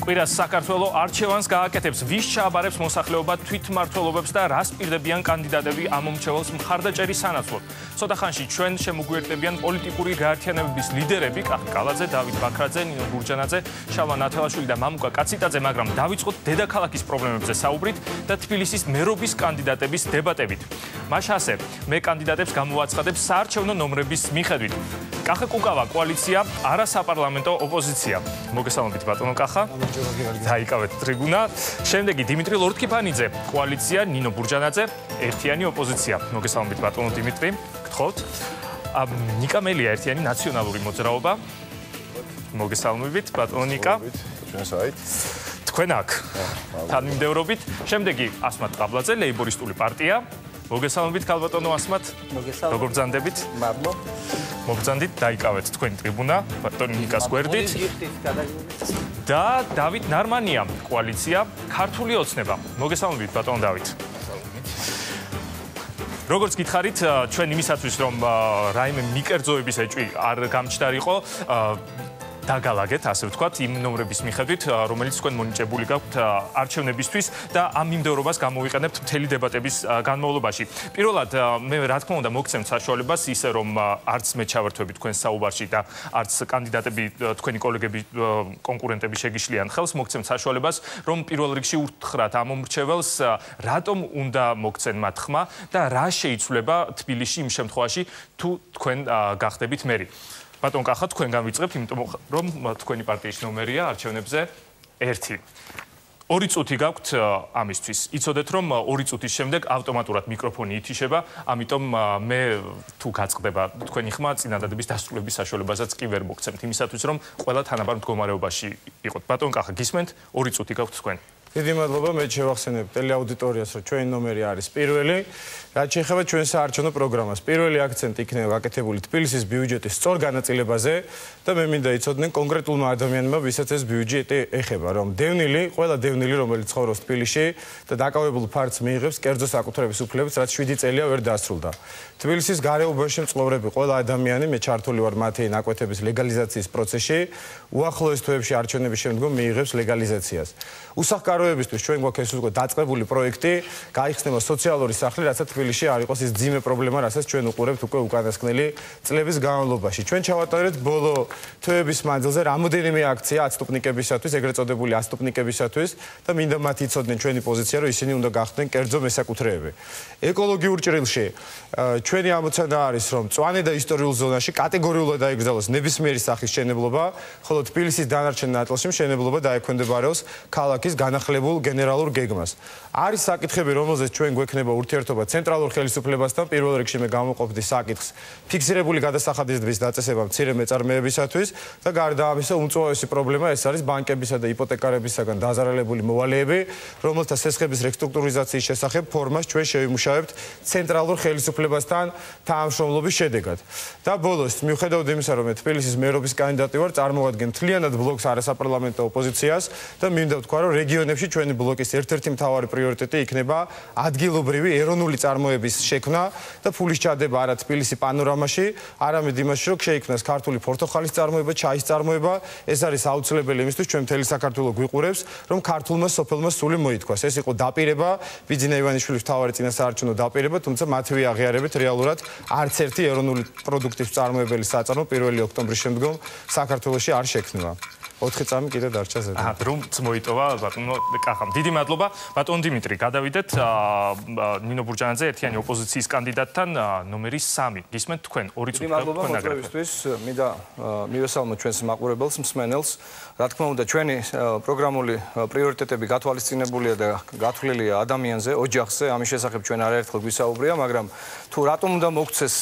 კვირას საქართველო არჩევანს გააკეთებს, ვის ჩააბარებს მოსახლეობა თვითმმართველობებს და რას პირდებიან კანდიდატები ამ მომრჩეველს მხარდაჭერის სანაცვლოდ. ცოტა ხანში ჩვენ შემოგვიერთდებიან პოლიტიკური გაერთიანებების ლიდერები კახი კალაძე, დავით ბაქრაძე, ნინო გურჯანაძე, შალვა ნათელაშვილი და მამუკა კაციტაძე, მაგრამ დავიწყოთ დედაქალაქის პრობლემებზე საუბრით და თბილისის მერობის კანდიდატების დებატებით. მაშ ასე, მე კანდიდატებს გამოვაცხადებ საარჩევნო ნომრების მიხედვით. კახა კუკავა კოალიცია, არასაპარლამენტო ოპოზიცია. მოგესალმებით ბატონო კახა. დაიკავეთ ტრიბუნა. შემდეგი დიმიტრი ლორთქიფანიძე, კოალიცია, ნინო გურჯანაძე, ერთიანი ოპოზიცია. მოგესალმებით ბატონო დიმიტრი. გთხოვთ. ნიკა მელია, ერთიანი ნაციონალური მოძრაობა. მოგესალმებით ბატონო ნიკა. თქვენ აქ თანმიმდევრობით. შემდეგი ასმათ ყაბლაძე, ლეიბორისტული პარტია. მოგესალმებით ქალბატონო ასმათ. როგორ ბრძანდებით? მოგბრძანდით, დაიკავეთ თქვენი ტრიბუნა ბატონი ნიკას გვერდით. და დავით ნარმანია, კოალიცია, ქართული ოცნება. მოგესალმებით ბატონო დავით. როგორც გითხარით, ჩვენ იმისათვის რომ რაიმე მიკერძოების ეჭვი არ გამჩნდარიყო, დაგალაგეთ, ასე ვთქვათ, იმ ნომრების მიხედვით, რომელიც თქვენ მონიჭებული გაქვთ არჩევნებისთვის და ამ მიმდევრობას გამოვიყენებთ მთელი დებატების განმავლობაში. პირველად, მე რა თქმა უნდა მოგცემთ საშუალებას ისე რომ არც მე ჩავერთვები თქვენ საუბარში და არც კანდიდატები, თქვენი კოლეგები, კონკურენტები შეგიშლიან ხელს, მოგცემთ საშუალებას, რომ პირველ რიგში უთხრათ ამ მომრჩეველს, რატომ უნდა მოგცენ მათ ხმა და რა შეიცვლება თბილისში იმ შემთხვევაში, თუ თქვენ გახდებით მერი. ბატონ კახა, თქვენ განვიწყებთ, იმიტომ რომ თქვენი პარტიის ნომერია არჩევნებზე 1. 2 წუთი გაქვთ ამისთვის. იცოდეთ, რომ 2 წუთის შემდეგ ავტომატურად მიკროფონი ითიშება, ამიტომ მე თუ გაწყდება თქვენი ხმა, წინადადების დასრულების საშუალებასაც კი ვერ მოგცემთ, იმისათვის რომ ყველა თანაბარ მდგომარეობაში იყოთ. ბატონ კახა, გისმენთ? 2 წუთი გაქვთ თქვენ. დიდი მადლობა, მე შევახსენებ ტელეაუდიტორიას, რომ ჩვენი ნომერი არის პირველი. რაც შეეხება ჩვენ საარჩევნო პროგრამას, პირველი აქცენტი იქნება გაკეთებული თბილისის ბიუჯეტის სწორ განაწილებაზე და მე მინდა იცოდნენ კონკრეტულმა ადამიანებმა, ვისაც ეს ბიუჯეტი ეხება, რომ ყველა დევნილი, რომელიც ცხოვრობს თბილისში და დაკავებულ ფართს მიიღებს კერძო საკუთრების უფლებებს, რაც 7 წელია ვერ დასრულდა. თბილისის გარეუბანში მცხოვრები ყველა ადამიანი, მე ჩართული ვარ მათი ნაკვეთების ლეგალიზაციის პროცესში, უახლოეს თვეებში არჩევნების შემდგომ მიიღებს ლეგალიზაციას. უსახკაროებისთვის ჩვენ გვაქვს ეს უკვე დაწყებული პროექტი, გაიხსნება სოციალური სახლი, რასაც თბილისში არ იყოს ის ძიმე პრობლემა, რასაც ჩვენ უყურებთ უკვე უკანასკნელი წლების განმავლობაში. ჩვენ ჩავატარეთ ბოლო თვეების მანძილზე რამოდენიმე აქცია აცტოპნიკებისათვის, ეგრეთ წოდებული აცტოპნიკებისათვის და მინდა მათ იცოდნენ ჩვენი პოზიცია, რომ ისინი უნდა გახდნენ კერძო მესაკუთრეები. ეკოლოგიურ ჭრილში ჩვენი ამოცანა არის, რომ მწვანე და ისტორიულ ზონაში კატეგორიულად დაიკრძალოს ნებისმიერი სახის მშენებლობა, ხოლო თბილისის დანარჩენ ნაწილში მშენებლობა დაექვემდებაროს ქალაქის განახლებულ გენერალურ გეგმას. არის საკითხები, რომელზეც ჩვენ გვექნება ურთიერთობა ცენტრალურ ხელისუფლებასთან, პირველ რიგში მე გამოვყოფდი საკითხს ფიქსირებული გადასახადისდების დაწესება მცირე მეწარმეებისათვის და გარდა ამისა უმწვავესი პრობლემა ეს არის ბანკებისა და იპოთეკარებისაგან დაზარალებული მოვალეები, რომელთა სესხების რესტრუქტურიზაციის შესახებ ფორმას ჩვენ შევიმუშავებთ ცენტრალურ ხელისუფლებასთან თანამშრომლობის შედეგად. და ბოლოს, მიუხედავად იმისა, რომ მე თბილისის მერობის კანდიდატი ვარ, წარმოვადგენ მთლიანად ბლოკს არასაპარლამენტო ოპოზიციას და მინდა ვთქვა, რომ რეგიონებში ჩვენი ბლოკის ერთ-ერთი მთავარი პრიორიტეტი იქნება ადგილობრივი ეროვნული წარმოების შექმნა და ფულის ჩადება არა თბილისი პანორამაში, არამედ იმაში, რომ შეიქმნას ქართული ფორთოხალის წარმოება, ჩაის წარმოება. ეს არის აუცილებელი იმისთვის, ჩვენ მთელი საქართველო გვიყურებს, რომ ქართულმა სოფელმა სული მოითქვას. ეს იყო დაპირება, ბიძინა ივანიშვილის მთავარი წინასაარჩევნო დაპირება, თუმცა მათივე აღიარებით რეალურად არც ერთი ეროვნული პროდუქტის წარმოებელი საწარმო 1 ოქტომბრის შემდგომ საქართველოში არ შექმნება. 4 წამი კიდე დარჩა ზედა. დრუმც მოიტოვა ბატონო კახამ. დიდი მადლობა ბატონ დიმიტრი. გადავიდეთ ნინო გურჯანაძე ერთიანი ოპოზიციის კანდიდატთან ნომერი 3. გისმენთ თქვენ 2 წუთი თქვენ მოწვევისთვის მინდა მივესალმო ჩვენს მაყურებელს, მსმენელს. რა თქმა უნდა, ჩვენი პროგრამული პრიორიტეტები გათვალისწინებულია და გათვლილია ადამიანზე, ოჯახზე, ამის შესახებ ჩვენ არაერთხელ გვისაუბრია, მაგრამ თუ რატომ უნდა მოგცეს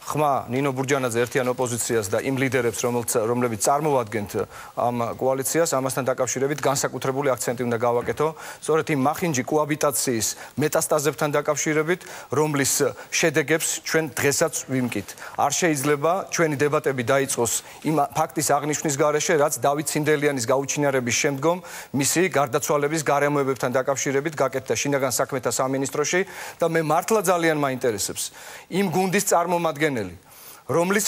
ხმა ნინო გურჯანაძე ერთიან ოპოზიციას და იმ ლიდერებს, რომლებიც წარმოვადგენთ ამ კოალიციას, ამასთან დაკავშირებით განსაკუთრებული აქცენტი უნდა გავაკეთო, სწორედ იმ მახინჯი კოაბიტაციის მეტასტაზებთან დაკავშირებით, რომლის შედეგებს ჩვენ დღესაც ვიმკით. არ შეიძლება ჩვენი დებატები დაიწყოს იმ ფაქტის აღნიშვნის გარეშე, რაც დავით ცინდელიანის გაუჩინარების შემდგომ მისი გარდაცვალების გარემოებებთან დაკავშირებით გაკეთდა შინაგან საქმეთა სამინისტროში და მე მართლა ძალიან მაინტერესებს იმ გუნდის წარმომადგენელი, რომლის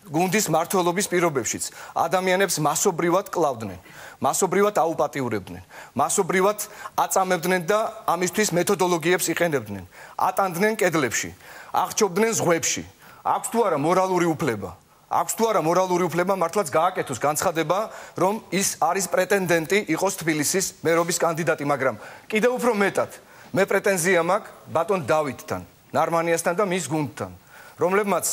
გუნდის მმართველობის პირობებშიც ადამიანებს მასობრივად კლავდნენ, მასობრივად აუპატიურებდნენ, მასობრივად აწამებდნენ და ამისთვის მეთოდოლოგიებს იყენებდნენ, ატანდნენ კედლებში, აღჭობდნენ ზღვებში. აქვს თუ არა მორალური უფლება? აქვს თუ არა მორალური უფლება მართლაც გააკეთოს განცხადება, რომ ის არის პრეტენდენტი იყოს თბილისის მერობის კანდიდატი, მაგრამ კიდევ უფრო მეტად მე პრეტენზია მაქვს ბატონ დავითთან, ნარმანიასთან და მის გუნდთან, რომლებმაც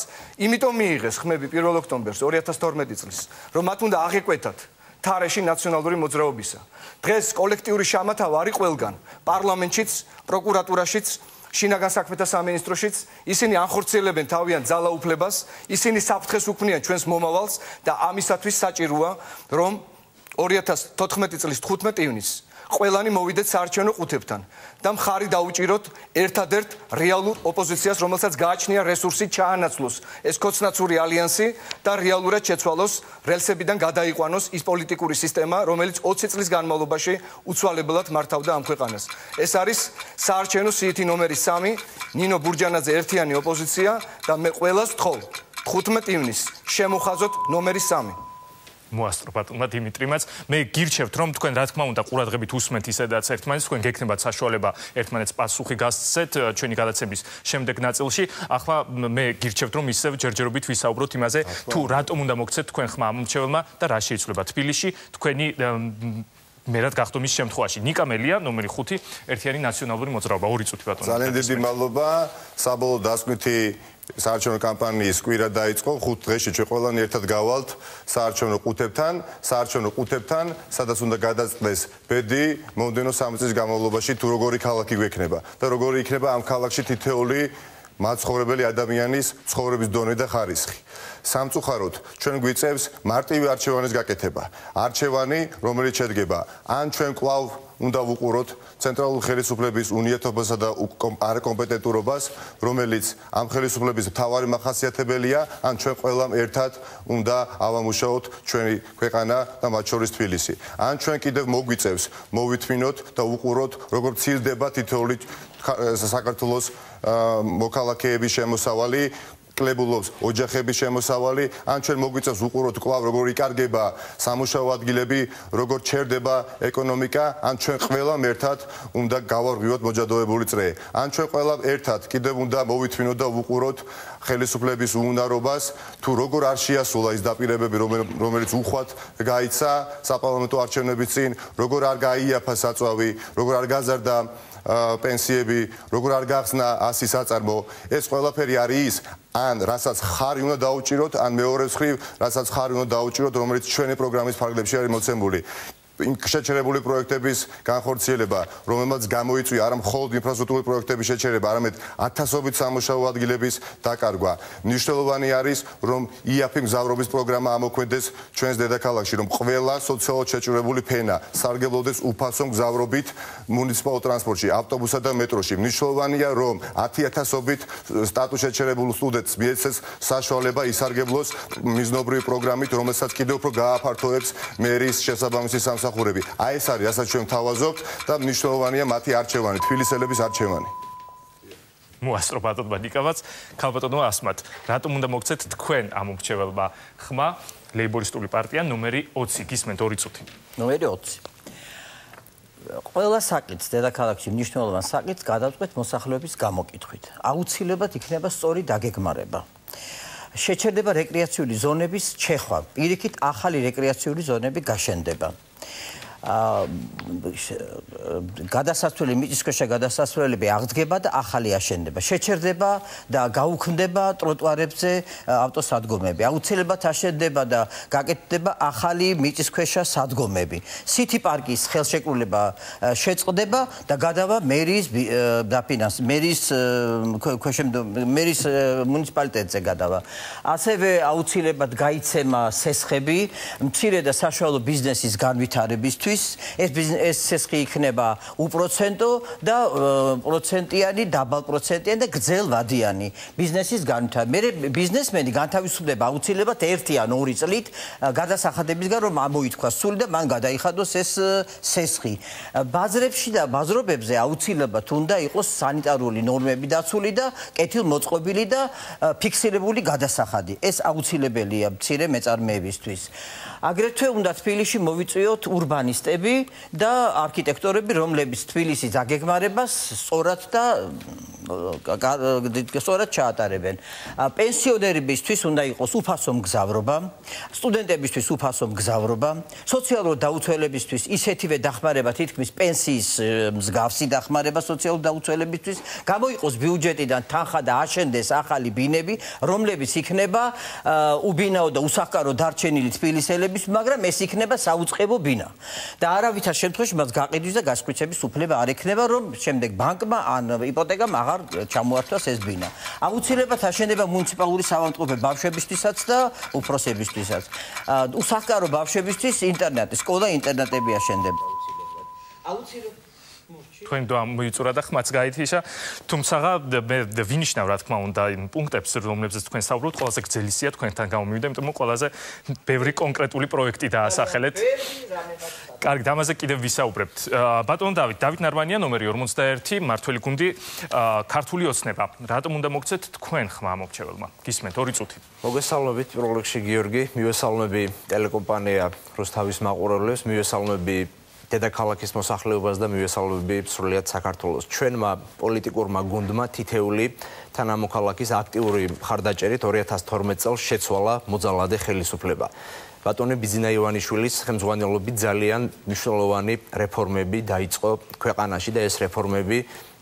იმიტომ მიიღეს ხმები 1 ოქტომბერს 2012 წლის, რომ მათ უნდა აღეკვეთათ თარეში ნაციონალური მოძრაობისა. დღეს კოლექტიური შამათა ვარი ყველგან, პარლამენტშიც, პროკურატურაშიც, შინაგან საქმეთა სამინისტროშიც, ისინი ანხორციელებენ თავიანთ ძალაუფლებას, ისინი საფრთხეს უქმნიან ჩვენს მომავალს და ამისათვის საჭიროა, რომ 2014 წლის 15 ივნისს ყველანი მოვიდეთ საარჩევნო ყუთებთან და მხარი დაუჭიროთ ერთადერთ რეალურ ოპოზიციას, რომელსაც გააჩნია რესურსი ჩაანაცვლოს ეს კოცნაცური ალიანსი და რეალურად შეცვალოს რელსებიდან გადაიყვანოს ის პოლიტიკური სისტემა, რომელიც 20 წლის განმავლობაში უცვალებლად მართავდა ამ ქვეყანას. ეს არის საარჩევნო სიითი ნომერი 3, ნინო ბურჯანაძე ერთიანი ოპოზიცია და მე ყველას ვთხოვ 15 ივნისს შემოხაზოთ ნომერი 3. მოასწრო ბატონმა დიმიტრიმაც. მე გირჩევთ, რომ თქვენ რა თქმა უნდა ყურადღებით უსმენთ ისედაც ერთმანეთს, თქვენ გექნებათ საშუალება ერთმანეთს პასუხი გასცეთ ჩვენი გადაცემის შემდეგ ნაწილში. ახლა მე გირჩევთ, რომ ისევ ჯერჯერობით ვისაუბროთ იმაზე, თუ რატომ უნდა მოგცეთ თქვენ ხმა ამომრჩეველმა და რა შეიცვლება თბილისში თქვენი მერად გახდომის შემთხვევაში. ნიკა მელია, ნომერი 5, ერთიანი ნაციონალური მოძრაობა. 2 წუთი ბატონო. ძალიან დიდი მადლობა. საბოლოო დასკვნითი საარჩევნო კამპანიის კვირა დაიწყო. 5 დღეში ჩვენ ყველანი ერთად გავალთ საარჩევნო ყუთებთან, სადაც უნდა გადაწყდეს ბედი მომდენო 3 წლის განმავლობაში თუ როგორი ქალაქი გვექნება და როგორი იქნება ამ ქალაქში თითოეული მაცხოვრებელი ადამიანის ცხოვრების დონე და ხარისხი. სამწუხაროდ ჩვენ გვიწევს მარტივი არჩევანის გაკეთება. არჩევანი, რომელიც შედგება ან ჩვენ კვლავ უნდა ვუყუროთ ცენტრალური ხელისუფლების უნიათობასა და არაკომპეტენტურობას, რომელიც ამ ხელისუფლების მთავარი მახასიათებელია, ან ჩვენ ყველამ ერთად უნდა ავამუშაოთ ჩვენი ქვეყანა და მათ შორის თბილისი. ან ჩვენ კიდევ მოგვიწევს მოვითმინოთ და ვუყუროთ, როგორ ცილდება თითოეული საქართველოს მოქალაქეების შემოსავალი, კლებულობს ოჯახების შემოსავალი, ან ჩვენ მოგვიწევს ვუყუროთ კვლავ როგორ იკარგება სამუშაო ადგილები, როგორ ჩერდება ეკონომიკა, ან ჩვენ ყველამ ერთად უნდა გავარღვიოთ მოჯადოებული წრე. ან ჩვენ ყველამ ერთად კიდევ უნდა მოვითმინოთ და ვუყუროთ ხელისუფლების უუნარობას, თუ როგორ არ შეასრულა ის დაპირებები, რომელიც უხვად გაიცა საპარლამენტო არჩევნების წინ, როგორ არ გაიაფა საწვავი, როგორ არ გაზარდა პენსიები, როგორ არ გახსნა 100 საწარმო. ეს ყველაფერი არის ის, ან რასაც ხარი უნდა დაუჭიროთ, ან მეორე მხრივ, რასაც ხარი უნდა დაუჭიროთ, რომელიც ჩვენი პროგრამის ფარგლებში არის მოცემული. შეჩერებული პროექტების განხორციელება, რომელმაც გამოიწვია არა მხოლოდ ინფრასტრუქტურული პროექტების შეჩერება, არამედ ათასობით სამუშაო ადგილების დაკარგვა. მნიშვნელოვანი არის, რომ იაფი მგზავრობის პროგრამა ამოქმედდეს ჩვენს დედაქალაქში, რომ ყველა სოციალურად შეჭურებული ფენა სარგებლობდეს უფასო მგზავრობით მუნიციპალურ ტრანსპორტში, ავტობუსსა და მეტროში. მნიშვნელოვანია, რომ 10,000-ობით სტატუს შეჩერებულ სტუდენტს მიეცეს საშუალება ისარგებლოს მიზნობრივი პროგრამით, რომელსაც კიდევ უფრო გააფართოვებს მერის შესაბამისი სამსახურები. აი ეს არის, რასაც ჩვენ ვთავაზობთ და მნიშვნელოვანია მათი არჩევანი, თბილისელების არჩევანი. მოასწრო ბატონმა ნიკავაც, ქალბატონო ასმათ, რატომ უნდა მოგცეთ თქვენ ამომრჩეველმა ხმა ლეიბორისტული პარტია ნომერი 20, გისმენთ 2 წუთი. ნომერი 20. ყველა საკითხს დედაქალაქში მნიშვნელოვან საკითხს გადავწყვეტ მოსახლეობის გამოკითხვით. აუცილებლად იქნება სწორი დაგეგმარება. შეჩერდება რეკრეაციული ზონების ჩეხვა, პირიქით ახალი რეკრეაციული ზონები გაშენდება. გადასასვლელი მიწისქვეშა გადასასვლელები აღდგება და ახალი აშენდება. შეჩერდება და გაუქმდება ტროტუარებზე ავტოსადგომები. აუცილებლად აშენდება და გაკეთდება ახალი მიწისქვეშა სადგომები. სიტი პარკის ხელშეკრულება შეწყდება და გადავა მერის მუნიციპალიტეტზე გადავა. ასევე აუცილებლად გაიცემა სესხები მცირე და საშუალო ბიზნესის განვითარებისთვის. ეს ცესხი იქნება უპროცენტო და პროცენტიანი, დაბალპროცენტიანი და გრძელვადიანი ბიზნესის განვითარება. მე ბიზნესმენი განთავისუფლდება აუცილებლად 1 ან 2 წლით გადასახადებისგან რომ ამოითქვას სული და მან გადაიხადოს ეს ცესხი. ბაზრებში და ბაზრობებზე აუცილებლად უნდა იყოს სანიტარული ნორმები დაცული და კეთილმოწყობილი და ფიქსირებული გადასახადი. ეს აუცილებელია მცირე მეწარმეებისთვის. აგრეთვე უნდა თბილისში მოვიწვიოთ ურბანისტები და არქიტექტორები, რომლებიც თბილისის აგეგმარებას სწორად და სწორად ჩაატარებენ. პენსიონერებისთვის უნდა იყოს უფასო მგზავრობა, სტუდენტებისთვის უფასო მგზავრობა, სოციალურ დაუცველებისთვის ისეთივე დახმარება, თითქმის პენსიის მსგავსი დახმარება სოციალურ დაუცველებისთვის, გამოიყოს ბიუჯეტიდან თანხა და აშენდეს ახალი ბინები, რომლებიც იქნება უბინაო და უსახკარო დარჩენილი თბილისელების, მაგრამ ეს იქნება საუწყებო ბინა. და არავითარ შემთხვევაში მას გაყიდვის და გასხვიცების უფლება არ ექნება, რომ შემდეგ ბანკმა ან იპოთეკამ აღარ ჩამოართვას ეს ბინა. აუცილებლად აშენდება მუნიციპალური საავადმყოფო ბავშვებისთვისაც და უფროსებისთვისაც. უსახკარო ბავშვებისთვის ინტერნეტი, სკოლა ინტერნეტები აშენდება აუცილებლად. თქვენ მოიწურა და ხმაც გაითიშა, თუმცა მე ვინიშნავ რა თქმა უნდა იმ პუნქტებს, რომლებზეც თქვენ საუბრობთ, ყველაზე გრძელისია თქვენთან გამომივიდა, იმიტომ რომ ყველაზე ბევრი კონკრეტული პროექტი დაასახელეთ. კარგი, ამაზე კიდევ ვისაუბრებთ. ბატონო დავით ნარმანია, ნომერი 41, მართველი გუნდი, ქართული ოცნება. რატომ უნდა მოგცეთ თქვენ ხმა მომრჩეველმა? გისმენთ 2 წუთი. მოგესალმებით პირველ რიგში გიორგი, მივესალმები ტელეკომპანია რუსთავის მაყურებლებს, მივესალმები დედაქალაქის მოსახლეობას და მივესალმები სრულიად საქართველოს. ჩვენმა პოლიტიკურმა გუნდმა თითეული თანამოქალაქის აქტიური მხარდაჭერით 2012 წელს შეცვალა მოძალადე ხელისუფლება. ბატონი ბიძინა ივანიშვილის ხელმძღვანელობით ძალიან მნიშვნელოვანი რეფორმები დაიწყო ქვეყანაში და ეს რეფორმები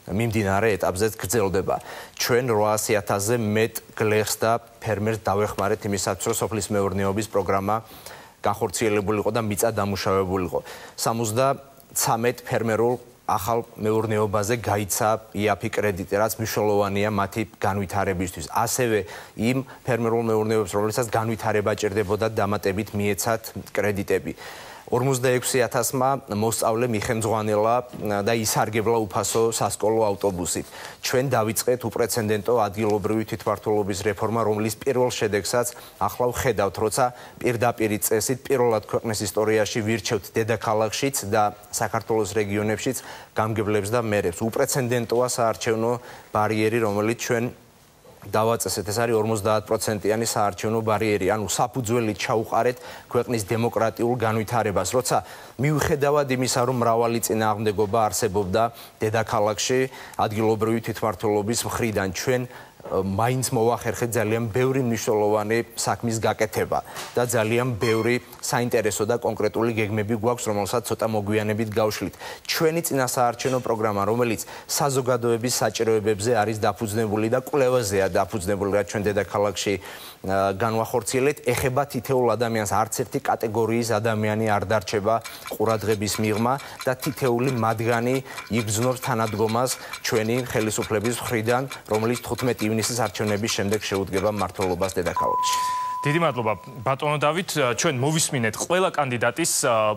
მიმდინარე ეტაპზეც გრძელდება. ჩვენ 800,000-ზე მეტ გლეხს და ფერმერს დავეხმარეთ იმისათვის, რომ სოფლის მეურნეობის პროგრამა განხორციელებულიყო და მიწა დამუშავებულიყო. 73 ფერმერულ ახალ მეურნეობაზე გაიცა იაფი კრედიტი, რაც მნიშვნელოვანია მათი განვითარებისთვის. ასევე იმ ფერმერულ მეურნეობებს, რომელსაც განვითარება ჭირდებოდა, დამატებით მიეცათ კრედიტები. 46,000-მა მოსწავლე მიხემძღვანელა და ისარგებლა უფასო სასკოლო ავტობუსით. ჩვენ დავიწყეთ უპრეცედენტო ადგილობრივი თვითმმართველობის რეფორმა, რომლის პირველ შედეგსაც ახლა ვხედავთ, როცა პირდაპირი წესით პირველად ქვეყნის ისტორიაში ვირჩევთ დედაქალაქშიც და საქართველოს რეგიონებშიც გამგებლებს და მერებს. უპრეცედენტოა საარჩევნო ბარიერი, რომელიც ჩვენ დავაწესეთ, ეს არის 50%-იანი საარჩევნო ბარიერი, ანუ საფუძველი ჩაუყარეთ ქვეყნის დემოკრატიულ განვითარებას, როცა მიუხედავად იმისა, რომ მრავალი წინააღმდეგობა არსებობდა დედაქალაქში ადგილობრივი თვითმმართველობის მხრიდან, ჩვენ მაინც მოვახერხეთ ძალიან ბევრი მნიშვნელოვანი საქმის გაკეთება და ძალიან ბევრი საინტერესო და კონკრეტული გეგმები გვაქვს, რომელსაც ცოტა მოგვიანებით გავშლით. ჩვენი წინასაარჩევნო პროგრამა, რომელიც საზოგადოების საჭიროებებზე არის დაფუძნებული და კვლევაზეა დაფუძნებული, რაც ჩვენ დედაქალაქში განვახორციელეთ, ეხება თითოეულ ადამიანს, არც ერთი კატეგორიის ადამიანი არ დარჩება ყურადღების მიღმა და თითოეული მათგანი იგრძნობს თანადგომას ჩვენი ხელისუფლების მხრიდან, რომელიც 15 ივნისის არჩევნების შემდეგ შეუდგება მმართველობას დედაქალაქში. დიდი მადლობა ბატონო დავით, ჩვენ მოვისმინეთ ყველა კანდიდატის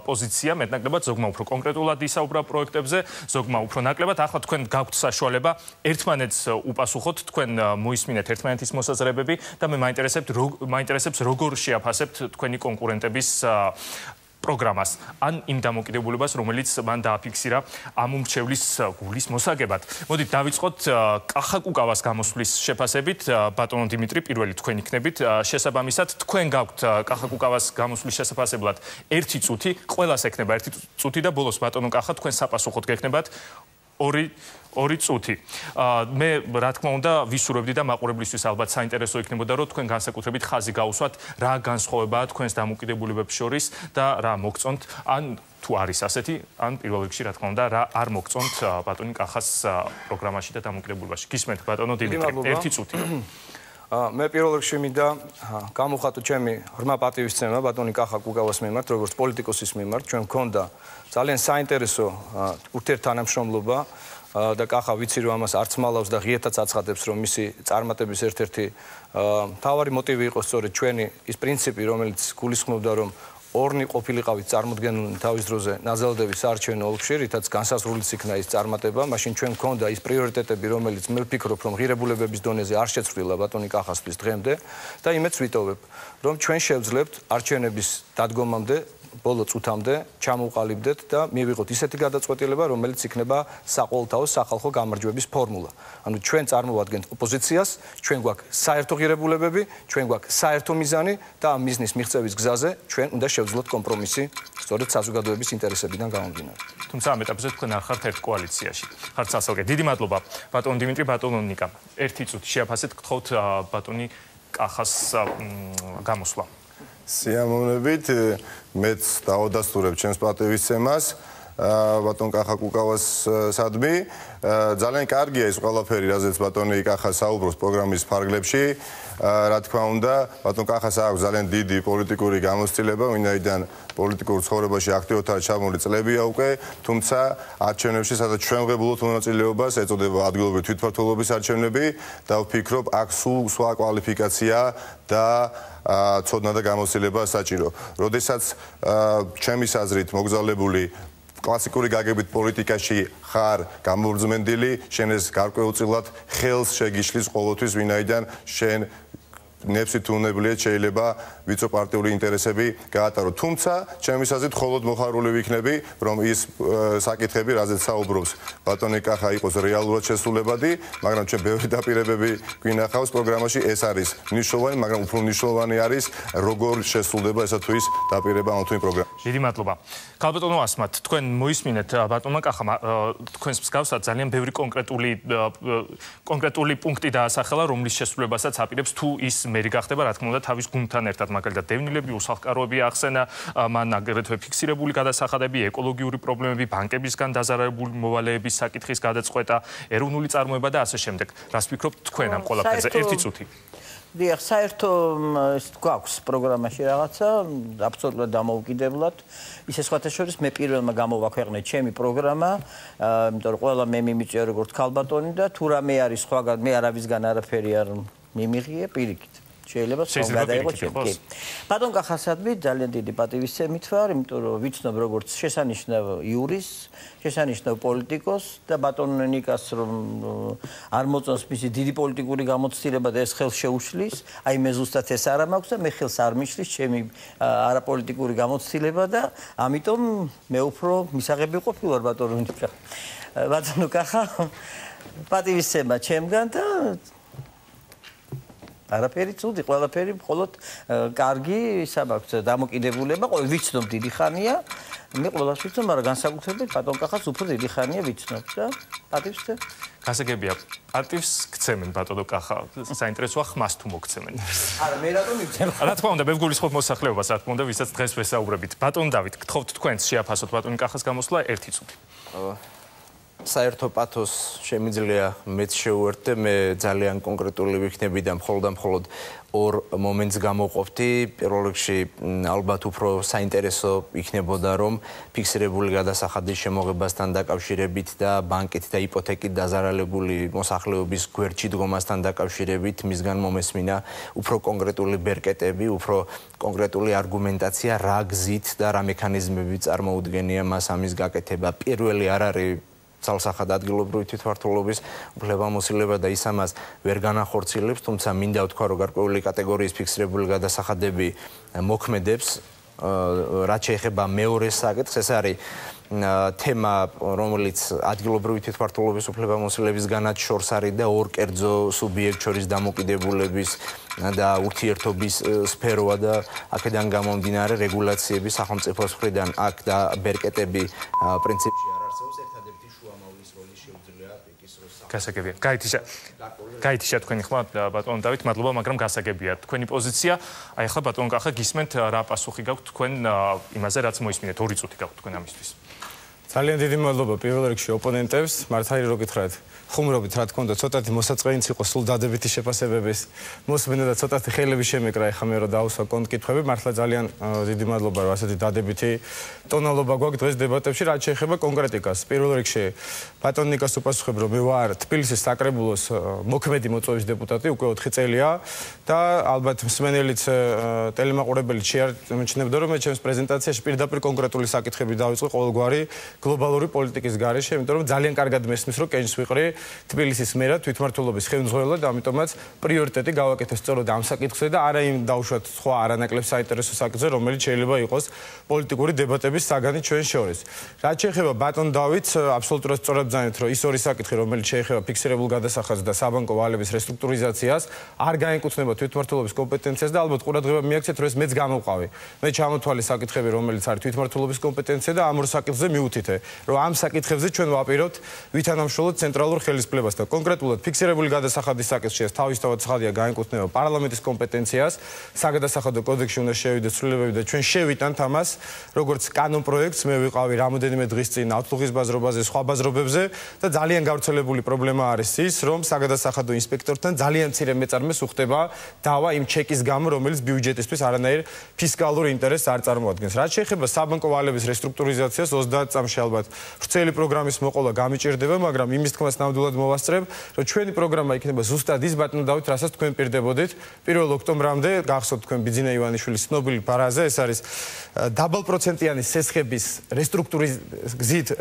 პოზიცია, მეტნაკლებად ზოგმა უფრო კონკრეტულად ისაუბრა პროექტებზე, ზოგმა უფრო ნაკლებად. ახლა თქვენ გაქვთ საშუალება ერთმანეთს უპასუხოთ, თქვენ მოისმინეთ ერთმანეთის მოსაზრებები და მე მაინტერესებს როგორ შეაფასებთ თქვენი კონკურენტების პროგრამას ან იმ დამოკიდებულებას, რომელიც მან დააფიქსირა ამ მომრჩევლის გულის მოსაგებად. მოდით დავიწყოთ კახაკუკავას გამოსვლის შეფასებით. ბატონო დიმიტრი, პირველი თქვენ იქნებით. შესაბამისად, თქვენ გაქვთ კახაკუკავას გამოსვლის შესაფასებლად 1 წუთი, ყველას ექნება 1 წუთი და ბოლოს ბატონო კახა, თქვენ საპასუხოდ გექნებათ 2 წუთი. მე რა თქმა უნდა ვისურვებდი და მაყურებლისთვის ალბათ საინტერესო იქნებოდა, რომ თქვენ განსაკუთრებით ხაზი გაუსვათ, რა განსხვავებაა თქვენს დამოკიდებულებებს შორის და რა მოგწონთ, ან თუ არის ასეთი, ან პირველ რიგში რა თქმა უნდა, რა არ მოგწონთ ბატონი კახას პროგრამაში და დამოკიდებულებაში. გისმენთ ბატონო დიმიტრი, 1 წუთი. მე პირველ რიგში მინდა გამოვხატო ჩემი ღრმა პატივისცემა ბატონი კახა კუკავას მიმართ, როგორც პოლიტიკოსის მიმართ. ჩვენ მქონდა ძალიან საინტერესო ურთიერთთანამშრომლობა და კახა ვიცი რომ ამას არც მალავს და ღიეთაც აცხადებს, რომ მისი წარმატების ერთ-ერთი მთავარი მოტივი იყო სწორედ ჩვენი ის პრინციპი, რომელიც გულისხმობდა, რომ ორნი ყოფილიყავით წარმოდგენილი თავის დროზე ნაზალდების საარჩევნო ოლქში, რითაც განსაზღვრულიც იქნა ის წარმატება, მაშინ ჩვენ გვქონდა ის პრიორიტეტები, რომელიც მე ვფიქრობ, რომ ღირებულებების დონეზე არ შეცვლილა ბატონი კახასთვის დღემდე და იმედს ვიტოვებ, რომ ჩვენ შევძლებთ არჩევნების დადგომამდე ბოლო წუთამდე ჩამოვყალიბდეთ და მივიღოთ ისეთი გადაწყვეტილება, რომელიც იქნება საყოველთაო სახალხო გამარჯვების ფორმულა. ანუ ჩვენ წარმოვადგენთ ოპოზიციას, ჩვენ გვაქვს საერთო ღირებულებები, ჩვენ გვაქვს საერთო მიზანი და ამ მიზნის მიღწევის გზაზე ჩვენ უნდა შევძლოთ კომპრომისი, სწორედ საზოგადოების ინტერესებიდან გამომდინარე. თუმცა ამ ეტაპზე თქვენ არ ხართ ერთ კოალიციაში. ხართ სასალგე. დიდი მადლობა ბატონ დიმიტრი, ბატონო ნიკა. ერთი წუთი შეაფასეთ, გთხოვთ ბატონი კახას გამოსვლა. სიამოვნებით მეც დაუდასტურებ ჩემს პატივისცემას ბატონ კახა კუკავას სადმი ძალიან კარგია ის ყველაფერი რაზეც ბატონი კახა საუბრობს პროგრამის ფარგლებში რა თქმა უნდა ბატონ კახას აქვს ძალიან დიდი პოლიტიკური გამოცდილება ვინაიდან პოლიტიკურ ცხოვრებაში აქტიურად ჩამოვლი წლებია უკვე თუმცა არჩევნებში სადაც ჩვენ ვღებულობთ მონაწილეობას ეწოდება ადგილობრივი თვითმმართველობის არჩევნები და ვფიქრობ აქ სულ სხვა კვალიფიკაცია და ცოდნა და გამოცდილება საჭირო. როდესაც ჩემის აზრით მოგზაურებული კლასიკური გაგებით პოლიტიკაში ხარ გამორძმენდილი, შენ ეს გარკვეულწილად ხელს შეგიშლის ყოველთვის, ვინაიდან შენ ნებსი თუნებლიე შეიძლება ვიცო პარტიული ინტერესები გაატარო. თუმცა, ჩემის აზრით, მხოლოდ მოხარული ვიქნები, რომ ის საკითხები, რაზეც საუბრობს ბატონი კახა იყოს რეალურად შესრულებადი, მაგრამ ჩვენ ბევრი დაპირებები გვინახავს პროგრამაში, ეს არის მნიშვნელოვანი, მაგრამ უფრო მნიშვნელოვანი არის როგორ შესრულდება ესა თუ ის დაპირება ამ თუ იმ პროგრამაში. დიდი მადლობა. ქალბატონო ასმათ, თქვენ მოისმინეთ ბატონმა კახამ თქვენს მსგავსად ძალიან ბევრი კონკრეტული პუნქტი დაასახელა, რომლის შესრულებასაც აპირებს თუ ის მერი გახდება, რა თქმა უნდა, თავის გუნდთან ერთად, მაგალითად, დევნილები, უსახლკაროები ახსენა, მან აგრეთვე ფიქსირებული გადასახადები, ეკოლოგიური პრობლემები, ბანკებისგან დაზარალებული მოვალეების საკითხის გადაწყვეტა, ეროვნული წარმოება და ასე შემდეგ. რას ფიქრობთ თქვენ ამ ყველაფერზე? ერთი წუთი. დიახ, საერთო გვაქვს პროგრამაში რაღაცა, აბსოლუტურად დამოუკიდებლად. ისე სხვათა შორის მე პირველმა გამოვაქვეყნე ჩემი პროგრამა, იმიტომ რომ ყველა მე მიმიწვია როგორც ქალბატონი და თუ რამე არის სხვაგან, მე არავისგან არაფერი არ მიმიღია პირიქით. შეიძლება გადაიღოთ ჩემი. ბატონ კახასადმი ძალიან დიდი პატივისცემით ვარ, იმიტომ რომ ვიცნობ როგორც შესანიშნავ იურისტს, შესანიშნავ პოლიტიკოს და ბატონ ნიკას რომ არ მოწონს მისი დიდი პოლიტიკური გამოცდილება და ეს ხელს შეუშლის, აი მე ზუსტად ეს არ მაქვს და მე ხელს არ მიშლის ჩემი არაპოლიტიკური გამოცდილება და ამიტომ მე უფრო მისაღები ყოფილვარ ბატონ ნიკა. ბატონო კახა პატივისცემა ჩემგან და არაფერი ცუდი, ყველაფერი მხოლოდ კარგი, საბაქვს დამოკიდებულება, ვიცნობ დიდი ხანია. მე ყველას ვიცნობ, მაგრამ განსაკუთრებით ბატონ კახას უფრო დიდი ხანია ვიცნობ და პატივისცემ. გასაგებია, პატივს გცემენ ბატონო კახა, საინტერესოა ხმას თუ მოგცემენ. არა, მე რატომ მივცემ? რა თქმა უნდა, მე ვგულისხმობ მოსახლეობას, რა თქმა უნდა, ვისაც დღეს ვესაუბრებით. ბატონ დავით, გთხოვთ თქვენს შეაფასოთ ბატონი კახას გამოსვლა ერთი წუთი. საერთო პათოს შემიძლია მეც შევუერთდე, მე ძალიან კონკრეტული ვიქნები და მხოლოდ ორ მომენტს გამოყოფდი. პირველ რიგში ალბათ უფრო საინტერესო იქნებოდა, რომ ფიქსირებული გადასახადის შემოღებასთან დაკავშირებით და ბანკით და იპოთეკით დაზარალებული მოსახლეობის გვერდში დგომასთან დაკავშირებით მისგან მომესმინა უფრო კონკრეტული ბერკეტები, უფრო კონკრეტული არგუმენტაცია, რა გზით და რა მექანიზმები წარმოუდგენია მას ამის გაკეთება. პირველი არ არის ცალსახად ადგილობრივი თვითმმართველობის უფლებამოსილება და ის ამას ვერ განახორციელებს, თუმცა მინდა ვთქვა, რომ გარკვეული კატეგორიის ფიქსირებული გადასახადები მოქმედებს, რაც შეეხება მეორე საკითხს, ეს არის თემა, რომელიც ადგილობრივი თვითმმართველობის უფლებამოსილებისგანაც შორს არის და ორ კერძო სუბიექტ შორის დამოკიდებულების და ურთიერთობის სფეროა და აქედან გამომდინარე რეგულაციები სახელმწიფოს მხრიდან აქ და ბერკეტები პრინციპში არ არსებობს. ერთადერთი შუამავლის როლი შეუძლია ის როს გასაგებია. გაითიშა თქვენი ხმა ბატონ დავით, მადლობა, მაგრამ გასაგებია თქვენი პოზიცია. აი ახლა ბატონ კახა გისმენთ რა პასუხი გაქვთ თქვენ იმაზე, რაც მოისმინეთ, 2 წუთი გაქვთ თქვენ ამისთვის. ძალიან დიდი მადლობა პირველ რიგში ოპონენტებს, მართალი რო გითხრათ. ხუმრობით რა თქმა უნდა ცოტათი მოსაწყენიც იყო სულ დადებითი შეფასებების მოსმენა და ცოტათი ხელები შემეკრა ეხა მე რო დაუსვა კონკითხვები მართლა ძალიან დიდი მადლობა რომ ასეთი დადებითი ტონალობა გვაქვს დღეს დებატებში რაც შეეხება კონკრეტიკას პირველ რიგში ბატონ ნიკას უპასუხებ რომ მე ვარ თბილისის საკრებულოს მოქმედი მოწვევის დეპუტატი უკვე 4 წელია და ალბათ მსმენელიც ტელემაყურებელიც შეარჩნებდა რომ მე ჩემს პრეზენტაციაში პირდაპირ კონკრეტული საკითხები დავიწყო ყოველგვარი გლობალური პოლიტიკის გარეშე იმიტომ რომ ძალიან კარგად მესმის რომ კენჭს ვიყრი თბილისის მერად თვითმმართველობის ხელმძღვანელად და ამიტომაც პრიორიტეტი გავაკეთე სწორედ ამ საკითხზე და არა იმ დავუშვათ სხვა არანაკლებ საინტერესო საკითხზე რომელიც შეიძლება იყოს პოლიტიკური დებატების საგანი ჩვენ შორის. რაც შეეხება ბატონ დავითს აბსოლუტურად სწორად ბრძანეთ რომ ის ორი საკითხი რომელიც შეეხება ფიქსირებულ გადასახადს და საბანკო ვალების რესტრუქტურიზაციას არ გაეკუთვნება თვითმმართველობის კომპეტენციას და ალბათ ყურადღება მიაქცეთ რომ ეს მეც გამოვყავი. მე ჩამოთვალე საკითხები რომელიც არის თვითმმართველობის კომპეტენცია და ამ ორ საკითხზე მიუთითე რომ ამ საკითხებზე ჩვენ ვაპირებთ ვითანამშრომლოთ ცენტრალურ ხელისუფლებასთან. კონკრეტულად ფიქსირებული გადასახადის საკითხში თავისთავად ცხადია გაეკუთვნება პარლამენტის კომპეტენციას. საგადასახადო კოდექსში უნდა შევიდეთ ცვლილებები და ჩვენ შევიტანთ ამას როგორც კანონ პროექტს მე ვიყავი რამოდენიმე დღის წინ ავტოგის ბაზრობაზე, სხვა ბაზრობებზე და ძალიან გავრცელებული პრობლემა არის ის, რომ საგადასახადო ინსპექტორთან ძალიან მცირე მეწარმეს უხდება დავა იმ ჩეკის გამო, რომელიც ბიუჯეტისთვის არანაირ ფისკალურ ინტერესს არ წარმოადგენს. რაც შეეხება საბანკო ვალების რესტრუქტურიზაციას 30 წამში ალბათ ვრცელი პროგრამის მოყოლა გამიჭირდება, მაგრამ იმის თქმას ნამდვილად მოვასწრებ, რომ ჩვენი პროგრამა იქნება ზუსტად ის ბატონ დავით, რასაც თქვენ პირდებოდით 1 ოქტომბრამდე, გახსოვთ თქვენ ბიძინა ივანიშვილის ცნობილი ფრაზა, ეს არის დაბალპროცენტიანი სესხების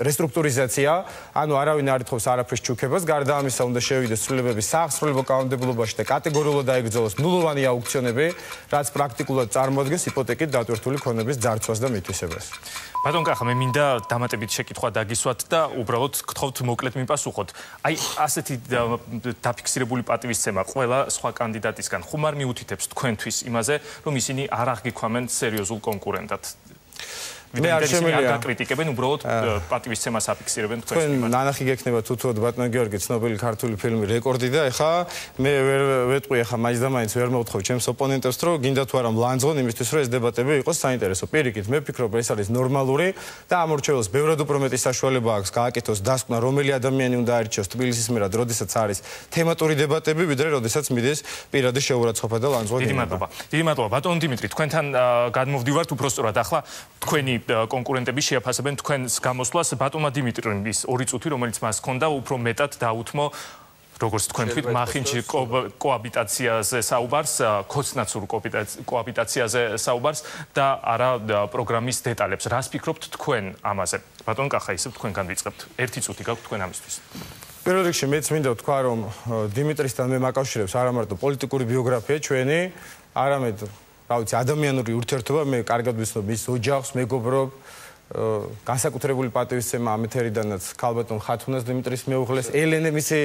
რესტრუქტურიზაცია, ანუ არავინ არ ითხოვს არაფრის ჩუქებას, გარდა ამისა უნდა შევიდეს ცვლილებების საახსროლებო კანონმდებლობაში და კატეგორიულად დაეგრძელოს ნულოვანი აუქციონები, რაც პრაქტიკულად წარმოადგენს იპოთეკით დატვირთული ქონების ძარცვას და მითვისებას. ბატონ კახა, მე მინდა დამატებით შეკითხვა დაგისვათ და უბრალოდ გთხოვთ მოკლედ მიპასუხოთ. აი, ასეთი დაფიქსირებული პატივისცემა ყველა სხვა კანდიდატისგან ხომ არ მიუთითებს თქვენთვის იმაზე, რომ ისინი არ აღგიქვამენ სერიოზულ კონკურენტად? მე არ შემიძლია გაკრიტიკებენ, უბრალოდ პატივისცემას აფიქსირებენ თქვენს მიმართ. ნანახი გექნება თუთუოდ ბატონ გიორგი ცნობილი ქართული ფილმი რეკორდი და ეხა მე ვერ ვეტყვი ეხა მაინც და მაინც ვერ მოვთხოვ ჩემს ოპონენტებს რომ გინდა თუ არა მლანძღონ იმისთვის რომ ეს დებატები იყოს საინტერესო. პირიქით მე ვფიქრობ ეს არის ნორმალური და ამორჩეველს ბევრად უფრო მეტი საშუალება აქვს გააკეთოს დასკვნა რომელი ადამიანი უნდა აირჩიოს თბილისის მერად, როდესაც არის თემატური დებატები, ვიდრე როდესაც მიდის პირადი შეურაცხყოფა და ლანძღვა. დიდი მადლობა. დიდი მადლობა ბატონ დიმიტრი, თქვენთან გადმოვდივართ უბრალოდ ახლა თქვენი კონკურენტები შეაფასებენ თქვენს გამოსვლას ბატონმა დიმიტრიმ ის 2 წუთი რომელიც მას ჰქონდა უფრო მეტად დაუთმო როგორც თქვენ თქვით მახინჯი კოაბიტაციაზე საუბარს, ქოცნაცურ კოაბიტაციაზე საუბარს და არა პროგრამის დეტალებს. რას ფიქრობთ თქვენ ამაზე? ბატონ კახა, ისევ თქვენგან ვიწყებთ. 1 წუთი გაქვთ თქვენ ამისთვის. პირველ რიგში მეც მინდა ვთქვა რომ დიმიტრისთან მე მაკავშირებს არა მარტო პოლიტიკური ბიოგრაფია ჩვენი, არამედ რა ვიცი, ადამიანური ურთიერთობა, მე კარგად ვიცნობ მის ოჯახს, მეგობრობ, განსაკუთრებული პატივისცემა ამ ეთერიდანაც ქალბატონ ხათუნას დიმიტრის მეუღლეს, ელენე მისი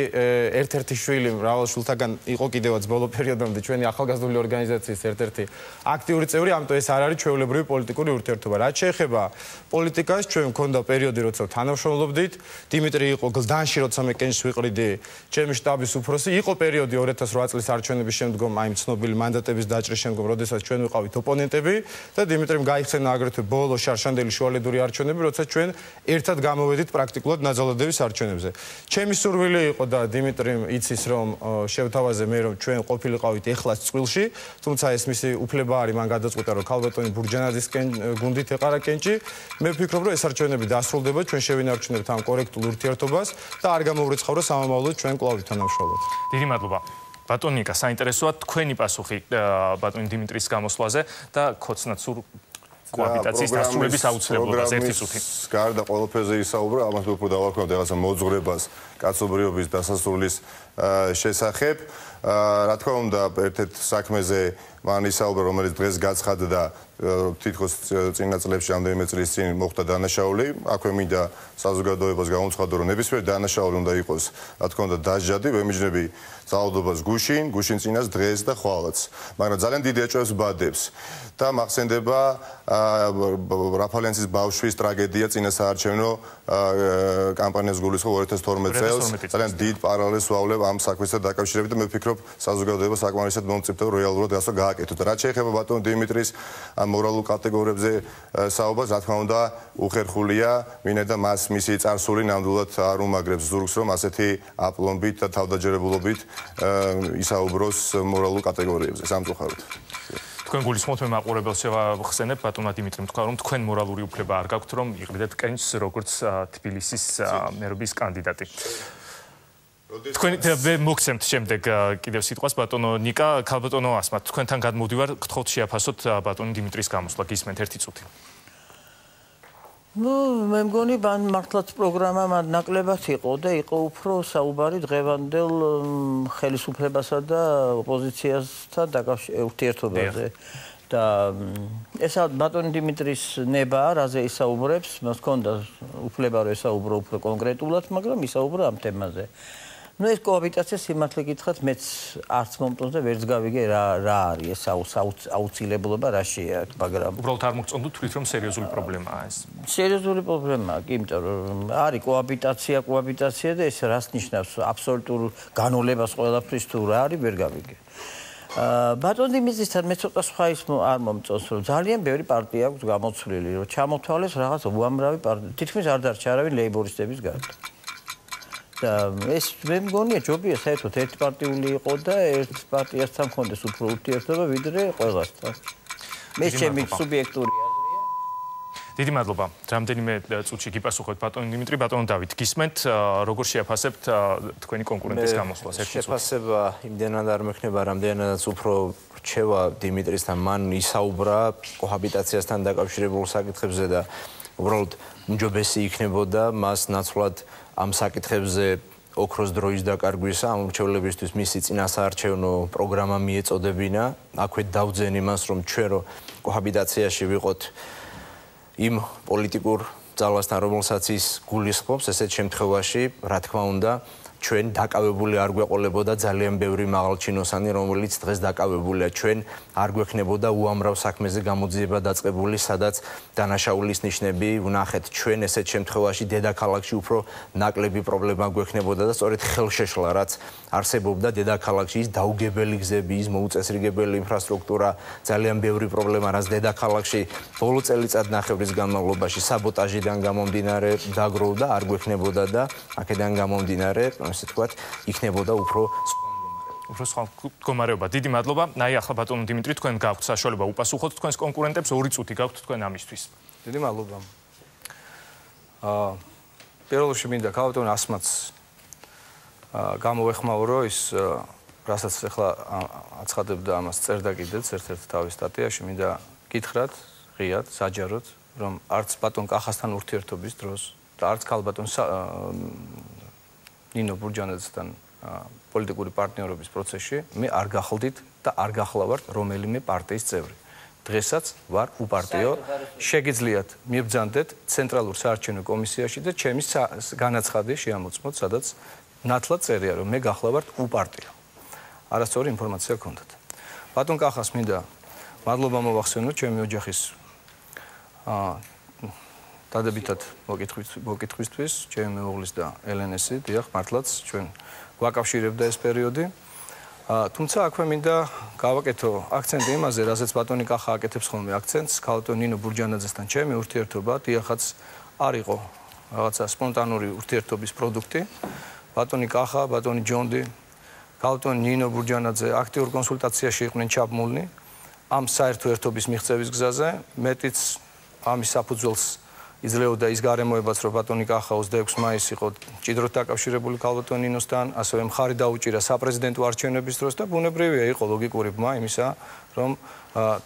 ერთ-ერთი შვილი, მრავალ შვილთაგან იყო კიდევაც ბოლო პერიოდამდე ჩვენი ახალგაზრდული ორგანიზაციის ერთ-ერთი აქტიური წევრი, ამიტომ ეს არ არის ჩვეულებრივი პოლიტიკური ურთიერთობა. რაც შეეხება პოლიტიკას, ჩვენ მქონდა პერიოდი, როცა თანამშრომლობდით, დიმიტრი იყო გლდანში, როცა მე კენჭს ვიყრიდი, ჩემი შტაბის უფროსი, იყო პერიოდი 2008 წლის არჩევნების შემდგომ, აი ცნობილი მანდატების დაჭრის შემდგომ, როდესაც ჩვენ ვიყავით ოპონენტები და დიმიტრიმ გაიხსენა აგრეთვე ბოლო შარშანდელი შუალედური არჩევნები, როცა ჩვენ ერთად გამოვედით პრაქტიკულად ნაძალადების არჩევნებზე. ჩემი სურვილი იყო და დიმიტრიმ იცის რომ შევთავაზე მე რომ ჩვენ ყოფილიყავით ეხლაც წყვილში, თუმცა ეს მისი უფლება არის, მან გადაწყვიტა რომ ქალბატონი ბურჯანაძის გუნდით ეყარა კენჭი. მე ვფიქრობ რომ ეს არჩევნები დასრულდება, ჩვენ შევინარჩუნებთ ამ კორექტულ ურთიერთობას და არ გამოვრიცხავრო სამომავლოდ ჩვენ კვლავ თანამშრომლობთ. დიდი მადლობა. ბატონ ნიკა, საინტერესოა თქვენი პასუხი ბატონ დიმიტრის გამოსვლაზე და ქოცნაცურ კოაბიტაციის დასრულების აუცილებლობას 1 წუთი. გარდა ყველაფერზე ისაუბრა, ამას უფრო დავარქვევთ რაღაცა მოძღვრებას კაცობრიობის დასასრულის შესახებ. რა თქმა უნდა, ერთ-ერთ საქმეზე მან ისაუბრა, რომელიც დღეს გაცხადდა, თითქოს წინა წლებში რამდენიმე წლის წინ მოხდა დანაშაული. აქვე მინდა საზოგადოებას გამოვცხადო, რომ ნებისმიერი დანაშაული უნდა იყოს, რა თქმა უნდა, დასჯადი, ვემიჯნები ძალადობას გუშინ წინას დღეს და ხვალაც. მაგრამ ძალიან დიდი ეჭვებს ბადებს და მახსენდება რაფალიანცის ბავშვის ტრაგედია წინასაარჩევნო კამპანიას გულისხმობ 2012 წელს. ძალიან დიდ პარალელს ვავლებ ამ საქმესთან დაკავშირებით და მე ვფიქრობ ვფიქრობ, საზოგადოება საკმარისად მომწიფდა რეალურად ასე გააკეთოთ. რაც შეეხება ბატონ დიმიტრის ამ მორალურ კატეგორიებზე საუბარს, რა თქმა უნდა, უხერხულია, ვინაიდან მას მისი წარსული ნამდვილად არ უმაგრებს ზურგს, რომ ასეთი აპლომბით და თავდაჯერებულობით ისაუბროს მორალურ კატეგორიებზე სამწუხაროდ. თქვენ გულისხმობთ მე მაყურებელს შევახსენებ ბატონმა დიმიტრიმ თქვა რომ თქვენ მორალური უფლება არ გაქვთ რომ იყიდეთ კენჭს როგორც თბილისის მერობის კანდიდატი. თქვენ მოგცემთ შემდეგ კიდევ სიტყვას ბატონო ნიკა, ქალბატონო ასმათ, თქვენთან გადმოვდივარ, გთხოვთ შეაფასოთ ბატონი დიმიტრის გამოსვლა, გისმენთ ერთი წუთი. მე მგონი მართლაც პროგრამა ნაკლებად იყო და იყო უფრო საუბარი დღევანდელ ხელისუფლებასა და ოპოზიციასთან ურთიერთობაზე. და ესა ბატონი დიმიტრის ნება, რაზე ისაუბრებს, მას ჰქონდა უფლება რომ ესაუბრო უფრო კონკრეტულად, მაგრამ ისაუბრა ამ თემაზე. ეს კოაბიტაცია სიმართლე გითხრათ, მეც არც მომწონს და ვერც გავიგე რა არის ეს აუცილებლობა რა შეია, მაგრამ უბრალოდ არ მოგწონდით თვლით რომ სერიოზული პრობლემაა ეს. სერიოზული პრობლემაა, იმიტომ რომ არის კოაბიტაცია და ეს რას ნიშნავს აბსოლუტურ განოლებას ყველაფრის თუ რა არის ვერ გავიგე. ბატონ დიმიტრისთან მე ცოტა სხვა ის არ მომწონს, რომ ძალიან ბევრი პარტია აქვს გამოცვლილი, რომ ჩამოთვალეს რაღაც უამრავი პარტია, თითქმის არ დარჩა არავინ ლეიბორისტების გარდა. და ეს მე მგონია ჯობია საერთოდ ერთპარტიული იყო და ერთ პარტიასთან მქონდეს უფრო ურთიერთობა ვიდრე ყველასთან. მე ჩემი სუბიექტური აზრია. დიდი მადლობა. რამდენიმე წუთში გიპასუხოთ ბატონ დიმიტრი, ბატონ დავით. გისმენთ როგორ შეაფასებთ თქვენი კონკურენტის გამოსვლას? შეფასება იმდენად არ მექნება, რამდენადაც უფრო რჩევა დიმიტრისთან, მან ისაუბრა კოჰაბიტაციასთან დაკავშირებულ საკითხებზე და უბრალოდ უმჯობესი იქნებოდა მას ნაცვლად ამ საკითხებზე ოქროს დროის დაკარგვისა, ამ მრჩევლებისთვის მისი წინასაარჩევნო პროგრამა მიეწოდებინა. აქვე დავძენ იმას, რომ ჩვენ რო კოჰაბიტაციაში ვიყოთ იმ პოლიტიკურ ძალასთან, რომელსაც ის გულისხმობს, ესეთ შემთხვევაში, რა თქმა უნდა, ჩვენ დაკავებული არ გვეყოლებოდა ძალიან ბევრი მაღალჩინოსანი, რომელიც დღეს დაკავებულია. ჩვენ არ გვექნებოდა უამრავ საქმეზე გამოძიება დაწყებული, სადაც დანაშაულის ნიშნები ვნახეთ. ჩვენ ესეთ შემთხვევაში დედაქალაქში უფრო ნაკლები პრობლემა გვექნებოდა და სწორედ ხელშეშლა, რაც არსებობდა დედაქალაქში, ის დაუგებელი გზები, ის მოუწესრიგებელი ინფრასტრუქტურა, ძალიან ბევრი პრობლემა, რაც დედაქალაქში ბოლო წელიწადნახევრის განმავლობაში საბოტაჟიდან გამომდინარე დაგროვდა, არ გვექნებოდა და აქედან გამომდინარე ასე თქვათ, იქნებოდა უფრო სხვა მდგომარეობა. დიდი მადლობა. ნაი ახლა ბატონო დიმიტრი, თქვენ გაქვთ საშუალება უპასუხოთ თქვენს კონკურენტებს, 2 წუთი გაქვთ თქვენ ამისთვის. დიდი მადლობა. პირველ რიგში მინდა ქალბატონ ასმაც გამოვეხმაურო ის რასაც ახლა აცხადებდა ამას წერდა კიდეც ერთ-ერთ თავის სტატიაში, მინდა გითხრათ ღიად, საჯაროდ, რომ არც ბატონ კახასთან ურთიერთობის დროს და არც ქალბატონ ნინო ბურჯანაძესთან პოლიტიკური პარტნიორობის პროცესში მე არ გახლდით და არ გახლავართ რომელიმე პარტიის წევრი. დღესაც ვარ უპარტიო, შეგიძლიათ მიბრძანდეთ ცენტრალურ საარჩევნო კომისიაში და ჩემი განაცხადი შეამოწმოთ, სადაც ნათლად წერია, რომ მე გახლავართ უპარტიო. არასწორი ინფორმაცია გქონდათ. ბატონ კახას მინდა მადლობა მოვახსენოთ ჩემი ოჯახის დადებითად მოკითხვისთვის, ჩემი მეუღლის და ელენესი, დიახ, მართლაც ჩვენ გვაკავშირებდა ეს პერიოდი. თუმცა აქვე მინდა გავაკეთო აქცენტი იმაზე, რასაც ბატონი კახა აკეთებს ხოლმე აქცენტს, ქალბატონ ნინო ბურჯანაძესთან ჩემი ურთიერთობა, დიახაც არ იყო რაღაცა სპონტანური ურთიერთობის პროდუქტი. ბატონი კახა, ბატონი ჯონდი, ქალბატონ ნინო ბურჯანაძე აქტიურ კონსულტაციაში იყვნენ ჩაბმულნი ამ საერთო ერთობის მიღწევის გზაზე, მეტიც ამის საფუძველს იძლეოდა ის გარემოებაც, რომ ბატონი კახა 26 მაისს იყო ჭიდროდ დაკავშირებული ქალბატონ ნინოსთან, ასევე მხარი დაუჭირა საპრეზიდენტო არჩევნების დროს და ბუნებრივია იყო ლოგიკური ბმა იმისა, რომ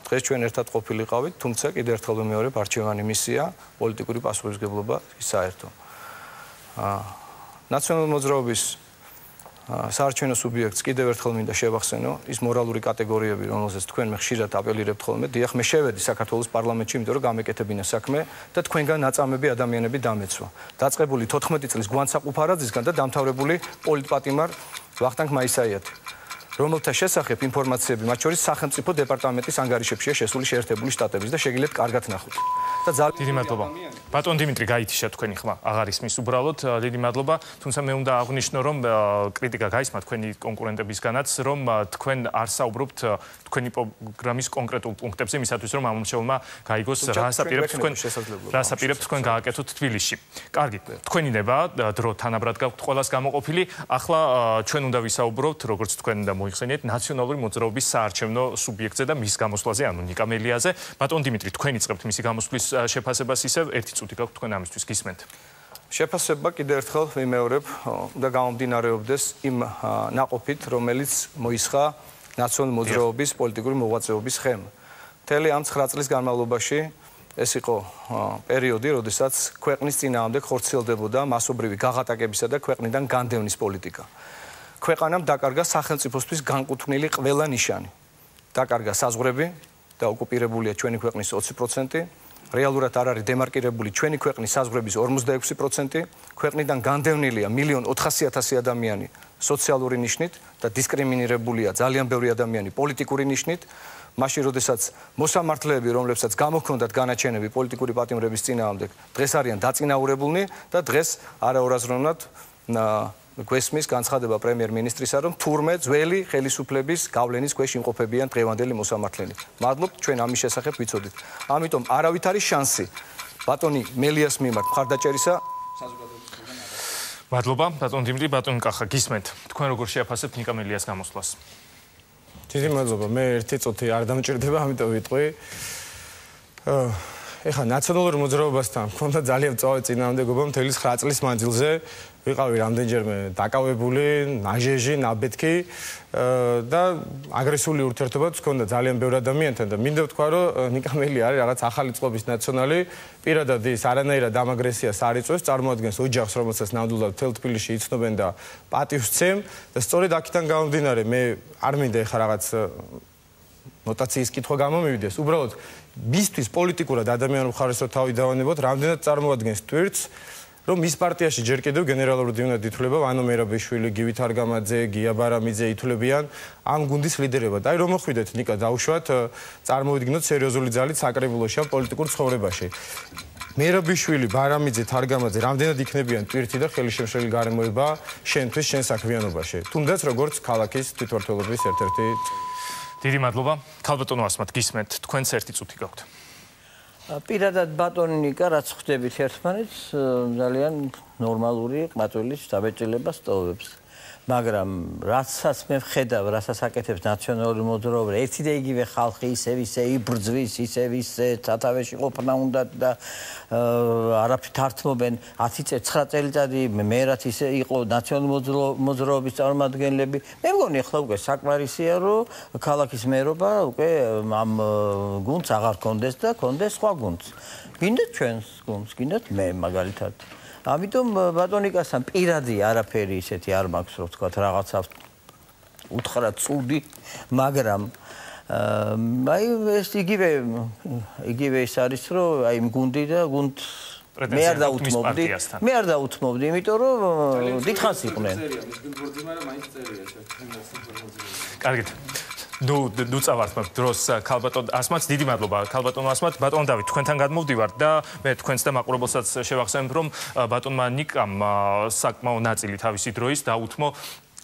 დღეს ჩვენ ერთად ყოფილიყავით, თუმცა კიდევ ერთხელ ვიმეორებ, არჩევანი მისია, პოლიტიკური პასუხისმგებლობა საერთო. ნაციონალური მოძრაობის საარჩევნო სუბიექტს კიდევ ერთხელ მინდა შევახსენო ის მორალური კატეგორიები, რომელზეც თქვენ მე ხშირად აპელირებთ ხოლმე. დიახ, მე შევედი საქართველოს პარლამენტში, იმიტომ რომ გამეკეთებინა საქმე და თქვენგან ნაწამები ადამიანები დამეცვა. დაწყებული 14 წლის გვანცაყუფარაძისგან და დამთავრებული პოლიტპატიმარ ვახტანგ მაისაიათი. რომელთა შესახებ ინფორმაციები, მათ შორის სახელმწიფო დეპარტამენტის ანგარიშებშია შესული შეერთებული შტატების და შეგიძლიათ კარგად ნახოთ. და ძალიან დიდი მადლობა. ბატონ დიმიტრი, გაითიშა თქვენი ხმა. აღარ ისმის უბრალოდ. დიდი მადლობა. თუმცა მე უნდა აღვნიშნო, რომ კრიტიკა გაისმა თქვენი კონკურენტებისგანაც, რომ თქვენ არ საუბრობთ თქვენი პროგრამის კონკრეტულ პუნქტებზე, მისათვის რომ ამომრჩეველმა გაიგოს რას აპირებთ თქვენ გააკეთოთ თბილისში. კარგი, თქვენი ნება დრო თანაბრად გაქვთ ყველას გამოყოფილი. ახლა ჩვენ უნდა ვისაუბროთ, როგორც თქვენ და მოიხსენიეთ, ნაციონალური მოძრაობის საარჩევნო სუბიექტზე და მის გამოსვლაზე, ანუ ნიკა მელიაზე. ბატონ დიმიტრი, თქვენ იწყებთ მისი გამოსვლის შეფასებას ისევ 1 წუთი გაქვთ თქვენ ამისთვის გისმენთ. შეფასება კიდევ ერთხელ ვიმეორებ და გამომდინარეობდეს იმ ნაყოფით, რომელიც მოისხა ნაციონალური მოძრაობის პოლიტიკური მოღვაწეობის ხემ. მთელი ამ 9 წლის განმავლობაში ეს იყო პერიოდი, როდესაც ქვეყნის წინააღმდეგ ხორციელდებოდა მასობრივი გაღატაკებისა და ქვეყნიდან განდევნის პოლიტიკა. ქვეყანამ დაკარგა სახელმწიფოსთვის განკუთვნილი ყველა ნიშანი. დაკარგა საზღვრები და ოკუპირებულია ჩვენი ქვეყნის 20%, რეალურად არ არის დემარკირებული ჩვენი ქვეყნის საზღვრების 46%, ქვეყნიდან განდევნილია 1.400.000 ადამიანი სოციალური ნიშნით და დისკრიმინირებულია ძალიან ბევრი ადამიანი პოლიტიკური ნიშნით. მაშინ, როდესაც მოსამართლეები, რომლებსაც გამოჰქონდათ განაჩენები პოლიტიკური პატიმრების წინააღმდეგ, დღეს არიან დაწინაურებულნი და დღეს არაორაზროვნად გვესმის განცხადება პრემიერ-მინისტრისა, რომ თურმე ძველი ხელისუფლების გავლენის ქვეშ იმყოფებიან დღევანდელი მოსამართლეები. მადლობთ, ჩვენ ამის შესახებ ვიცოდით. ამიტომ არავით არის შანსი ბატონი მელიას მიმართ მხარდაჭერისა. მადლობა, ბატონ დიმიტრი, ბატონ კახა, გისმენთ. თქვენ როგორ შეაფასებთ ნიკა მელიას გამოსვლას? დიდი მადლობა. მე 1 წუთი არ დამჭირდება, ამიტომ ვიტყვი. ეხლა ნაციონალურ მოძრაობასთან მქონდა ძალიან მწვავე წინააღმდეგობა მთელი 9 წლის მანძილზე. ვიყავი რამდენჯერმე დაკავებული, ნაჟეჟი, ნაბეთქი და აგრესიული ურთიერთობაც მქონდა ძალიან ბევრ ადამიანთან და მინდა ვთქვა, რომ ნიკა მელია არის რაღაც ახალი წყობის ნაციონალი. პირადად ის არანაირად ამ აგრესიას არ იწვევს, წარმოადგენს ოჯახს, რომელსაც ნამდვილად მთელ თბილისში იცნობენ და პატივს სცემ და სწორედ აქედან გამომდინარე მე არ მინდა ეხლა რაღაც ნოტაციის კითხვა გამომივიდეს. უბრალოდ მისთვის პოლიტიკურად ადამიანურ მხარეს რო თავი დავანებოთ, რამდენად წარმოადგენს ტვირთს, რომ მის პარტიაში ჯერ კიდევ გენერალური დივნად ითვლება ვანო მერაბიშვილი, გივი თარგამაძე, გია ბარამიძე ითვლებიან ამ გუნდის ლიდერებად. აი რომ მოხვიდეთ ნიკა დავუშვათ, წარმოვიდგინოთ სერიოზული ძალით საკრებულოში ამ პოლიტიკურ ცხოვრებაში. მერაბიშვილი, ბარამიძე, თარგამაძე რამდენად იქნებიან ტვირთი და ხელისშემშლელი გარემოება შენთვის, შენ საქმიანობაში. თუნდაც როგორც ქალაქის თვითმმართველობის ერთ-ერთი. დიდი მადლობა. ქალბატონო ასმათ გისმენთ, თქვენც 1 წუთი გაქვთ. პირადად ბატონი ნიკა, რაც ხვდებით ერთმანეთს, ძალიან ნორმალური ყმაწვილის დაბეჭდილებას ტოვებს. მაგრამ რასაც მე ვხედავ, რასაც აკეთებს ნაციონალური მოძრაობა, ერთი და იგივე ხალხი ისევ იბრძვის, ისევ სათავეში ყოფნა უნდა და არაფრით არ თმობენ 9 წელიწადი მე რაც ისე იყო ნაციონალური მოძრაობის წარმომადგენლები. მე მგონი ახლა უკვე საკმარისია, რომ ქალაქის მერობა უკვე ამ გუნდს აღარ კონდეს და კონდეს სხვა გუნდს. გინდათ ჩვენს გუნდს, გინდათ მე მაგალითად. ამიტომ ბატონიკასთან პირადი არაფერი ისეთი არ მაქვს, რომ თქვა რაღაცა უთხრა წუდი, მაგრამ აი ეს იგივე ის არის, რომ აი გუნდი და გუნდ მე არ დაუთმობდი, იმიტომ რომ დიდხანს იყვნენ. კარგით. ნუ წავართ დროს ქალბატონ ასმაც დიდი მადლობა ქალბატონ ასმაც ბატონ დავით თქვენთან გადმოვდივართ და მე თქვენს და მაყურებელსაც შევახსენებ რომ ბატონმა ნიკამ საკმაო ნაწილი თავისი დროის დაუთმო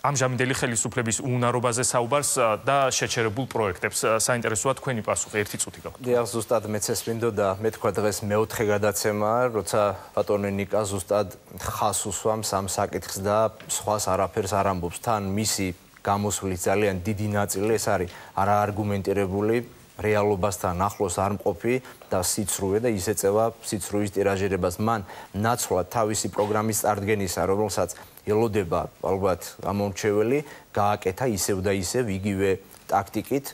ამჟამინდელი ხელისუფლების უნარობაზე საუბარს და შეჩერებულ პროექტებს. საინტერესოა თქვენი პასუხი 1 წუთი გაქვთ. დიახ, ზუსტად მეც ეს მინდოდა, მე თქვა დღეს მეოთხე გადაცემაა, როცა ბატონი ნიკა ზუსტად ხას უსვამს ამ საკითხს და სხვას არაფერს არ ამბობს. თან მისი გამოსვლის ძალიან დიდი ნაწილი ეს არის არაარგუმენტირებული, რეალობასთან ახლოს არ მყოფი და სიცრუე და ის ეწევა სიცრუის ტირაჟირებას. მან ნაცვლად თავისი პროგრამის წარდგენისა, რომელსაც ელოდება ალბათ გამომრჩეველი, გააკეთა ისევ და ისევ იგივე ტაქტიკით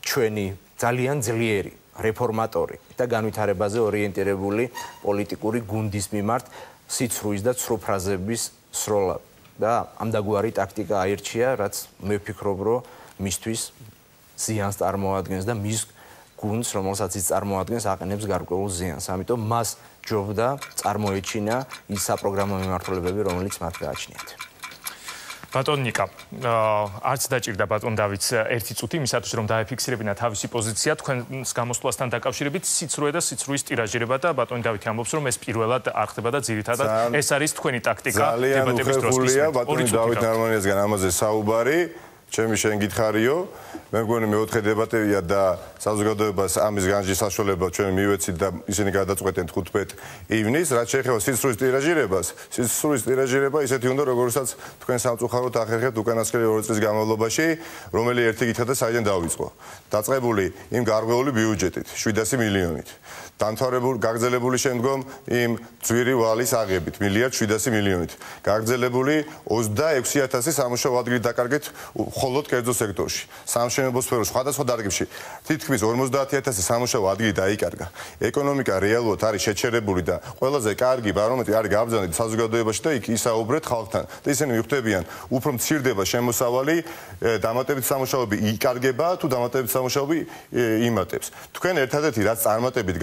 ჩვენი ძალიან ძლიერი რეფორმატორი და განვითარებაზე ორიენტირებული პოლიტიკური გუნდის მიმართ სიცრუის და ცრუ ფრაზების სროლა. და ამდაგვარი ტაქტიკა აირჩია, რაც მე ვფიქრობ, რომ მისთვის ზიანს წარმოადგენს და მის გუნდს, რომელსაც ის წარმოადგენს, აყენებს გარკვეულ ზიანს. ამიტომ მას ჯობდა წარმოეჩინა ის საპროგრამო მიმართულებები, რომელიც მათ გააჩნიათ. ბატონ ნიკა, არც დაჭირდა ბატონ დავითს ერთი წუთი იმისათვის რომ დაეფიქსირებინა თავისი პოზიცია თქვენს გამოსვლასთან დაკავშირებით სიცრუე და სიცრუის ტირაჟირება და ბატონ დავითი ამბობს რომ ეს პირველად არ ხდება და ძირითადად ეს არის თქვენი ტაქტიკა დებატების დროს გისმენთ. ბატონ დავით ნარმანიასგან ამაზე საუბარი ჩემი შენ გითხარიო მე მგონი მეოთხე დებატებია და საზოგადოებას ამის განჯის საშუალება ჩვენ მივეცით და ისინი გადაწყვეტენ 15 ივნისს რაც შეეხება სიცრუის ტირაჟირებას სიცრუის ტირაჟირება ისეთი უნდა როგორცაც თქვენ სამწუხაროდ ახერხებთ უკანასკნელი 2 წლის განმავლობაში რომელი ერთი გითხრათ და საიდან დავიწყო დაწყებული იმ გარღვეული ბიუჯეტით 700 მილიონით დამთავრებული გაგრძელებული შემდგომ იმ ძვირი ვალის აღებით 1.7 მილიონით გაგრძელებული 26000 სამუშაო ადგილი დაკარგეთ მხოლოდ კერძო სექტორში სამშენებლო სფეროში სხვადასხვა დარგებში თითქმის 50000 სამუშაო ადგილი დაიკარგა ეკონომიკა რეალურად არის შეჩერებული და ყველაზე კარგი ბარომეტრი არის გაბრძანებული საზოგადოებაში და იქ ისაუბრეთ ხალხთან და ისინი მიხვდებიან უფრო მცირდება შემოსავალი დამატებით სამუშაოები იკარგება თუ დამატებით სამუშაოები იმატებს თქვენ ერთადერთი რაც წარმატებით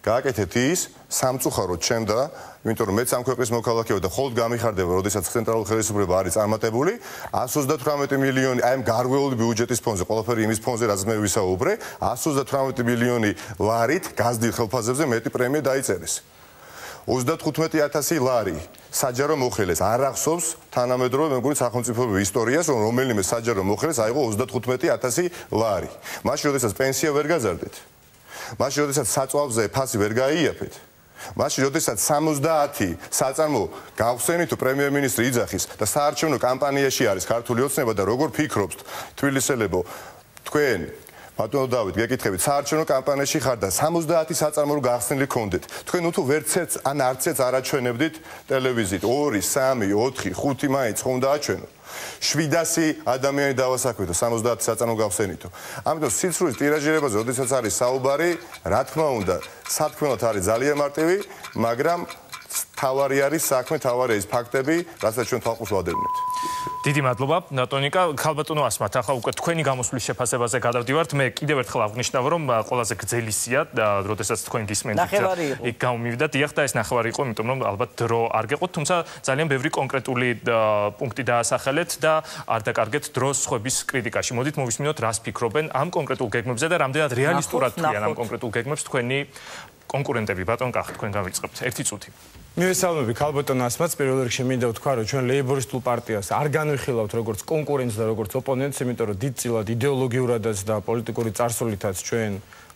გააკეთეთ ის სამწუხაროდ ჩემ და იმიტომ რომ მეც ამ ქვეყნის მოქალაქეა და ხოლმე გამიხარდება როდესაც ცენტრალური ხელისუფლება არის წარმატებული 138 მილიონი აი ამ გარღვეული ბიუჯეტის ფონზე ყველაფერი იმის ფონზე რაც მე ვისაუბრე 138 მილიონი ლარით გაზრდილ ხელფასებზე მეტი პრემია დაიწერეს 35000 ლარი საჯარო მოხელეს არ ახსოვს თანამედროვე მე მგონი სახელმწიფოების ისტორიას რომ რომელიმე საჯარო მოხელეს აიღო 35000 ლარი მაშინ როდესაც პენსია ვერ გაზარდეთ მაშინ როდესაც საწვავზე ფასი ვერ გაიაფეთ მაშინ როდესაც 70 საწარმო გავხსენით პრემიერ-მინისტრი იძახის და საარჩევნო კამპანიაში არის ქართული ოცნება და როგორ ფიქრობთ თბილისელებო თქვენ ბატონო დავით გეკითხებით საარჩევნო კამპანიაში ხარ და 70 საწარმო გახსნილი გქონდეთ თქვენ უთო ვერცერთ ან არცერთ არაჩვენებდით ტელევიზიით 2 3 4 5 მაინც ხომ დააჩვენო 700 ადამიანი დავასაქმეთ 70 საწარმო გავხსენითო ამიტომ სიცრუის ტირაჟირებაზე როდესაც არის საუბარი რა თქმა უნდა სათქმელად არის ძალიან მარტივი მაგრამ თავარი არის საქმე თავარი ის ფაქტები რასაც ჩვენ თვალყურს ვადევნებთ დიდი მადლობა ნატონიკა ქალბატონო ასმათ ახლა უკვე თქვენი გამოსვლის შეფასებაზე გადავდივართ მე კიდევ ერთხელ აღვნიშნავ რომ ყველაზე გრძელისია როდესაც თქვენ გისმენთ იქ გამომივიდა დიახ და ეს ნახევარი იყო იმიტომ რომ ალბათ დრო არ გეყოთ თუმცა ძალიან ბევრი კონკრეტული პუნქტი დაასახელეთ და არ დაკარგეთ დროს სხვების კრიტიკაში მოდით მოვისმინოთ რას ფიქრობენ ამ კონკრეტულ გეგმებზე და რამდენად რეალისტურად თვლიან ამ კონკრეტულ გეგმებს თქვენი კონკურენტები ბატონ კახ თქვენ გავიწყებთ ერთი წუთი მივესალმები ქალბატონ ასმაც პირველ რიგში მინდა ვთქვა რომ ჩვენ ლეიბორისტულ პარტიას არ განვიხილავთ როგორც კონკურენტს და როგორც ოპონენტს იმიტომ რომ დიდწილად იდეოლოგიურადაც და პოლიტიკური წარსულითაც ჩვენ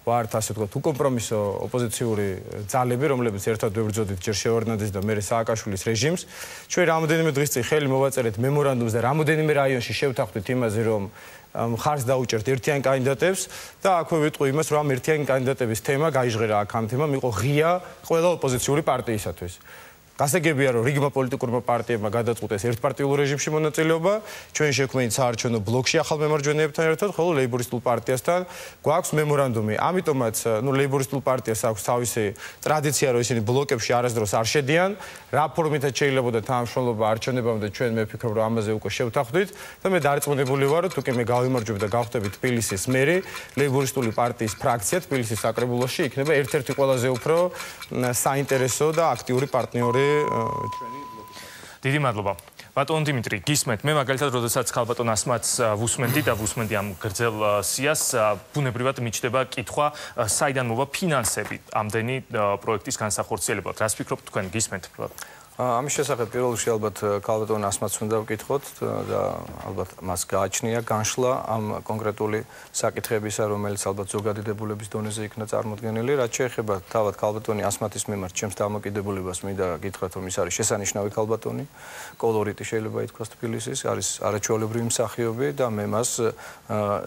ვართ ასე ვთქვათ უკომპრომისო ოპოზიციური ძალები რომლებიც ერთად ვებრძოდით ჯერ შევარდნაძის და მერე სააკაშვილის რეჟიმს ჩვენ რამოდენიმე დღის წინ ხელი მოვაწერეთ მემორანდუმს და რამოდენიმე რაიონში შევთანხმდით იმაზე რომ ხარს დაუჭერთ ერთიან კანდიდატებს და აქვე ვიტყვი იმას რომ ამ ერთიანი კანდიდატების თემა გაიჟღერა აქ ამ თემამ იყო ღია ყველა ოპოზიციური პარტიისათვის გასაგებია რომ რიგმა პოლიტიკურმა პარტიებმა გადაწყვეტეს ერთპარტიულ რეჟიმში მონაწილეობა ჩვენ შექმნით საარჩევნო ბლოკში ახალ მემარჯვენეებთან ერთად ხოლო ლეიბორისტულ პარტიასთან გვაქვს მემორანდუმი ამიტომაც ლეიბორისტულ პარტიას აქვს თავისი ტრადიცია რომ ისინი ბლოკებში არასდროს არ შედიან რა ფორმითაც შეიძლებოდა თანამშრომლობა არჩევნებამდე ჩვენ მე ვფიქრობ რომ ამაზე უკვე შევთანხმდით და მე დარწმუნებული ვარ რომ თუკი მე გავიმარჯვებ და გავხდები თბილისის მერი ლეიბორისტული პარტიის ფრაქცია თბილისის საკრებულოში იქნება ერთ-ერთი ყველაზე უფრო საინტერესო და აქტიური პარტნიორი დიდი მადლობა ბატონ დიმიტრი გისმენთ მე მაგალითად როდესაც ქალბატონ ასმათს ვუსმენდი და ვუსმენდი ამ გრძელ სიას ბუნებრივად მიჩნდება კითხვა საიდან მოვა ფინანსები ამდენი პროექტის განსახორციელებლად რას ფიქრობთ თქვენ გისმენთ ამის შესახებ პირველ რიგში ალბათ ქალბატონ ასმათს უნდა ვკითხოთ და ალბათ მას გააჩნია განშლა ამ კონკრეტული საკითხებისა რომელიც ალბათ ზოგადიდებულების დონეზე იქნა წარმოდგენილი რაც შეეხება თავად ქალბატონი ასმათის მიმართ ჩემს დამოკიდებულებას მინდა გითხრათ რომ ის არის შესანიშნავი ქალბატონი კოლორიტი შეიძლება ითქვას თბილისის არის არაჩვეულებრივი მსახიობი და მე მას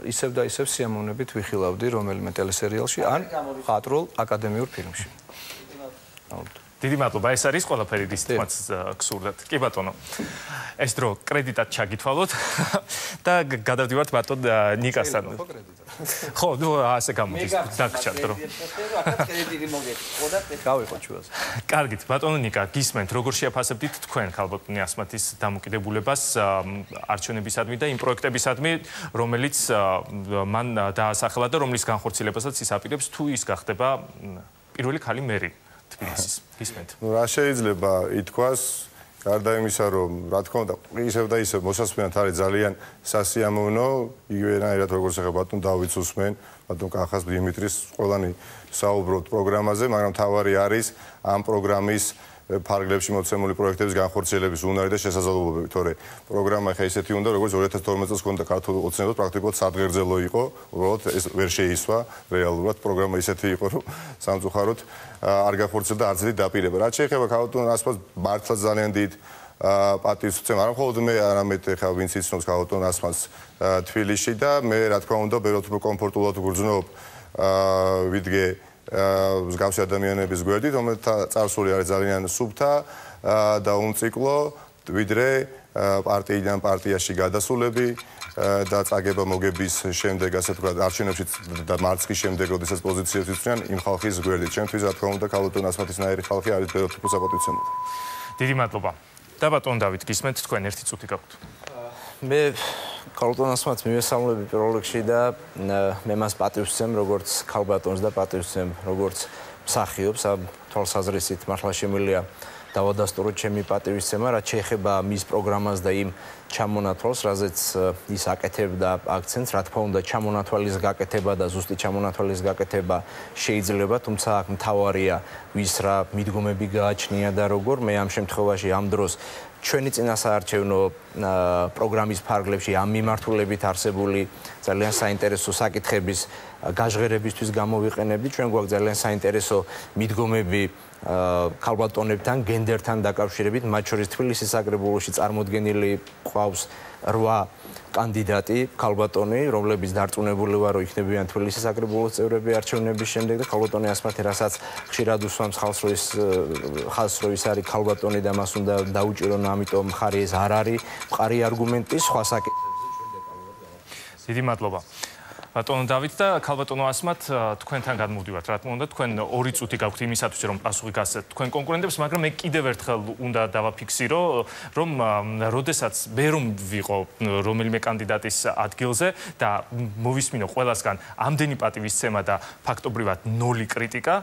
ისევ და ისევ სიამოვნებით ვიხილავდი რომელიმე ტელესერიალში ან მხატვრულ აკადემიურ ფილმში დიდი მადლობა ეს არის ყველაფერი რის თქმაც გსურდათ კი ბატონო ეს დრო კრედიტად ჩაგითვალოთ და გადავდივართ ბატონ ნიკასთან ხო ნუ ასე გამოდის დაგჭა დრო გავიყო ჩვენს კარგით ბატონო ნიკა გისმენთ როგორ შეაფასებდით თქვენ ქალბატონი ასმათის დამოკიდებულებას არჩევნებისადმი და იმ პროექტებისადმი რომელიც მან დაასახელა და რომლის განხორციელებასაც ის აპირებს თუ ის გახდება პირველი ქალი მერი თბილისის გისმენთ რა შეიძლება ითქვას გარდა იმისა, რომ რა თქმა უნდა, ისევ და ისევ მოსასმენად არის ძალიან სასიამოვნო, იგივენაირად როგორც ახლა ბატონ დავითს უსმენ, ბატონ კახას, დიმიტრის, ყველანი საუბრობთ პროგრამაზე, მაგრამ თავარი არის ამ პროგრამის ფარგლებში მოცემული პროექტების განხორციელების უნარი და შესაძლებლობები, თორე პროგრამა ხა ისეთი უნდა, როგორც 2012 წელს ქონდა ქართულ ოცნებად, პრაქტიკულად სადღერძელო იყო, უბრალოდ ეს ვერ შეისვა რეალურად, პროგრამა ისეთი იყო, რომ სამწუხაროდ არ განხორციელდა არც ერთი დაპირება. რაც შეეხება ქალბატონ ასმას, მართლა ძალიან დიდ პატივს ვცემ, არა მხოლოდ მე, არამედ ხა ვინც იცნობს ქალბატონ ასმას თბილისში და მე რა თქმა უნდა, ბევრად უფრო კომფორტულად ვგრძნობ ვიდგე მსგავსი ადამიანების გვერდით, რომელთა წარსული არის ძალიან სუფთა და უმციკლო, ვიდრე პარტიიდან პარტიაში გადასულები და წაგება მოგების შემდეგ, ასე ვთქვათ, არჩევნებში და მარცხის შემდეგ, როდესაც პოზიციებს იცვლიან იმ ხალხის გვერდით. ჩემთვის რა თქმა უნდა, ქალბატონ ასმათისნაირი ხალხი არის ბევრად უფრო საპატივცემულო. დიდი მადლობა. და ბატონ დავით, გისმენთ თქვენ ერთი წუთი გაქვთ. მე ქალბატონ ასმათს მივესალმები პირველ რიგში და მე მას პატივს ვცემ, როგორც ქალბატონს და პატივს ვცემ, როგორც მსახიობს, ამ თვალსაზრისით მართლა შემიძლია დავადასტუროთ ჩემი პატივისცემა, რაც შეეხება მის პროგრამას და იმ ჩამონათვალს, რაზეც ის აკეთებდა აქცენტს, რა თქმა უნდა, ჩამონათვალის გაკეთება და ზუსტი ჩამონათვალის გაკეთება შეიძლება, თუმცა აქ მთავარია ვის რა მიდგომები გააჩნია და როგორ. მე ამ შემთხვევაში ამ დროს ჩვენი წინასაარჩევნო პროგრამის ფარგლებში ამ მიმართულებით არსებული ძალიან საინტერესო საკითხების გაჟღერებისთვის გამოვიყენებდი. ჩვენ გვაქვს ძალიან საინტერესო მიდგომები ქალბატონებთან, გენდერთან დაკავშირებით, მათ შორის თბილისის საკრებულოში წარმოდგენილი ყავს 8 კანდიდატი ქალბატონი, რომლებიც დარწმუნებული ვარ, რომ იქნებიან თბილისის საკრებულოს წევრები არჩევნების შემდეგ და ქალბატონი ასმათი, რასაც ხშირად უსვამს ხალხს, რომ ის არის ქალბატონი და მას უნდა დაუჭირონ, ამიტომ მხარი ეს არ არის მყარი არგუმენტი სხვა საკითხებზე ჩვენ დეტალურად გავაკეთებთ. დიდი მადლობა. ბატონო დავით და ქალბატონო ასმათ, თქვენთან გადმოვდივართ, რა თქმა უნდა, თქვენ 2 წუთი გაქვთ იმისათვის, რომ პასუხი გასცეთ თქვენ კონკურენტებს, მაგრამ მე კიდევ ერთხელ უნდა დავაფიქსირო, რომ როდესაც მე რომ ვიყო რომელიმე კანდიდატის ადგილზე და მოვისმინო ყველასგან ამდენი პატივისცემა და ფაქტობრივად 0 კრიტიკა,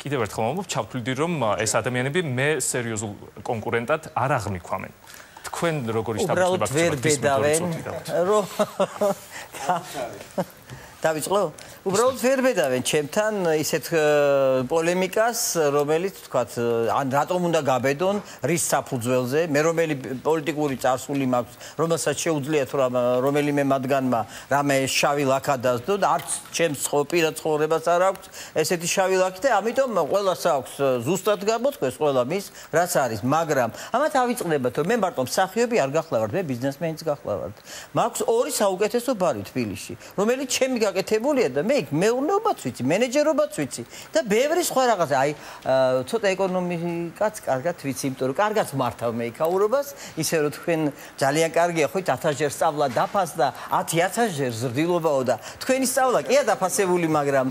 კიდევ ერთხელ მომობ, ჩავთვლიდი, რომ ეს ადამიანები მე სერიოზულ კონკურენტად არ აღმიქვამენ. თქვენ როგორ ისტაბილურებთ? უბრალოდ ვერ ბედავენ, რომ დავიწყო? უბრალოდ ვერ ბედავენ ჩემთან ისეთ პოლემიკას, რომელიც თქვათ, ან რატომ უნდა გაბედონ რის საფუძველზე, მე რომელი პოლიტიკური წარსული მაქვს, რომელსაც შეუძლიათ რომელიმე მათგანმა რამე შავი ლაქა დასდო და არც ჩემს პირად ცხოვრებას არ აქვს ესეთი შავი ლაქი და ამიტომ ყველას აქვს ზუსტად გამოთქვეს ყველა მის, რაც არის, მაგრამ ამათ ავიწყდებათ, რომ მე მარტო მსახიობი არ გახლავართ, მე ბიზნესმენიც გახლავართ. მაქვს 2 საუკეთესო ბარი თბილისში, რომელიც ჩემი გაკეთებულია და მე მეურნეობაც ვიცი, მენეჯერობაც ვიცი და ბევრი სხვა რაღაცა. აი, ცოტა ეკონომიკაც კარგად ვიცი, იმიტომ რომ კარგად მართავ მე იქაურობას, ისე რომ თქვენ ძალიან კარგია ხო 1000 ჯერ სწავლა დაფას და 10000 ჯერ ზრდილობაო და თქვენი სწავლა კია დაფასებული, მაგრამ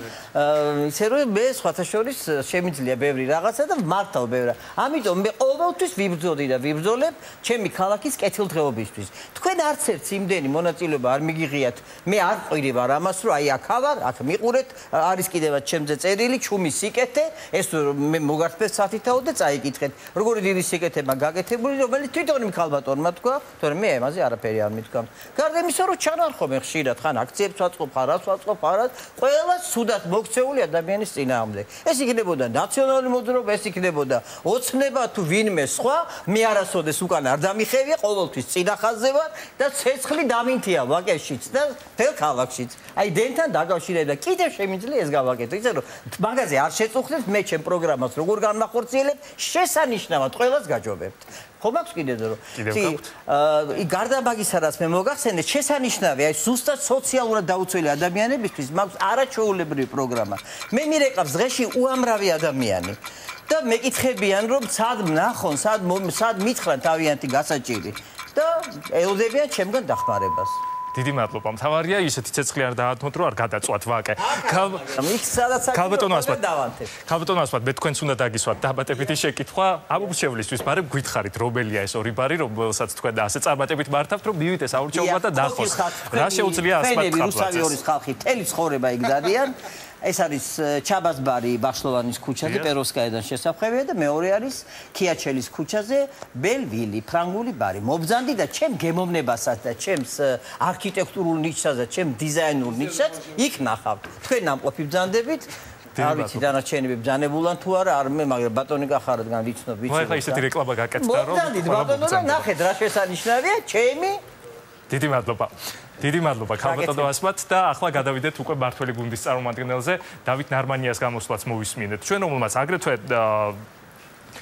ისე რომ მე სხვათა შორის შემიძლია ბევრი რაღაცა და მართავ ბევრა. ამიტომ მე ყოველთვის ვიბრძოდი და ვიბრძოლებ ჩემი ქალაქის კეთილდღეობისთვის. თქვენ არც ერთ იმდენი მონაწილეობა არ მიგიღიათ. მე არ ყირი ვარ ამას, რომ აი აქ ავარ, აქ მიყურეთ, არის კიდევაც ჩემზე წერილი, ჩუმის სიკეთე, ეს მე მოგართმევთ სათითაოდ და წაიკითხეთ. როგორი დიდი სიკეთეა გაკეთებული, რომელიც თვითონ ქალბატონმა თქვა, თორემ მე ამაზე არაფერი არ მithქამ. გარდა იმისა, რომ ჩანარხობენ ხშირად, ხან აქციებს ვაწყობ, არას ვაწყობ, არას, ყველა სუდად მოქცეული ადამიანის წინააღმდეგ. ეს იქნებოდა ნაციონალური მოძრაობა, ეს იქნებოდა ოცნება თუ ვინმე სხვა, მე არასოდეს უკან არ დამიხევია, ყოველთვის წინახაზზე ვარ და ცეცხლი დამინთია ვაკეშიც და თელ ქალაქშიც. აი დენთან დაკავშირებით და კიდევ შემიძლია ეს გავაკეთო. ისე რომ მაგაზე არ შეწუხდეთ, მე ჩემ პროგრამას როგორ განმახორციელებ, შესანიშნავად ყველას გაჯობებთ. ხო მაქვს კიდევ რომ გარდა მაგისა, რაც მე მოგახსენეთ, შესანიშნავია აი ზუსტად სოციალურად დაუცველი ადამიანებისთვის მაქვს არაჩვეულებრივი პროგრამა. მე მირეყავს დღეში უამრავი ადამიანი და მეკითხებიან, რომ სად ნახონ, სად მითხრან თავიანთი გასაჭირი და ელოდებიან ჩემგან დახმარებას. დიდი მადლობა. მთავარია ისეთი ცეცხლი არ დაათმოთ, რომ არ გადაწვათ ვაკე. ქალბატონო ასმათ, მე თქვენც უნდა დაგისვათ დაბატებითი შეკითხვა ამომრჩევლისთვის, მაგრამ გითხარით, რომელია ეს 2 ბარი, რომელსაც თქვენ და ასე წარმატებით მართავთ, რომ მივიდეს აურჩეულობა და დახოს. რა შეუძლია ასმათ ხალხს? რუსთავის ხალხი მთელი ცხოვრება იქ დადიან. ეს არის ჩაბაზბარი ბახშლოვანის ქუჩაზე, პეროვსკაიიდან შესახვევია და მეორე არის ქიაჩელის ქუჩაზე, ბელვილი, ფრანგული ბარი. მობრძანდი და ჩემ გემოვნებასაც და ჩემს არქიტექტურულ ნიშსაც და ჩემ დიზაინურ ნიშსაც იქ ნახავთ. თქვენ ნამყოფი ბრძანდებით. არ ვიცი დანარჩენები ბრძანებულან თუ არა, არ მე მაგრამ ბატონიკა ხარ რადგან ვიცნობ. ხო, ისეთი რეკლამა გაკეთდა რომ მობრძანდით ბატონო და ნახეთ რა შესანიშნავია, ჩემი დიდი მადლობა. დიდი მადლობა ქალბატონო ასმათ და ახლა გადავიდეთ უკვე მართველი გუნდის წარმომადგენელზე, დავით ნარმანიას გამოსვლაც მოვისმინეთ. ჩვენ რომელმაც აგრეთვე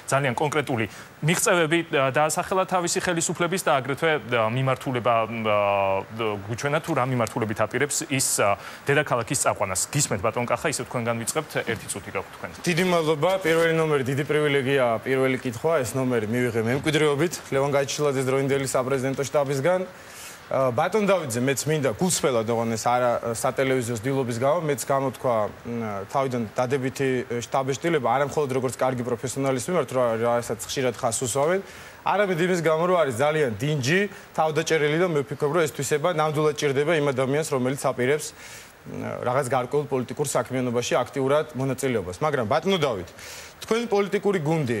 ძალიან კონკრეტული მიღწევები დაასახელა თავისი ხელისუფლების და აგრეთვე მიმართულება გვიჩვენა თუ რა მიმართულებით აპირებს ის დედაქალაქის წაყვანას. გისმენთ ბატონ კახა, ისე თქვენგან ვიწყებთ, ერთი წუთი გაქვთ თქვენ. დიდი მადლობა. პირველი ნომერი დიდი პრივილეგია, პირველი კითხვა, ეს ნომერი მივიღე მემკვიდრეობით ლევან გაჩილაძის დროინდელი საპრეზიდენტო შტაბისგან. ბატონ დავითზე მეც მინდა გულწრფელად ოღონდ ეს არა სატელევიზიო დილობის გამო მეც გამოთქვა თავიდან დადებითი შტაბეშტილება არა მხოლოდ როგორც კარგი პროფესიონალის მიმართ რასაც ხშირად ხას უსვამენ არამედ იმის გამო რომ არის ძალიან დინჯი თავდაჭერილი და მე ვფიქრობ რომ ეს თვისება ნამდვილად ჭირდება იმ ადამიანს რომელიც აპირებს რაღაც გარკვეულ პოლიტიკურ საქმიანობაში აქტიურად მონაწილეობას მაგრამ ბატონო დავით თქვენი პოლიტიკური გუნდი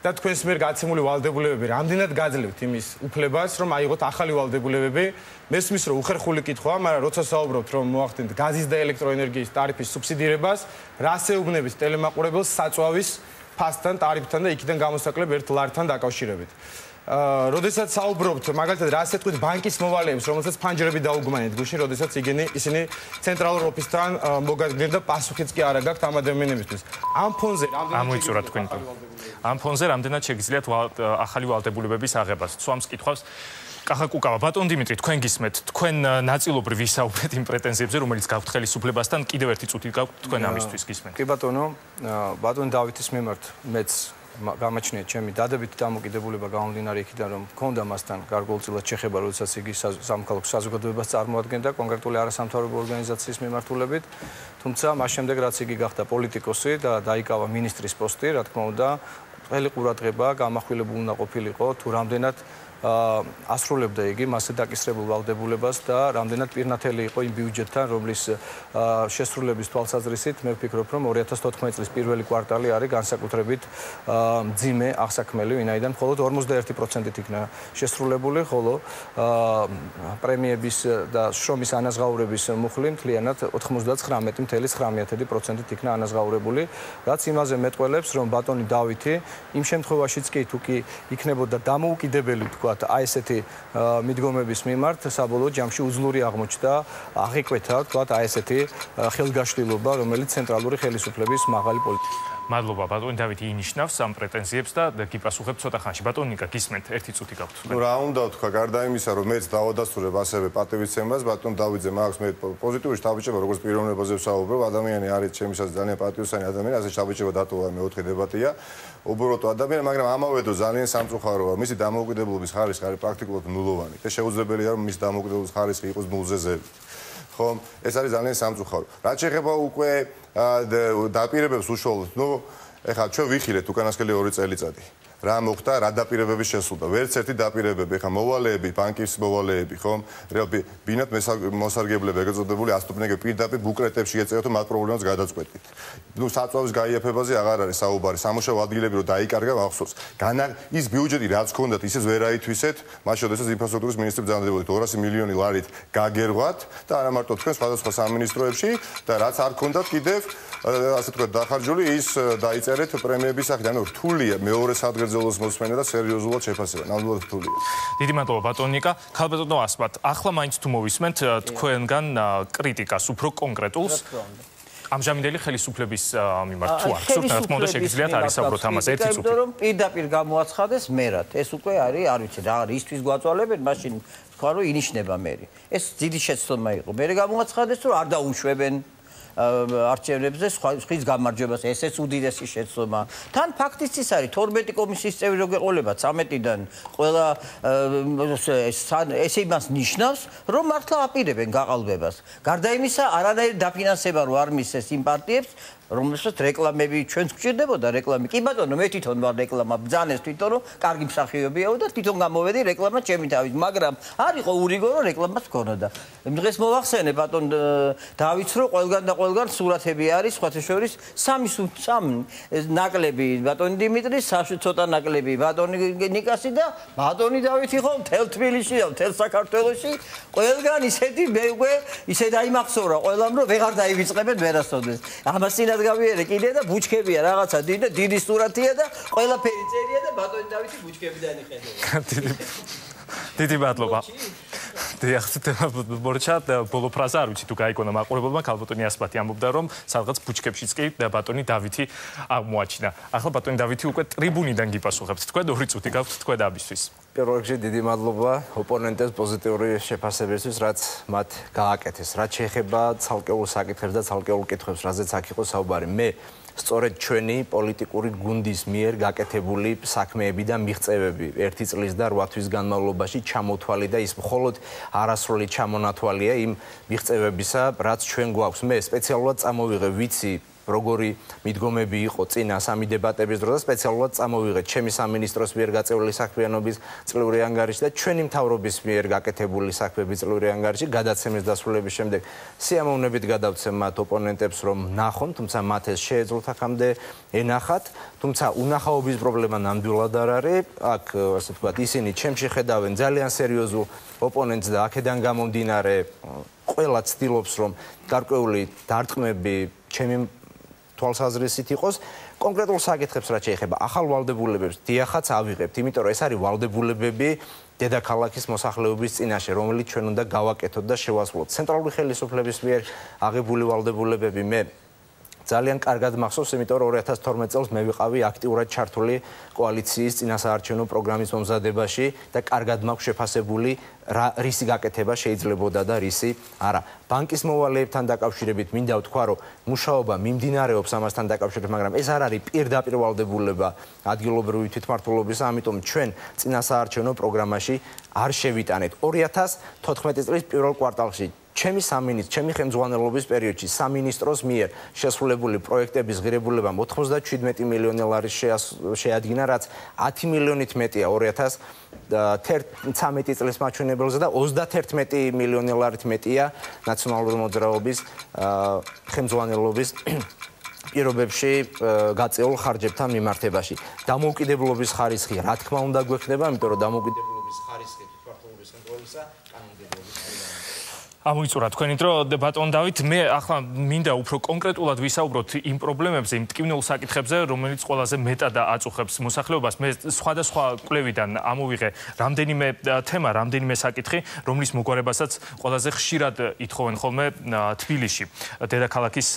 და თქვენს მიერ გაცემული ვალდებულებები რამდენად გაძლევთ იმის უფლებას, რომ აიღოთ ახალი ვალდებულებები? მესმის რომ უხერხული კითხვაა, მაგრამ როცა საუბრობთ რომ მოახდენთ გაზის და ელექტროენერგიის ტარიფის სუბსიდირებას, რას ეუბნებით ტელემაყურებელს საწვავის ფასთან, ტარიფთან და იქიდან გამოსაკლებ ერთ ლართან დაკავშირებით. როდესაც საუბრობთ, მაგალითად, რას ეთქვით ბანკის მოვალეებს, რომელსაც ფანჯრები დაუგმანეთ გუშინ, როდესაც ისინი ცენტრალურ ოფისთან მოგადგნენ და პასუხიც კი არ აქვს ამ ადამიანებისთვის. ამ ფონზე ამოიწურა თქვენ. ამ ფონზე რამდენად შეგიძლიათ ახალი ვალდებულებების აღებას? სვამს კითხვას კახა კუკავა, ბატონ დიმიტრი, თქვენ გისმენთ, თქვენ ნაწილობრივ ვისაუბრეთ იმ პრეტენზიებზე, რომელიც გაქვთ ხელისუფლებასთან, კიდევ ერთი წუთი გაქვთ თქვენ ამისთვის გისმენთ. კი ბატონო, ბატონ დავითის მიმართ მეც გამაჩნია ჩემი დადებითი დამოკიდებულება გამომდინარე იქიდან რომ მქონდა მასთან გარკვეულწილად შეხება, როდესაც იგი სამოქალაქო საზოგადოებას წარმოადგენდა კონკრეტული არასამთავრობო ორგანიზაციის მიმართულებით, თუმცა მას შემდეგ რაც იგი გახდა პოლიტიკოსი და დაიკავა მინისტრის პოსტი, რა თქმა უნდა, ყველი ყურადღება გამახვილებული უნდა ყოფილიყო თუ რამდენად ასრულებდა იგი მასზე დაკისრებულ ვალდებულებას და რამდენად პირნათელი იყო იმ ბიუჯეტთან, რომლის შესრულების თვალსაზრისით მე ვფიქრობ, რომ 2014 წლის პირველი კვარტალი არის განსაკუთრებით მძიმე აღსაქმელი, ვინაიდან მხოლოდ 51%-ით იქნა შესრულებული, ხოლო პრემიების და შრომის ანაზღაურების მუხლი მთლიანად 99.9%-ით იქნა ანაზღაურებული, რაც იმაზე მეტყველებს, რომ ბატონი დავითი იმ შემთხვევაშიც კი თუ კი იქნებოდა დამოუკიდებელი თქვა აი ესეთი მიდგომების მიმართ საბოლოო ჯამში უძლური აღმოჩნდა აღიკვეთა თქვათ აი ესეთი ხელგაშლილობა რომელიც ცენტრალური ხელისუფლების მაღალი პოლიტიკა მადლობა ბატონი დავითი ინიშნავს ამ პრეტენზიებს და გიპასუხებ ცოტა ხანში ბატონიკა გისმენთ ერთი წუთი გაქვთ ნუ რა უნდა ვთქვა გარდა იმისა რომ მეც დავადასტურებ ასევე პატივისცემას ბატონ დავითზე მაქვს მე პოზიტიური შთაბეჭდება როგორც პიროვნებაზე ვსაუბრობ ადამიანი არის ჩემისაც ძალიან პატივისცემი ადამიანი ასე შთაბეჭდება დატოვა მეოთხე დებატია უბრალოდ ადამიანი მაგრამ ამავე დრო ძალიან სამწუხაროა მისი დამოუკიდებლობის ხარისხი არის პრაქტიკულად ნულოვანი და შეუძლებელია რომ მისი დამოუკიდებლობის ხარისხი იყოს ნულზე ზევით ხო ეს არის ძალიან სამწუხარო რაც შეეხება უკვე დაპირებებს უშუალოდ ნუ ეხლა ჩვენ ვიხილეთ უკანასკნელი 2 წელიწადი რა მოხდა რა დაპირებების შესულდა ვერც ერთი დაპირებები ეხლა მოვალეები ბანკის მოვალეები ხო ბინათ მოსარგებლები ეგრეთ წოდებული ასტუპნეგები პირდაპირ ბუკრეტებში ეწევათ მათ პრობლემას გადაწყვეტით ნუ საწვავის გაიაფებაზე აღარ არის საუბარი სამუშაო ადგილები რომ დაიკარგა მახსოვს ის ბიუჯეტი რაც ჰქონდათ ისე ვერ აითვისეთ მას შესაძლოა ინფრასტრუქტურის მინისტრი ბრძანდებოდით 200 მილიონი ლარით გაგერღვათ და არა მარტო თქვენ სხვადასხვა სამინისტროებში და რაც არ ჰქონდათ კიდევ ასე თქვა დახარჯული ის დაიწერეთ პრემიების სახით ანუ რთულია მეორე სადგერძელოს მოსმენა და სერიოზულად შეფასება ნამდვილად რთულია დიდი მადლობა ბატონიკა ქალბატონო ასმათ ახლა მაინც თუ მოვისმენთ თქვენგან კრიტიკას უფრო კონკრეტულს ამჟამინდელი ხელისუფლების მიმართ თუ აქვს რა თქმა უნდა შეგიძლიათ არისაუბროთ ამაზე ერთი წუთი რომ პირდაპირ გამოაცხადეს მერად ეს უკვე არის არ ვიცი რა არის ისთვის გვაწვალებენ მაშინ თქვა რომ ინიშნება მერი ეს დიდი შეცდომა იყო მერე გამოაცხადეს რომ არ დაუშვებენ არჩევნებზე ხვის გამარჯვებას ესეც უდიდესი შეცდომა. თან ფაქტიც ის არის 12 კომისიის წევრი რო გეყოლება 13-დან ყველა ესე იმას ნიშნავს რომ მართლა აპირებენ გაყალბებას. გარდა იმისა არანაირი დაფინანსება რო არ მისცეს იმ პარტიებს რომელსაც რეკლამები ჩვენც გვჭირდებოდა რეკლამი. კი ბატონო, მე თვითონ ვარ რეკლამა ბძანეს თვითონ რომ კარგი მსახიობიაო და თვითონ გამოვედი რეკლამა ჩემი თავით, მაგრამ არ იყო ურიგო რომ რეკლამაც ქონოდა. დღეს მოვახსენე ბატონ დავითს რომ ყველგან და ყველგან სურათები არის, სხვათა შორის სამი ნაკლები ბატონი დიმიტრის, ცოტა ნაკლები ბატონი ნიკასი და ბატონი დავითი ხო მთელ თბილისში და მთელ საქართველოში ყველგან ისეთი მე უკვე ისე დაიმახსოვრა ყველამ რომ ვეღარ დაივიწყებენ ვერასოდეს. ამას წინათ გავიერე კიდე და ბუჩქებია რაღაცა დიდი სურათია და ყველაფერი წერია და ბატონი დავითი ბუჩქებიდან იხედა. დიდი მადლობა. დიახ, მორჩა ბოლო ფრაზა არ ვიცი თუ გაიგონა მაყურებელმა, ქალბატონი ასპათი ამბობდა რომ სადღაც ბუჩქებშიც კი ბატონი დავითი აღმოაჩინა. ახლა ბატონი დავითი უკვე ტრიბუნიდან გიპასუხებთ. თქვენ 2 წუთი გაქვთ თქვენ ამისთვის. პირველ რიგში დიდი მადლობა ოპონენტებს პოზიტიური შეფასებისთვის, რაც მათ გააკეთეს. რაც შეეხება ცალკეულ საკითხებს და ცალკეულ კითხვებს, რაზეც აქ იყო საუბარი. მე სწორედ ჩვენი პოლიტიკური გუნდის მიერ გაკეთებული საქმეები და მიღწევები 1 წლის და 8 თვის განმავლობაში ჩამოთვალი და ის მხოლოდ არასრული ჩამონათვალია იმ მიღწევებისა, რაც ჩვენ გვაქვს. მე სპეციალურად წამოვიღე, ვიცი როგორი მიდგომები იყო წინა სამი დებატების დროს და სპეციალურად წამოვიღე ჩემი სამინისტროს მიერ გაწეული საქმიანობის წლიური ანგარიში და ჩვენი მთავრობის მიერ გაკეთებული საქმეების წლიური ანგარიში გადაცემის დასრულების შემდეგ სიამოვნებით გადავცემ მათ ოპონენტებს რომ ნახონ, თუმცა მათ ეს შეეძლოთ აქამდე ენახათ, თუმცა უნახაობის პრობლემა ნამდვილად არ არის. აქ ასე ვთქვათ, ისინი ჩემში ხედავენ ძალიან სერიოზულ ოპონენტს და აქედან გამომდინარე ყველა ცდილობს რომ გარკვეული დარტყმები ჩემი თვალსაზრისით იყოს კონკრეტულ საკითხებს რაც შეეხება ახალ ვალდებულებებს დიახაც ავიღებთ, იმიტომ რომ ეს არის ვალდებულებები დედაქალაქის მოსახლეობის წინაშე, რომელიც ჩვენ უნდა გავაკეთოთ და შევასრულოთ. ცენტრალური ხელისუფლების მიერ აღებული ვალდებულებები მე ძალიან კარგად მახსოვს, იმიტომ რომ 2012 წელს მე ვიყავი აქტიურად ჩართული კოალიციის წინასაარჩევნო პროგრამის მომზადებაში და კარგად მაქვს შეფასებული რისი გაკეთება შეიძლებოდა და რისი არა. ბანკის მოვალეებთან დაკავშირებით მინდა ვთქვა, რომ მუშაობა მიმდინარეობს ამასთან დაკავშირებით, მაგრამ ეს არ არის პირდაპირ ვალდებულება ადგილობრივი თვითმმართველობის, ამიტომ ჩვენ წინასაარჩევნო პროგრამაში არ შევიტანეთ 2014 წლის პირველ კვარტალში ჩემი ხელმძღვანელობის პერიოდში სამინისტროს მიერ შესრულებული პროექტების ღირებულებამ 97 მილიონი ლარი შეადგინა, რაც 10 მილიონით მეტია 2013 წლის მაჩვენებელზე და 31 მილიონი ლარით მეტია ნაციონალური მოძრაობის ხელმძღვანელობის პირობებში გაწეულ ხარჯებთან მიმართებაში. დამოუკიდებლობის ხარისხი რა თქმა უნდა გვექნება, იმიტომ რომ დამოუკიდებლობის ხარისხი თვითმმართველობის კონტროლისა კანონმდებლობის ამოიწურა თქვენი დრო ბატონ დავით, მე ახლა მინდა უფრო კონკრეტულად ვისაუბროთ იმ პრობლემებზე, იმ ტკივნეულ საკითხებზე, რომელიც ყველაზე მეტად აწუხებს მოსახლეობას. მე სხვადასხვა კვლევიდან ამოვიღე რამდენიმე თემა, რამდენიმე საკითხი, რომლის მოგვარებასაც ყველაზე ხშირად ითხოვენ ხოლმე თბილისში, დედაქალაქის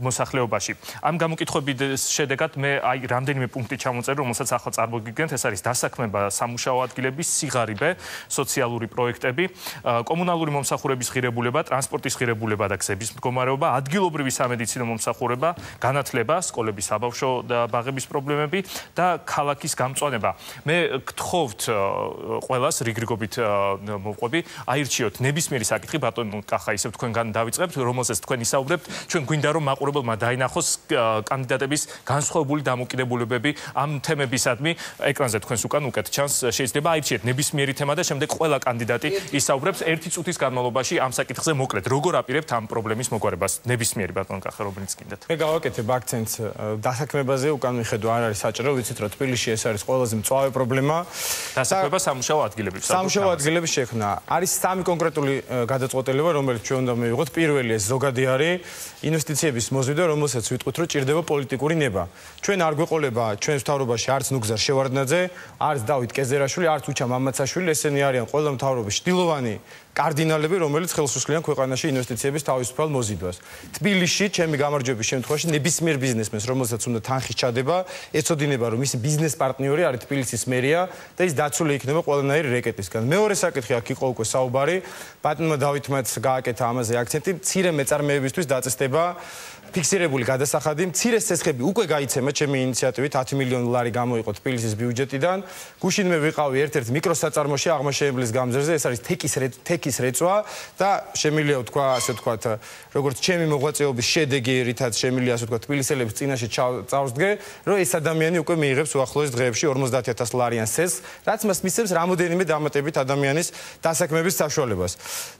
მოსახლეობაში. ამ გამოკითხვების შედეგად მე აი რამდენიმე პუნქტი ჩამოწერე, რომელსაც ახლა წარმოგიდგენთ, ეს არის დასაქმება სამუშაო ადგილების, სიღარიბე, სოციალური პროექტები, კომუნალური მომსახურების ღირებულება, ტრანსპორტის ღირებულება და გზების მდგომარეობა, ადგილობრივი სამედიცინო მომსახურება, განათლება, სკოლების საბავშვო და ბაღების პრობლემები და ქალაქის გამწვანება. მე გთხოვთ ყველას რიგრიგობით მოვყვები, აირჩიოთ ნებისმიერი საკითხი, ბატონ კახა ისევ თქვენგან დავიწყებთ, რომელზეც თქვენ ისაუბრებთ, ჩვენ გვინდა რომ მაყურებელმა დაინახოს კანდიდატების განსხვავებული დამოკიდებულებები ამ თემებისადმი. ეკრანზე თქვენს უკან უკეთ ჩანს, შეიძლება აირჩიეთ ნებისმიერი თემა და შემდეგ ყველა კანდიდატი ისაუბრებს 1 წუთის განმავლობაში ამ საკითხზე მოკლედ. როგორ აპირებთ ამ პრობლემის მოგვარებას? ნებისმიერი ბატონ კახა, რომელიც გინდათ. მე გავაკეთებ აქცენტს დასაქმებაზე, უკან მიხედვა არ არის საჭირო, ვიცით რომ თბილისში ეს არის ყველაზე მწვავე პრობლემა. დასაქმება სამუშაო ადგილების. სამუშაო ადგილების შექმნა. არის 3 კონკრეტული გადაწყვეტილება, რომელიც ჩვენ უნდა მივიღოთ. პირველი ეს ზოგადი არის ინვესტიციების მოზიდვა, რომელსაც ვიტყვით რომ ჭირდება პოლიტიკური ნება. ჩვენ არ გვეყოლება ჩვენს მთავრობაში არც ნუგზარ შევარდნაძე, არც დავით კეზერაშვილი, არც უჩა მამაცაშვილი, ესენი არიან ყველა მთავრობის ჭდილოვანი კარდინალები, რომელიც ხელს უსხლიან ქვეყანაში ინვესტიციების თავისუფალ მოზიდვას. თბილისში, ჩემი გამარჯვების შემთხვევაში, ნებისმიერ ბიზნესმენს, რომელსაც უნდა თანხის ჩადება, ეცოდინება, რომ მისი ბიზნეს პარტნიორი არის თბილისის მერია და ის დაცული იქნება ყველანაირი რეკეტისგან. მეორე საკითხი აქ იყო უკვე საუბარი, ბატონმა დავითმაც გააკეთა ამაზე აქცენტი, მცირე მეწარმეებისთვის დაწესდება ფიქსირებული გადასახადი, მცირე სესხები უკვე გაიცემა ჩემი ინიციატივით 10 მილიონი დოლარი გამოიყო თბილისის ბიუჯეტიდან. გუშინ მე ვიყავი ერთ-ერთ მიკროსაწარმოში აღმაშენებლის გამზერზე, ეს არის თეკის რეწვა და შემიძლია ვთქვა, ასე ვთქვათ, როგორც ჩემი მოღვაწეობის შედეგი, რითაც შემიძლია ასე ვთქვათ, თბილისელების წინაშე წავსდგე, რომ ეს ადამიანი უკვე მიიღებს უახლოეს დღეებში 50,000 ლარიან სესხს, რაც მას მისცემს რამოდენიმე დამატებით ადამიანის დასაქმების საშუალებას.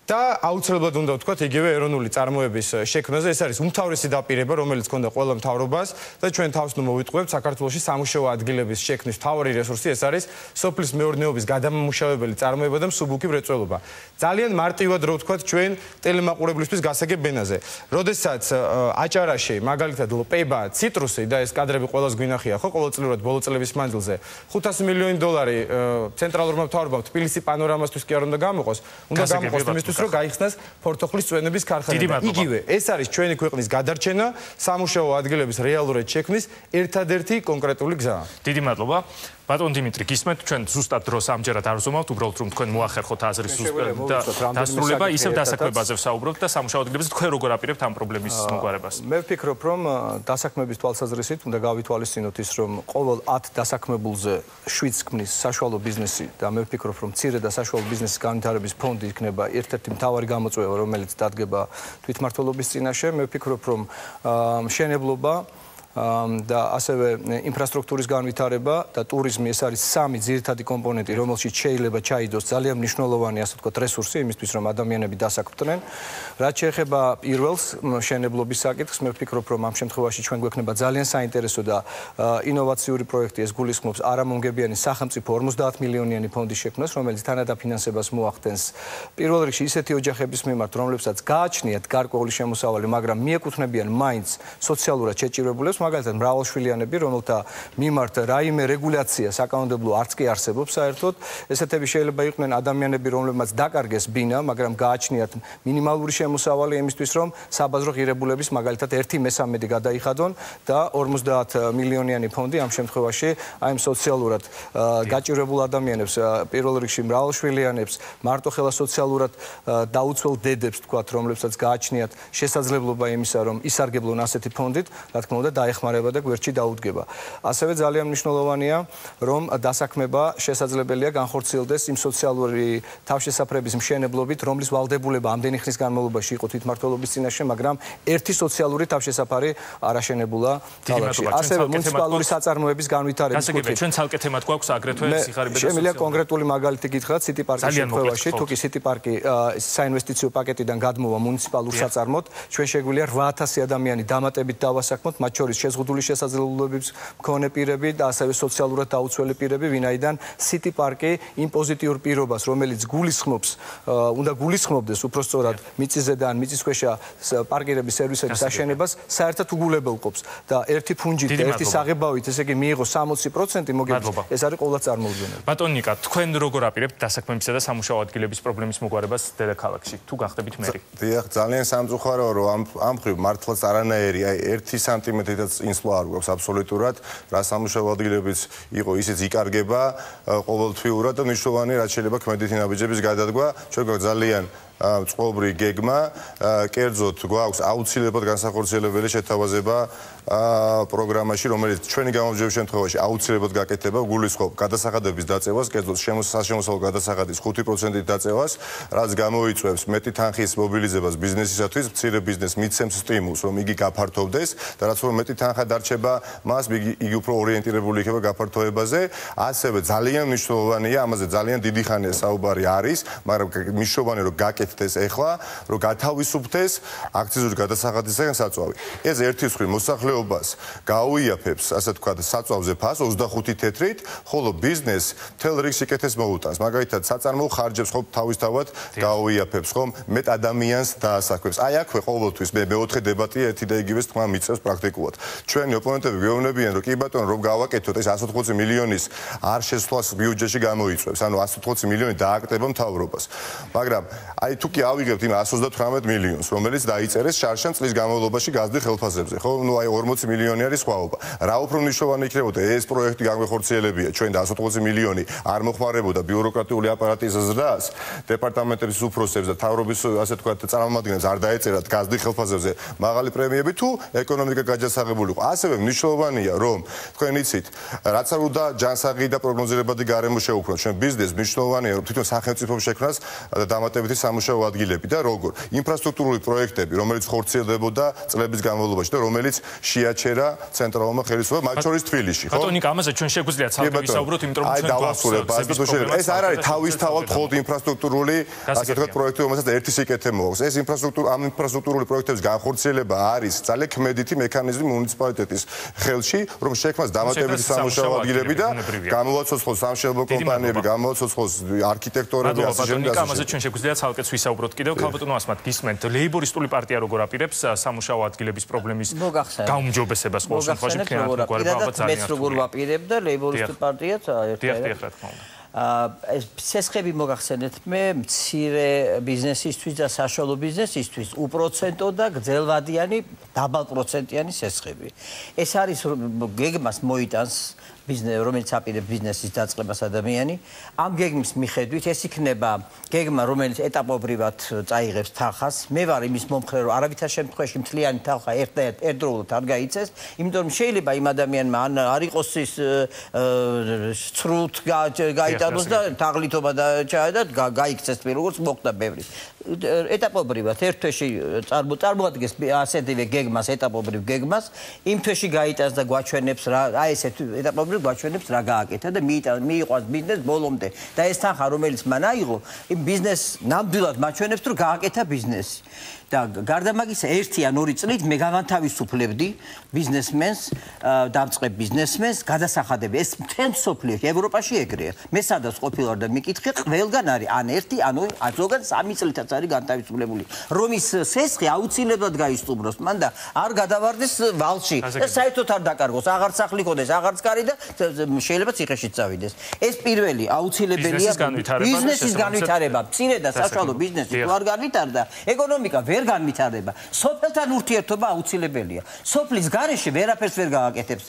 და აუცილებლად უნდა ვთქვათ, იგივე ეროვნული წარმოების შექმნაზე, ეს არის უმთავრესი დაპირება, რომელიც ჰქონდა ყველა მთავრობას და ჩვენ თავს ნუ მოვიტყუებთ საქართველოში სამუშაო ადგილების შექმნის მთავარი რესურსი, ეს არის სოფლის მეურნეობის გადამამუშავებელი წარმოება და მსუბუქი მრეწველობა. ძალიან მარტივად რო ვთქვათ ჩვენ ტელემაყურებლისთვის გასაგებ ენაზე. როდესაც აჭარაში მაგალითად პება, ციტრუსი და ეს კადრები ყველას გვინახია, ხო, ყოველწლიურად ბოლო წლების მანძილზე 500 მილიონი დოლარი ცენტრალურმა მთავრობამ თბილისი პანორამასთვის კი არ უნდა გამოყოს, უნდა გამოყოს იმისთვის, რომ გაიხსნას ფორთოხლის წვენების ქარხანა. იგივე, ეს არის ჩვენი ქვეყნის გადარჩენა, სამუშაო ადგილების რეალურად შექმნის ერთადერთი კონკრეტული გზაა. დიდი მადლობა. ბატონ დიმიტრი, გისმენთ, ჩვენ ზუსტად დროს ამჯერად არ ვზომავთ, უბრალოდ რომ თქვენ მოახერხოთ აზრის დასრულება, ისევ დასაქმებაზე ვსაუბრობთ და სამუშაო ადგილებზე თქვენ როგორ აპირებთ ამ პრობლემის მოგვარებას? მე ვფიქრობ, რომ დასაქმების თვალსაზრისით უნდა გავითვალისწინოთ ის, რომ ყოველ 10 დასაქმებულზე 7-ს ქმნის საშუალო ბიზნესი და მე ვფიქრობ, რომ მცირე და საშუალო ბიზნესის განვითარების ფონდი იქნება ერთ-ერთი მთავარი გამოწვევა, რომელიც დადგება თვითმმართველობის წინაშე. მე ვფიქრობ, რომ მშენებლობა და ასევე ინფრასტრუქტურის განვითარება და ტურიზმი ეს არის სამი ძირითადი კომპონენტი, რომელშიც შეიძლება ჩაიდოს ძალიან მნიშვნელოვანი, ასე ვთქვათ, რესურსი იმისთვის, რომ ადამიანები დასაქმდნენ. რაც შეეხება პირველს, მშენებლობის საკითხს, მე ვფიქრობ, რომ ამ შემთხვევაში ჩვენ გვექნება ძალიან საინტერესო და ინოვაციური პროექტი, ეს გულისხმობს არამომგებიანი სახელმწიფო 50 მილიონიანი ფონდის შექმნას, რომელიც თანადაფინანსებას მოახდენს პირველ რიგში ისეთი ოჯახების მიმართ, რომლებსაც გააჩნიათ გარკვეული შემოსავალი, მაგრამ მიეკუთვნებიან მაინც სოციალურად შეჭირებულებს, მაგალითად მრავალშვილიანები, რომელთა მიმართ რაიმე რეგულაცია საკანონმდებლო არც კი არსებობს საერთოდ. ესეთები შეიძლება იყვნენ ადამიანები, რომლებმაც დაკარგეს ბინა, მაგრამ გააჩნიათ მინიმალური შემოსავალი იმისთვის, რომ საბაზრო ღირებულების მაგალითად 1/3 გადაიხადონ და 50 მილიონიანი ფონდი ამ შემთხვევაში აი ამ სოციალურად გაჭირებულ ადამიანებს, პირველ რიგში მრავალშვილიანებს, მარტოხელა სოციალურად დაუცველ დედებს, თქვათ, რომლებსაც გააჩნიათ შესაძლებლობა იმისა, რომ ისარგებლონ ასეთი ფონდით, რა თქმა უნდა, ეხმარება და გვერდში დაუდგება. ასევე ძალიან მნიშვნელოვანია, რომ დასაქმება შესაძლებელია განხორციელდეს იმ სოციალური თავშესაფრების მშენებლობით, რომლის ვალდებულება ამდენი ხნის განმავლობაში იყო თვითმმართველობის წინაშე, მაგრამ ერთი სოციალური თავშესაფარი არ აშენებულა ქალაქში. ასევე მუნიციპალური საწარმოების განვითარების კუთხით. ჩვენ ცალკე თემად გვაქვს აგრეთვე სიხარიბე და შემიძლია კონკრეტული მაგალითი გითხრათ სიტი პარკის შემთხვევაში, თუ კი სიტი პარკი საინვესტიციო პაკეტიდან გადმოვა მუნიციპალურ საწარმოდ, ჩვენ შეგვიძლია 8000 ადამიანი დამატებით დავასაქმოთ, მათ შორის შეზღუდული შესაძლებლობების მქონე პირები და ასევე სოციალურად დაუცველი პირები, ვინაიდან სიტი პარკი იმ პოზიტიურ პირობას, რომელიც უნდა გულისხმობდეს უпростоრად მიწისზედან მიწისქვეშა პარკირების სერვისების აშენებას, საერთოდ უგულებელყოფს და ერთი ფუნჯით და ერთი საღებავით, ესე იგი მიიღოს 60% მოგების, ეს არის ყოველდღე წარმოუდგენელი. ბატონ ნიკა, თქვენ როგორ აპირებთ დასაქმებისა და სამუშაო ადგილების პრობლემის მოგვარებას დედაქალაქში? თუ გახდებით მერი? დიახ, ძალიან სამწუხაროა, რომ ამ მხრივ მართლაც არანაირი, აი 1 სანტიმეტრითაც ინსვლო არ გვაქვს აბსოლუტურად, რა სამუშაო ადგილებიც იყო, ისიც იკარგება ყოველთვიურად და მნიშვნელოვანი რაც შეიძლება ქმედითი ნაბიჯების გადადგმა, ჩვენ გვაქვს ძალიან წყობრი გეგმა, კერძოდ გვაქვს აუცილებლად განსახორციელებელი შეთავაზება პროგრამაში, რომელიც ჩვენი გამარჯვების შემთხვევაში აუცილებლად გაკეთდება, გულისხმობ გადასახადების დაწევას, კერძოდ საშემოსავლო გადასახადის 5%-ით დაწევას, რაც გამოიწვევს მეტი თანხის მობილიზებას ბიზნესისათვის, მცირე ბიზნესს მიცემს სტიმულს, რომ იგი გაფართოვდეს და რაც უფრო მეტი თანხა დარჩება მას, იგი უფრო ორიენტირებული იქნება გაფართოებაზე. ასევე ძალიან მნიშვნელოვანია, ამაზე ძალიან დიდი ხანია საუბარი არის, მაგრამ მნიშვნელოვანია რომ გაკეთდეს ეხლა, რომ გათავისუფლდეს აქციზური გადასახადისგან საწვავი. ეს ერთი მხრივ მოსახლეობას გაუიაფებს, ასე ვთქვათ, საწვავზე ფას 25 თეთრით, ხოლო ბიზნესს მთელ რიგს სიკეთეს მოუტანს. მაგალითად, საწარმოო ხარჯებს ხო თავისთავად გაუიაფებს, ხომ მეტ ადამიანს დაასაქმებს. აი აქვე ყოველთვის მეოთხე დებატია ერთი და იგივეს თქმა მიწევს პრაქტიკულად. ჩვენი ოპონენტები გვეუბნებიან, რომ კი ბატონო, რომ გავაკეთოთ ეს 180 მილიონის არ შესვლას ბიუჯეტში გამოიწვევს. ანუ 180 მილიონი დააკრება მთავრობას. მაგრამ აი თუ კი ავიღებთ იმ 138 მილიონს, რომელიც დაიწერეს შარშან წლის განმავლობაში გაზრდილ ხელფასებზე, ხო? ნუ აი 40 მილიონი არის სხვაობა. რა უფრო მნიშვნელოვანი იქნებოდა ეს პროექტი განвихორციელებია, ჩვენ და 180 მილიონი არ მოხმარებოდა ბიუროკრატიული აპარატის ზრდას, დეპარტამენტების უფროსებს და თავრობის ასე თქვათ წარმომადგენლებს არ დაეწერათ გაზრდილ ხელფასებზე მაღალი პრემიები თუ ეკონომიკა გაჯასაღებულიყო. ასევე მნიშვნელოვანია, რომ თქვენ იცით, რაც არ უნდა ჯანსაღი და პროგნოზირებადი გარემო შეუქმნათ ჩვენ ბიზნესს, მნიშვნელოვანია რომ თვითონ სახელმწიფო შექმნას დამატებითი სამუშაო ადგილები და როგორ ინფრასტრუქტურული პროექტები, რომელიც ხორციელდებოდა წლების განმავლობაში და რომელიც შეაჩერა ცენტრალურმა ხელისუფლებამ, მათ შორის თბილისში, ხო? ბატონო, ამაზე ჩვენ შეგვიძლია ცალკე ვისაუბროთ, იმიტომ რომ ჩვენ გვაქვს ეს არ არის თავისთავად მხოლოდ ინფრასტრუქტურული, ასე ვთქვათ, პროექტი, რომელსაც ერთი სიკეთე მოაქვს. ეს ამ ინფრასტრუქტურული პროექტების განხორციელება არის ძალიან ქმედითი მექანიზმი მუნიციპალიტეტის ხელში, რომ შექმნას დამატებითი სამუშაო ადგილები და გამოვაცოცხლოს სამშენებლო კომპანიები, გამოვაცოცხლოს არქიტექტორები, ასე შემდეგ. ამაზე ჩვენ შეგვიძლია ცალკეც ვისაუბროთ კიდევ. ქალბატონო ასმათ, გისმენთ, ლეიბორისტული პარტია როგორ აპირებს სამუშაო ადგილების პრობლემის გაუმჯობესებას ყოველ შემთხვევაში ქიანად გვარებავად ძალიან მეც როგორ ვაპირებ და ლეიბორისტული პარტიაც ერთად. სესხები მოგახსენეთ მე მცირე ბიზნესისთვის და საშუალო ბიზნესისთვის უპროცენტო და გრძელვადიანი დაბალპროცენტიანი სესხები. ეს არის გეგმას მოიტანს რომელიც აპირებს ბიზნესის დაწყებას ადამიანი. ამ გეგმის მიხედვით ეს იქნება გეგმა, რომელიც ეტაპობრივად წაიღებს თანხას. მე ვარ იმის მომხრე, რომ არავითარ შემთხვევაში მთლიანი თანხა ერთდროულად არ გაიცეს, იმიტომ რომ შეიძლება იმ ადამიანმა არ იყოს ის ცრუთ გაიტანოს და თაღლითობა და გაიქცეს როგორც მოხდა ბევრი. ეტაპობრივად ერთ თვეში წარმოადგენს ასეთივე გეგმას, ეტაპობრივ გეგმას, იმ თვეში გაიტანს და გვაჩვენებს რა, აი ესეთ ეტაპობრივ გვაჩვენებს რა გააკეთა და მიიყვანს ბიზნეს ბოლომდე. და ეს თანხა, რომელიც მან აიღო, იმ ბიზნესს ნამდვილად მაჩვენებს, რომ გააკეთა ბიზნესი. და გარდა მაგისა, 1 ან 2 წლით მე გავანთავისუფლებდი ბიზნესმენს, დავწყებ ბიზნესმენს, გადასახადები. ეს მთელ მსოფლიოში, ევროპაში ეგრეა. მე სადაც ყოფილვარ და მიკითხე, ყველგან არის ან 1, ან 2, ან ზოგადად 3 წლითაც არის განთავისუფლებული. რომ ის სესხი აუცილებლად გაისტუმროს მან და არ გადავარდეს ვალში. და საერთოდ არ დაკარგოს, აღარც სახლი ქონდეს, აღარც კარი და შეიძლება ციხეშიც წავიდეს. ეს პირველი აუცილებელია ბიზნესის განვითარება, მცირე და საშუალო ბიზნესი თუ არ განვითარდა, ეკონომიკა ვერ განვითარდება. სოფელთან ურთიერთობა აუცილებელია. სოფლის გარეშე ვერაფერს ვერ გააკეთებს.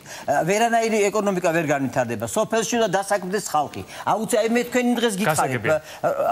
ვერანაირი ეკონომიკა ვერ განვითარდება. სოფელში უნდა დასაქმდეს ხალხი. აუცილებლად მე თქვენი დღეს გითხარით.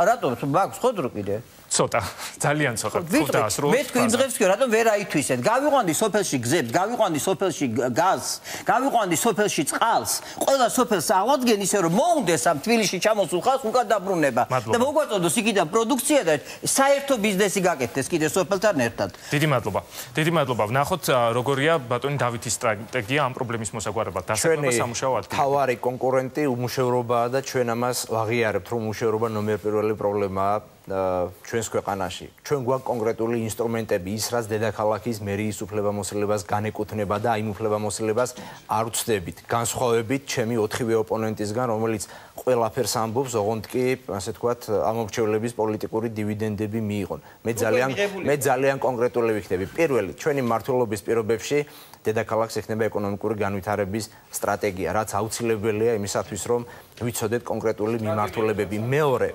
რატომ მაქვს ხო დრო კიდე? ცოტა, ძალიან ცოტა. მე თქვენ დღეს ვთქვი, რატომ ვერ აითვისეთ? გავიყვანდი სოფელში გზებს, გავიყვანდი სოფელში გაზს, გავიყვანდი სოფელში წყალს. ყველა სოფელს ავადგენ ისე რომ მოუნდეს ამ თბილისში ჩამოსულ ხალხს უკან დაბრუნება და მოგვაწოდოს იქიდან პროდუქცია და საერთო ბიზნესი გაკეთდეს კიდე სოფელთან ერთად. დიდი მადლობა. დიდი მადლობა. ვნახოთ როგორია ბატონი დავითის სტრატეგია ამ პრობლემის მოსაგვარებლად. დასაქმება სამუშაო ადგილები. თავარი კონკურენტი უმუშევრობაა და ჩვენ ამას ვაღიარებთ, რომ უმუშევრობა ნომერ პირველი პრობლემაა ჩვენს ქვეყანაში. ჩვენ გვაქვს კონკრეტული ინსტრუმენტები, ის რაც დედაქალაქის მერიის უფლებამოსილებას განეკუთვნება და იმ უფლებამოსილებას არ ვცდებით. განსხვავებით ჩემი 4-ვე ოპონენტისგან, რომელიც ყველაფერს ამბობს, ოღონდ კი, ასე ვთქვათ, ამორჩევლების პოლიტიკური დივიდენდები მიიღონ. მე ძალიან კონკრეტული ვიქნები. პირველი, ჩვენი მმართველობის პირობებში დედაქალაქს ექნება ეკონომიკური განვითარების სტრატეგია, რაც აუცილებელია იმისათვის, რომ ვიცოდეთ კონკრეტული მიმართულებები. მეორე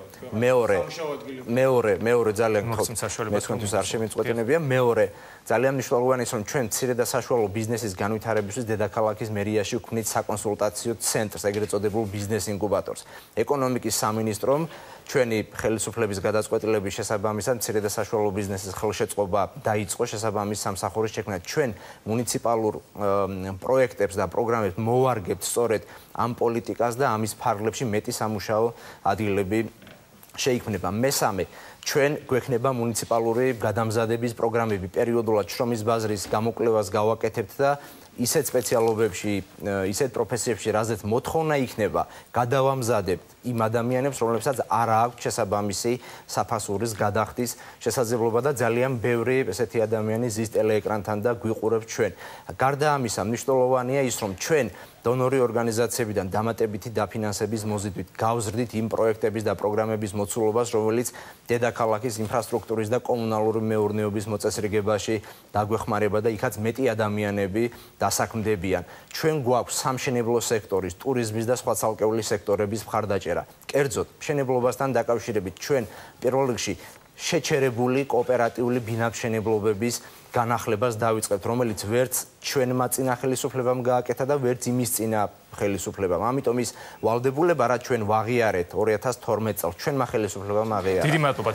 ძალიან თქვენთვის არ შემეწყვეტინებია. მეორე ძალიან მნიშვნელოვანი ის, რომ ჩვენ მცირე და საშუალო ბიზნესის განვითარებისთვის დედაქალაქის მერიაში ვქმნით საკონსულტაციო ცენტრს, ეგრეთ წოდებულ ბიზნეს ინკუბატორს. ეკონომიკის სამინისტრომ ჩვენი ხელისუფლების გადაწყვეტილების შესაბამისად მცირე და საშუალო ბიზნესის ხელშეწყობა დაიწყო შესაბამის სამსახურის შექმნა. ჩვენ მუნიციპალურ პროექტებს და პროგრამებს მოვარგებთ სწორედ ამ პოლიტიკას და ამის ფარგლებში მეტი სამუშაო ადგილები შეიქმნება. მესამე, ჩვენ გვექნება მუნიციპალური გადამზადების პროგრამები, პერიოდულად შრომის ბაზრის გამოკვლევას გავაკეთებთ და ისეთ სპეციალობებში, ისეთ პროფესიებში, რაზეც მოთხოვნა იქნება, გადავამზადებთ იმ ადამიანებს, რომლებსაც არ აქვთ შესაბამისი საფასურის გადახდის შესაძლებლობა და ძალიან ბევრი ესეთი ადამიანი ზის ტელეეკრანთან და გვიყურებს ჩვენ. გარდა ამისა, მნიშვნელოვანია ის, რომ ჩვენ დონორი ორგანიზაციებიდან დამატებითი დაფინანსების მოზიდვით გავზრდით იმ პროექტების და პროგრამების მოცულობას, რომელიც დედაქალაქის ინფრასტრუქტურის და კომუნალური მეურნეობის მოწესრიგებაში დაგვეხმარება და იქაც მეტი ადამიანები დასაქმდებიან. ჩვენ გვაქვს სამშენებლო სექტორის, ტურიზმის და სხვა ცალკეული სექტორების მხარდაჭერა. კერძოდ, მშენებლობასთან დაკავშირებით ჩვენ პირველ რიგში შეჩერებული კოოპერატიული ბინადრობების განახლებას დავიწყებთ, რომელიც ვერც ჩვენმა წინა ხელისუფლებამ გააკეთა და ვერც იმის წინა ხელისუფლებამ. ამიტომ ის ვალდებულება, რაც ჩვენ ვაღიარეთ 2012 წელს, ჩვენმა ხელისუფლებამ აღიარა. დიდი მადლობა,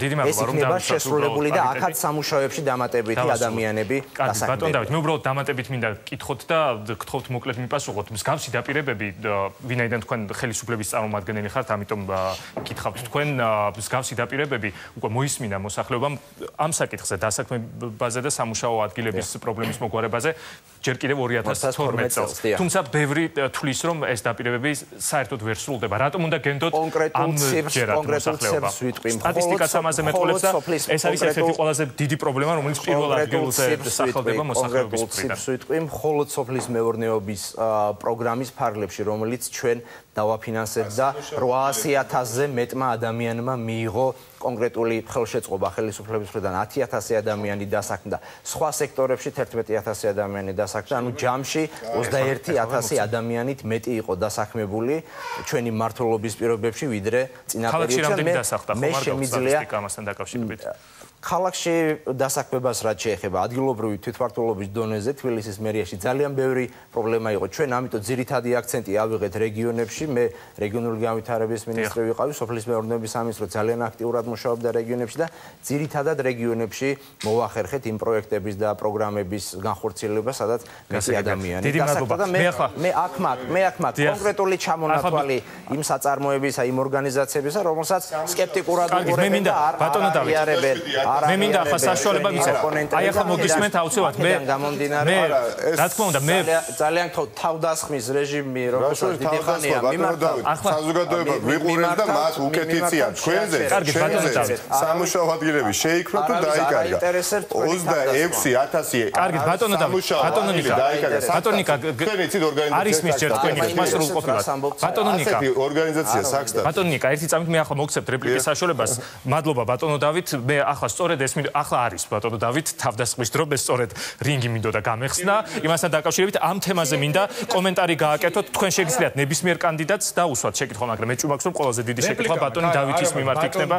რომ შესრულებული და აქაც სამუშაოებში დამატებითი ადამიანები დასაქმებია. ბატონ დავით, მე უბრალოდ დამატებით მინდა გკითხოთ და გთხოვთ მოკლედ მიპასუხოთ. მსგავსი დაპირებები, ვინაიდან თქვენ ხელისუფლების წარმომადგენელი ხართ, ამიტომ გკითხავთ თქვენ, მსგავსი დაპირებები უკვე მოისმინა მოსახლეობამ ამ საკითხზე, დასაქმებაზე და სამუშაო ადგილების პრობლემის მოგვარებაზე ჯერ კიდევ 2012 წელს. თუმცა ბევრი თulis რომ ეს დაპირებები საერთოდ ვერ სრულდება. რატომ უნდა გენდოთ ამ ჯერად მოსახლეობა? სტატისტიკას ამაზე მეტყოლებს და ეს არის ერთ-ერთი ყველაზე დიდი პრობლემა, რომელიც პირველ ადგილზე სახელდება მოსახლეობის მხრიდან. ვიტყვი მხოლოდ სოფლის მეურნეობის პროგრამის ფარგლებში, რომელიც ჩვენ დავაფინანსებთ და 800,000-ზე მეტმა ადამიანმა მიიღო კონკრეტული ხელშეწყობა ხელისუფლების მხრიდან 10,000 ადამიანი დასაქმდა. სხვა სექტორებში 11,000 ადამიანი დასაქმდა, ანუ ჯამში 21,000 ადამიანით მეტი იყო დასაქმებული ჩვენი მმართველობის პირობებში, ვიდრე წინა პერიოდში. მე შემიძლია ამასთან დაკავშირებით. ქალაქში დასაქმებას რაც შეეხება ადგილობრივი თვითმმართველობის დონეზე თბილისის მერიაში ძალიან ბევრი პრობლემა იყო. ჩვენ ამიტომ ძირითადი აქცენტი ავიღეთ რეგიონებში. მე რეგიონული განვითარების მინისტრი ვიყავი, სოფლის მეურნეობის სამინისტრო ძალიან აქტიურად მუშაობდა რეგიონებში და ძირითადად რეგიონებში მოვახერხეთ იმ პროექტების და პროგრამების განხორციელება, სადაც მეტი ადამიანი დასაქმდა და მე აქ მაქვს კონკრეტული ჩამონათვალი იმ საწარმოებისა, იმ ორგანიზაციებისა, რომელსაც სკეპტიკურად უყურებენ და არ აღიარებენ. მე მინდა ახლა საშუალება მისცემ. აი ახლა მოგისმენთ აუცილებლად მე რა თქმა უნდა მე ძალიან თავდასხმის რეჟიმი რომელსაც დიდი ხანია მიმართა. საზოგადოება გვიყურებს და მას უკეთიცია ჩვენზე. კარგი ბატონო დავით. სამუშაო ადგილები შეიქმნა თუ დაიკარგა. 26,000 კარგი ბატონო დავით. ბატონო ნიკა. ბატონო ნიკა არის მის ჯერ თქვენი ხმას სრულ ყოფილად. ბატონო ნიკა. ორგანიზაცია საქსტა. ბატონო ნიკა, ერთი წამით მე ახლა მოგცემთ რეპლიკის საშუალებას. მადლობა ბატონო დავით. მე ახლა სწორედ ეს ახლა არის ბატონო დავით თავდასხმის დრო მე სწორედ რინგი მინდოდა გამეხსნა იმასთან დაკავშირებით ამ თემაზე მინდა კომენტარი გააკეთოთ თქვენ შეგიძლიათ ნებისმიერ კანდიდატს დაუსვათ შეკითხვა მაგრამ მე ჭუმაქვს რომ ყველაზე დიდი შეკითხვა ბატონი დავითის მიმართ იქნება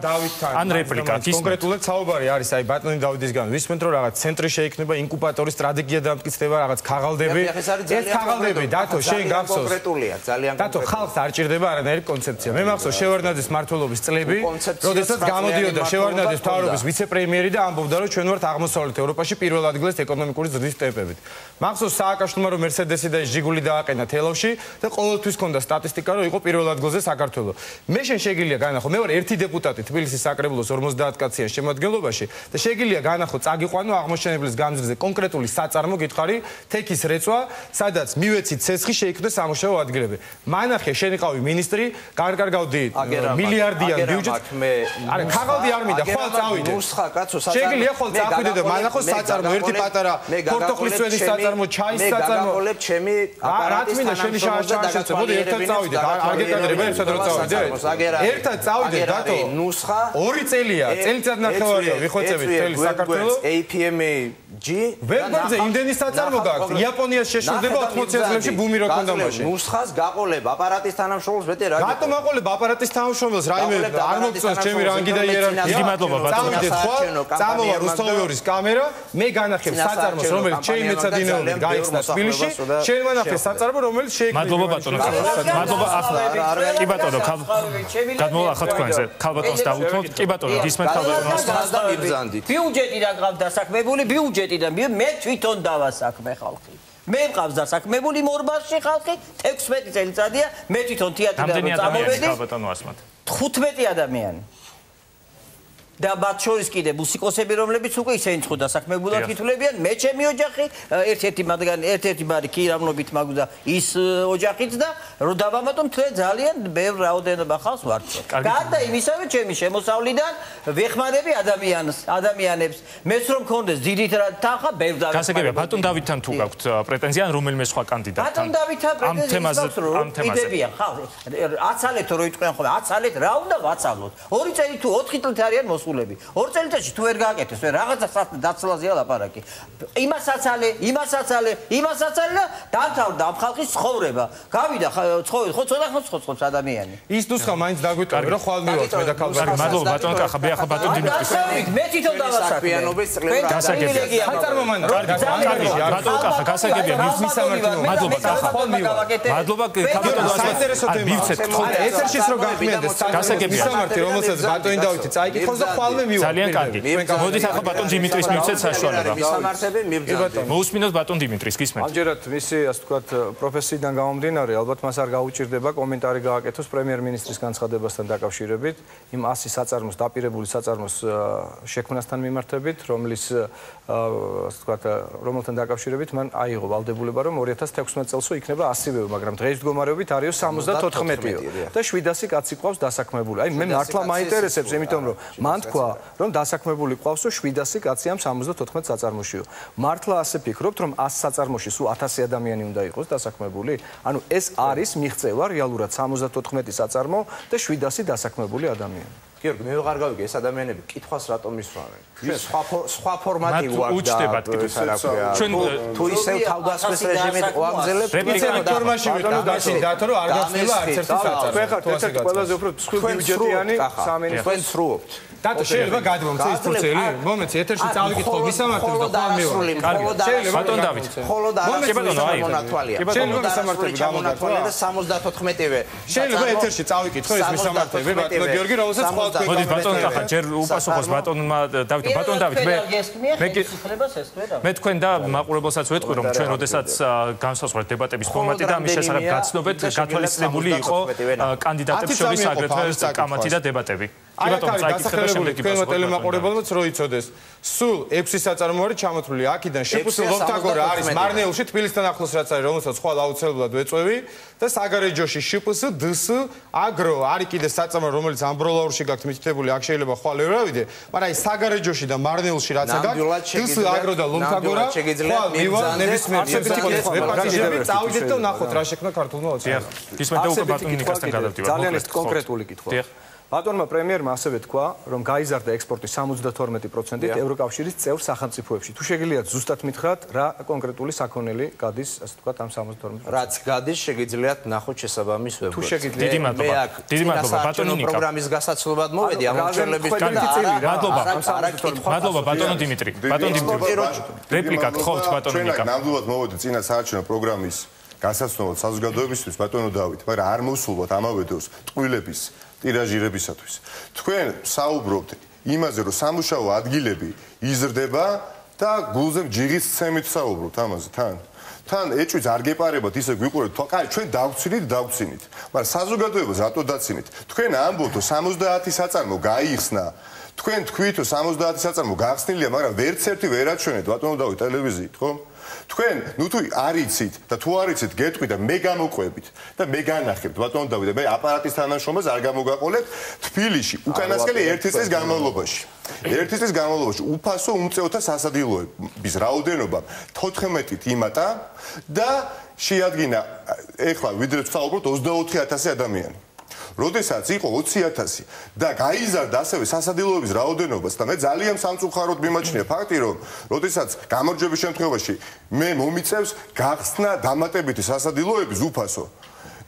ან რეპლიკა კონკრეტულად საუბარი არის აი ბატონი დავითისგან ვისმენთ რომ რაღაც ცენტრი შეიქმნება ინკუბატორის სტრატეგია დამტკიცდება რაღაც ქაღალდები ეს ქაღალდები დათო შენ გახსოვს კონკრეტულია ძალიან დათო ხალხს არ ჭირდება არანაირი კონცეფცია მე მახსოვს შევარდნაძის მმართველობის წლები როდესაც გამოდიოდა შევარდნაძის მთავრობის ვიცე-პრემიერი და ამბობდა რომ ჩვენ ვართ აღმოსავლეთ ევროპაში პირველ ადგილას ეკონომიკური ზრდის ტემპებით. მახსოვს სააკაშვილმა რომ მერსედესი და ჟიგული დააყენა თელავში და ყოველთვის ჰქონდა სტატისტიკა რომ იყო პირველ ადგილზე საქართველო. მე შენ შეგიძლია განახო მე ვარ ერთი დეპუტატი თბილისის საკრებულოს 50 კაციან შემადგენლობაში და შეგიძლია განახო წაგიყვანო აღმოჩენებლის გამზრდზე კონკრეტული საწარმო გითხარი თექის რეწვა სადაც მივეცით ცესხი შეიქმნა სამუშაო ადგილები. მანახე შენ იყავი მინისტრი გარგავდი მილიარდიან ბიუჯეტს არა ქაღალდი არ მინდა ხვალ წავიდე ნუსხა კაცო შეგიძლია ხოლმე წახვიდე და მანახო საწარმო ერთი პატარა ფორტოხლისვენის საწარმო ჩაის საწარმო მე ჩემი აპარატის მინდა შენი შაშაშაშე მოდი ერთად წავიდე არ გეკადრება ერთად რო წავიდე ერთად წავიდე დათო ნუსხა 2 წელია წელიწად ნახევარია ვიხვეწებით თელი საქართველოს APMG ვერბორძე იმდენი საწარმო გაქვს იაპონიას შეშურდება 80 წლებში ბუმი რო ქონდა მაშინ ნუსხას გაყოლებ აპარატის თანამშრომლს მეტი რა რატომ აყოლებ აპარატის თანამშრომლს რაიმე არ მოგწონს ჩემი რანგი და იერარქია დიდი მადლობა ბატონო წამოვა რუსთავიორის კამერა მე განახებ საწარმოს რომელიც ჩემი მეცადინეობით გაიხსნა თბილისში შენ ვანახე საწარმო რომელიც შეიქმნა მადლობა ბატონო მადლობა ახლა კი ბატონო გადმოვა ახლა თქვენზე ქალბატონს დავუთმოთ კი ბატონო გისმენთ ქალბატონს და მიბრძანდით ბიუჯეტიდან ყავს დასაქმებული ბიუჯეტიდან მე თვითონ დავასაქმე ხალხი მე მყავს დასაქმებული მორბასში ხალხი 16 წელიწადია მე თვითონ თეატრიდან წამოვედი 15 ადამიანი და მათ შორის კიდე მუსიკოსები რომლებიც უკვე ისინი ხო დასაქმებულად თვითულებიან მე ჩემი ოჯახი ერთ-ერთი მათგანი ერთ-ერთი ბარი ქირავნობით მაგვდა ის ოჯახიც და რო დავამატომ თქვენ ძალიან ბევრ რაოდენობა ხალხს ვარჩევ გარდა იმისავე ჩემი შემოსავლიდან ვეხმარები ადამიანებს მეც რომ მქონდეს დიდი თანხა ბევრ დავეხმარებ გასაგებია ბატონ დავითთან თუ გაქვთ პრეტენზია ან რომელიმე სხვა კანდიდატთან ბატონ დავითთან პრეტენზია ამ თემაზე აცალეთ რო იტყვიან ხოლმე აცალეთ რა უნდა ვაცალოთ 2 წელი თუ 4 წელი არიან მოსულები. 2 წელიწადში თუ ვერ გააკეთეს, რაღაცა დაცლაზეა ლაპარაკი. იმასაც და დამთავრდა ამ ხალხის ცხოვრება. გავიდა ცხოვრება, ხო ცოტა ხანს ცხოცხობს ადამიანი. ის ნუსხა მაინც დაგვიტოვე, რომ ხვალ მივაქვს მე და ქალბატონი. მადლობა ბატონ კახა, მე ახლა ბატონ დიმიტრის. მე თვითონ დავასაქმე. გასაგებია. საწარმომანი, კარგი, ბატონ კახა, გასაგებია. მადლობა კახა. მადლობა ქალბატონო საინტერესო მივცეთ თხოვთ ეთერშიც რო გახმიანდეს გასაგებია. მისამართი რომელსაც ბატონი დავითი წაიკითხოს და ხვალმე მივაქვს. ძალიან კარგი. მოდით ახლა ბატონ დიმიტრის მივცეთ საშუალება. მისამართები მიბრძანდება. მოусმინოთ ბატონ დიმიტრის, გისმენთ. ამჯერად მისი ასე ვთქვათ პროფესიიდან გამომდინარე, ალბათ მას არ გაუჭირდება კომენტარი გააკეთოს პრემიერ-მინისტრის განცხადებასთან დაკავშირებით, იმ 100 საწარმოს დაპირებული საწარმოს შექმნასთან მიმართებით, რომლის ასე ვთქვათ, რომელთან დაკავშირებით მან აიღო ვალდებულება, რომ 2016 წელსო იქნება 100-ვე, მაგრამ დღეს მდგომარეობით არისო 74-იო და 700 კაცი ყავს დასაქმებული. აი მე მართლა მაინტერესებს, იმიტომ რომ მან თქვა, რომ დასაქმებული ყავსო 700 კაცი ამ 74 საწარმოშიო. მართლა ასე ფიქრობთ, რომ 100 საწარმოში სულ 1000 ადამიანი უნდა იყოს დასაქმებული? ანუ ეს არის მიღწევა რეალურად 74 საწარმო და 700 დასაქმებული ადამიანი. გიორგი, მე ვეღარ გავიგე ეს ადამიანები კითხვას რატომ ისვამენ? სხვა ფორმატი უჩდებათ კითხვას. ჩვენ თუ ისევ თავდასხმის რეჟიმით ვაგზელებთ, ფორმაში ვიტანო დათო რომ არ გახსნება არც ერთი საწარმო. თქვენ ხართ ერთ-ერთი ყველაზე უფრო მსხვილ ბიუჯეტიანი სამინისტრო. თქვენ სრულობთ. დათო შეიძლება გადმომცე ის ფურცელი? მომეც ეთერში წავიკითხო მისამართები და ხვალ მივაქვს. კარგი. ბატონ დავით. ხოლო და მონათვალია. შეიძლება მისამართები გამოგართვა და 74-ვე. შეიძლება ეთერში წავიკითხო ის მისამართები ბატონ გიორგი, რომელსაც ხვალ მოდი ბატონ კახა, ჯერ უპასუხოს ბატონმა დავით. ბატონ დავით, მე თქვენ და მაყურებელსაც ვეთქვი, რომ ჩვენ როდესაც განსაზღვრეთ დებატების ფორმატი და ამის შესახებ გაცნობეთ, გათვალისწინებული იყო კანდიდატებს შორის აგრეთვე კამათი და დებატები. აი აქ არის დასახელებული თქვენმა ტელემაყურებელმაც რო იცოდეს. სულ 6 საწარმო არის ჩამოთვლილი აქედან შპს ლომთაგორა არის მარნეულში თბილისთან ახლოს რაც არის რომელსაც ხვალ აუცილებლად ვეწვევი და საგარეჯოში შპს ds აგრო არის კიდე საწარმო რომელიც ამბროლაურში გაქვთ მითითებული აქ შეიძლება ხვალ ვერ ავიდე მაგრამ აი საგარეჯოში და მარნეულში რაც გაქვთ ds აგრო და ლომთაგორა ხვალ მივა ნებისმიერ ვეპატიჟები წავიდეთ და ნახოთ რა შექმნა ქართულმა ოცნებამ. გისმენთ უკვე ბატონ ნიკასთან გადავდივართ. ძალიან ის კონკრეტული კითხვა. ბატონმა პრემიერმა ასევე თქვა, რომ გაიზარდა ექსპორტი 72%-ით ევროკავშირის წევრ სახელმწიფოებში. თუ შეგიძლიათ ზუსტად მითხრათ, რა კონკრეტული საქონელი გადის, ასე ვთქვათ, ამ 72%-ით? რაც გადის, შეგიძლიათ ნახოთ შესაბამის ვებგვერდზე. თუ შეგიძლიათ. დიდი მადლობა. დიდი მადლობა ბატონო ნიკა. პროგრამის გასაცნობად მოვედი ამ მოწვევების მადლობა. მადლობა ბატონო დიმიტრი. ბატონ დიმიტრი. რეპლიკა გთხოვთ ბატონო ნიკა. ჩვენ ნამდვილად მოვედი წინა საარჩევნო პროგრამის გასაცნობად საზოგადოებისთვის ბატონო დავით, მაგრამ არ მოსულვათ ამავე დროს ტყუილების ტირაჟირებისათვის. თქვენ საუბრობთ იმაზე, რომ სამუშაო ადგილები იზრდება და გულზე ჯიღის ცემით საუბრობთ ამაზე თან. თან ეჭვიც არ გეპარებათ ისე გვიყურებთ. კაი, ჩვენ დავცინით, მაგრამ საზოგადოებას რატო დაცინით? თქვენ ამბობთ, რომ 70 საწარმო გაიხსნა. თქვენ თქვით, რომ 70 საწარმო გახსნილია, მაგრამ ვერც ერთი ვერ აჩვენეთ ბატონო დავით ტელევიზიით, ხო? თქვენ ნუ თუ არიცით და თუ არიცით გეტყვით და მე გამოყვებით და მე განახებთ ბატონო დავით და მე აპარატის თანამშრომელს არ გამოგაყოლებ თბილისში უკანასკნელი 1 წლის განმავლობაში. 1 წლის განმავლობაში უფასო უმწეოთა სასადილოების რაოდენობა 14-ით იმატა და შეადგინა ეხლა ვიდრე ვსაუბრობთ 24,000 ადამიანი. როდესაც იყო 20,000 და გაიზარდა ასევე სასადილოების რაოდენობას და მე ძალიან სამწუხაროდ მიმაჩნია ფაქტი, რომ როდესაც გამარჯვების შემთხვევაში მე მომიწევს გახსნა დამატებითი სასადილოების უფასო.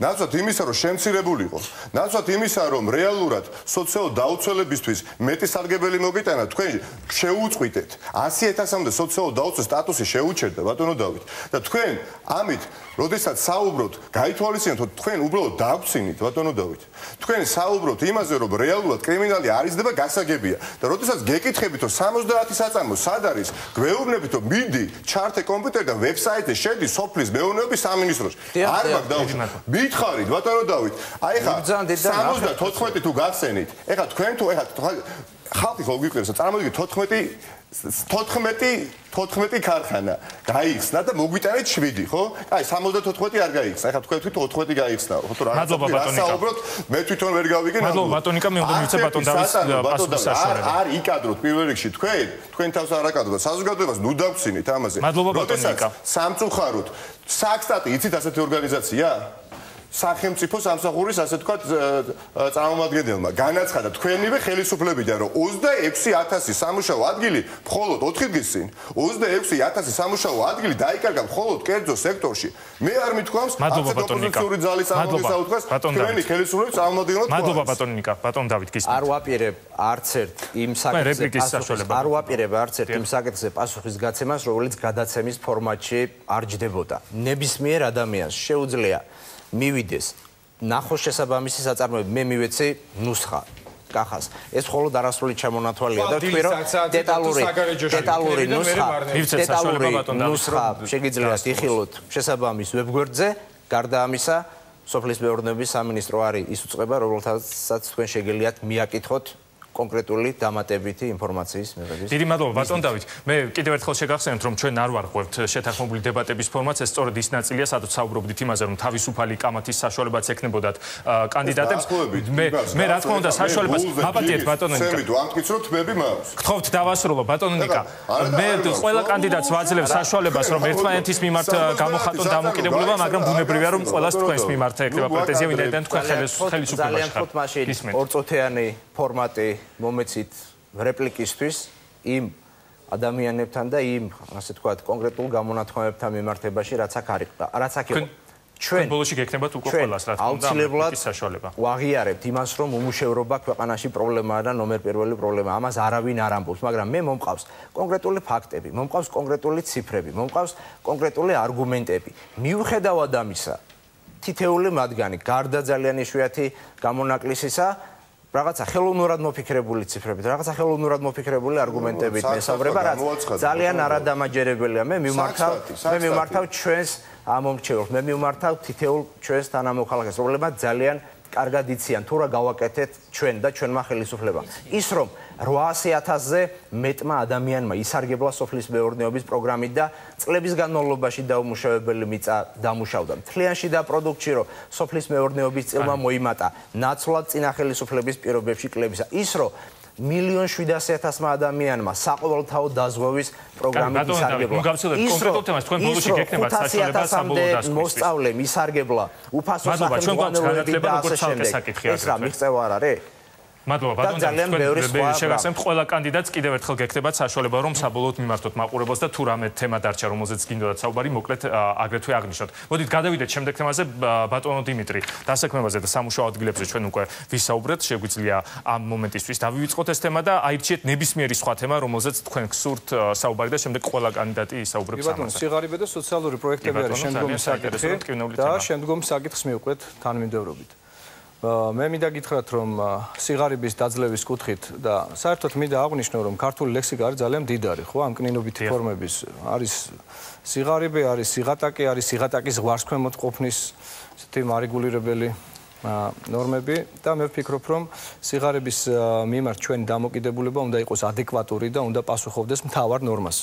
ნაცვლად იმისა, რომ შემცირებულიყო, ნაცვლად იმისა, რომ რეალურად სოციალურ დაუცველებისთვის მეტი სარგებელი მოგიტანა, თქვენ შეუწყვიტეთ 100,000-მდე სოციალურ დაუცველ სტატუსი შეუჩერდა ბატონო დავით და თქვენ ამით როდესაც საუბრობთ, გაითვალისწინეთ, რომ თქვენ უბრალოდ დაგვცინით ბატონო დავით. თქვენ საუბრობთ იმაზე, რომ რეალურად კრიმინალი არ იზრდება, გასაგებია და როდესაც გეკითხებით, რომ 70 საწარმო სად არის, გვეუბნებით, რომ მიდი, ჩართე კომპიუტერი და ვებსაიტზე შედი სოფლის მეურნეობის სამინისტროში. არ მაქვს დაუშვი. მითხარით ბატონო დავით. აი ხა 74 თუ გახსენით. ეხლა თქვენ თუ ეხლა ხალხი ხო გვიყვებს, წარმოვიდგინეთ 14 ქარხანა გაიხსნა და მოგვიტანეთ 7, ხო? აი 74 არ გაიხსნა. ეხლა თქვენ თვითონ 14 გაიხსნა, ხო თუ რა? მადლობა ბატონიკა. მე თვითონ ვერ გავიგე. მადლობა ბატონიკა, მე უნდა მივცე ბატონ დავის პასუხის საშუალება. არ იკადროთ პირველ რიგში თქვენ თავს არ აკადროთ. საზოგადოებას ნუ დავცინით ამაზე. მადლობა ბატონიკა. სამწუხაროდ საქსტატი იცით ასეთი ორგანიზაცია? სახელმწიფო სამსახურის ასე ვთქვათ წარმომადგენელმა განაცხადა თქვენივე ხელისუფლებიდან რომ 26000 სამუშაო ადგილი მხოლოდ 4 დღის წინ 26000 სამუშაო ადგილი დაიკარგა მხოლოდ კერძო სექტორში მე არ მithქვამს ოპოზიციური ძალის წარმომადგენლებს თქვენი ხელისუფლების წარმომადგენლად მადლობა ბატონო ნიკა ბატონ დავით გისმენთ არ ვაპირებ არც ერთ იმ საკითხზე პასუხის გაცემას რომელიც გადაცემის ფორმატში არ ჯდებოდა ნებისმიერ ადამიანს შეუძლია მივიდეს ნახოს შესაბამისი საწარმოები მე მივეცი ნუსხა კახას ეს მხოლოდ არასრული ჩამონათვალია და თქვი რომ დეტალური ნუსხა შეგიძლიათ იხილოთ შესაბამის ვებგვერდზე გარდა ამისა სოფლის მეურნეობის სამინისტრო არის ის უწყება რომელთაც თქვენ შეგიძლიათ მიაკითხოთ კონკრეტული დამატებითი ინფორმაციის მიღების. დიდი მადლობა ბატონ დავით. მე კიდევ ერთხელ შეგახსენებთ რომ ჩვენ არ ვარღვევთ შეთანხმებული დებატების ფორმატს, ეს სწორედ ის ნაწილია, სადაც საუბრობდით იმაზე, რომ თავისუფალი კამათის საშუალებაც ექნებოდათ კანდიდატებს. მე რა თქმა უნდა საშუალებას მაპატიეთ ბატონო ნიკა. სერვიდო ამტკიცროთ თმები მაქვს. გთხოვთ დავასრულო ბატონო ნიკა. მე ყველა კანდიდატს ვაძლევს საშუალებას რომ ერთმანეთის მიმართ გამოხატონ დამოკიდებულება, მაგრამ ბუნებრივია რომ ყველას თქვენს მიმართ ექნება პრეტენზია, ვინაიდან თქვენ ხელისუფლებაში ხართ. ორწუთიანი ფორმატი მომეცით რეპლიკისთვის იმ ადამიანებთან და იმ ასე ვთქვათ კონკრეტულ გამონათქვამებთან მიმართებაში რაც აქ იყო ჩვენ ბოლოში გექნებათ უკვე ყველას რა თქმა უნდა ამის საშუალება ვაღიარებთ იმას რომ უმუშევრობა ქვეყანაში პრობლემაა და ნომერ პირველი პრობლემაა ამას არავინ არ ამბობს მაგრამ მე მომყავს კონკრეტული ფაქტები მომყავს კონკრეტული ციფრები მომყავს კონკრეტული არგუმენტები მიუხედავად ამისა თითეული მათგანი გარდა ძალიან იშვიათი გამონაკლისისა რაღაცა ხელოვნურად მოფიქრებული ციფრებით, რაღაცა ხელოვნურად მოფიქრებული არგუმენტებით მესაუბრება, რაც ძალიან არადამაჯერებელია. მე მიმართავ ჩვენს ამომრჩევლებს, მე მიმართავ თითოეულ ჩვენს თანამოქალაქეს, რომლებმაც ძალიან კარგად იციან თუ რა გავაკეთეთ ჩვენ და ჩვენმა ხელისუფლებამ. ის რომ 800,000-ზე მეტმა ადამიანმა ისარგებლა სოფლის მეურნეობის პროგრამით და წლების განმავლობაში დაუმუშავებელი მიწა დამუშავდა. მთლიანში და პროდუქტში რომ სოფლის მეურნეობის წილმა მოიმატა ნაცვლად წინა ხელისუფლების პირობებში კლებისა. ის რომ 1,700,000 ადამიანმა საყოველთაო დაზღვევის პროგრამით ისარგებლა. მოსწავლემ ისარგებლა უფასო სახელმწიფო ეს რა მიღწევა არ არის? მადლობა ბატონო დავით შეგახსენებთ ყველა კანდიდატს კიდევ ერთხელ გექნებათ საშუალება რომ საბოლოოდ მიმართოთ მაყურებელს და თუ რამე თემა დარჩა რომელზეც გინდოდათ საუბარი მოკლედ აგრეთვე აღნიშნოთ. მოდით გადავიდეთ შემდეგ თემაზე ბატონო დიმიტრი დასაქმებაზე და სამუშაო ადგილებზე ჩვენ უკვე ვისაუბრეთ შეგვიძლია ამ მომენტისთვის დავივიწყოთ ეს თემა და აირჩიეთ ნებისმიერი სხვა თემა რომელზეც თქვენ გსურთ საუბარი და შემდეგ ყველა კანდიდატი ისაუბრებს ამაზე. ბატონო სიღარიბე და სოციალური პროექტები არის შემდგომი საკითხი და შემდგომ საკითხს მივყვეთ თანმიმდევრობით. მე მინდა გითხრათ რომ სიღარიბის დაძლევის კუთხით და საერთოდ მინდა აღვნიშნო რომ ქართული ლექსიკა არის ძალიან მდიდარი ხო ამ კნინობითი ფორმების არის სიღარიბე არის სიღატაკი არის სიღატაკის ზღვარსქვემოთ ყოფნის ესეთი მარეგულირებელი ნორმები და მე ვფიქრობ რომ სიღარიბის მიმართ ჩვენი დამოკიდებულება უნდა იყოს ადეკვატური და უნდა პასუხობდეს მთავარ ნორმას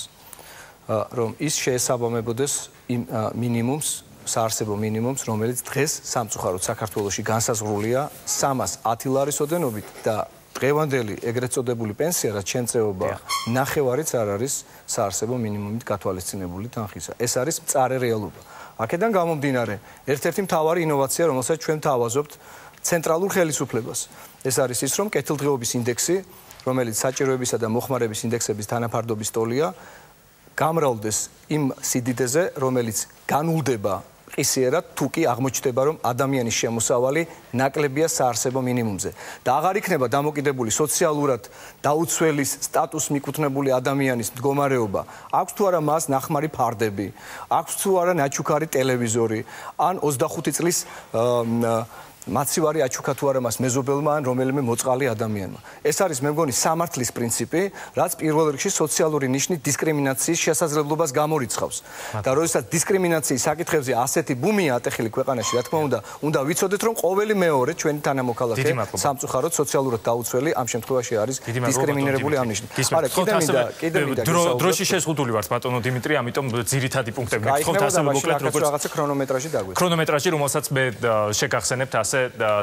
რომ ის შეესაბამებოდეს იმ მინიმუმს საარსებო მინიმუმს, რომელიც დღეს სამწუხაროდ საქართველოში განსაზღვრულია 310 ლარის ოდენობით და დღევანდელი ეგრეთ წოდებული პენსია, რაც შემწეობა, ნახევარიც არ არის საარსებო მინიმუმით გათვალისწინებული თანხისა. ეს არის მწარე რეალობა. აქედან გამომდინარე, ერთ-ერთი მთავარი ინოვაცია, რომელსაც ჩვენ თავაზობთ ცენტრალურ ხელისუფლებას. ეს არის ის, რომ კეთილდღეობის ინდექსი, რომელიც საჭიროებისა და მოხმარების ინდექსების თანაფარდობის ტოლია, გამრავლდეს იმ სიდიდეზე, რომელიც განულდება ყისიერად თუ კი აღმოჩნდება რომ ადამიანის შემოსავალი ნაკლებია საარსებო მინიმუმზე და აღარ იქნება დამოკიდებული სოციალურად დაუცველის სტატუსს მიკუთვნებული ადამიანის მდგომარეობა აქვს თუ არა მას ნახმარი ფარდები აქვს თუ არა ნაჩუქარი ტელევიზორი ან 25 წლის მაცივარი აჩუქა თუ არა მას მეზობელმა ან რომელიმე მოწყალი ადამიანმა. ეს არის მე მგონი სამართლის პრინციპი, რაც პირველ რიგში სოციალური ნიშნით დისკრიმინაციის შესაძლებლობას გამორიცხავს. და როდესაც დისკრიმინაციის საკითხებზე ასეთი ბუმია ატეხილი ქვეყანაში, რა თქმა უნდა ვიცოდეთ რომ ყოველი მეორე ჩვენი თანამოქალაქე სამწუხაროდ სოციალურად დაუცველი ამ შემთხვევაში არის დისკრიმინირებული ამ ნიშნით. არა, კიდევ მინდა დროში შეზღუდული ვართ ბატონო დიმიტრი, ამიტომ ძირითადი პუნქტები გითხოვთ ასე მოკლედ როგორც რაღაცა ქრონომეტრაჟი დაგვეცეთ. ქრონომეტრაჟი რომელსაც მე შეგახსენებთ ასე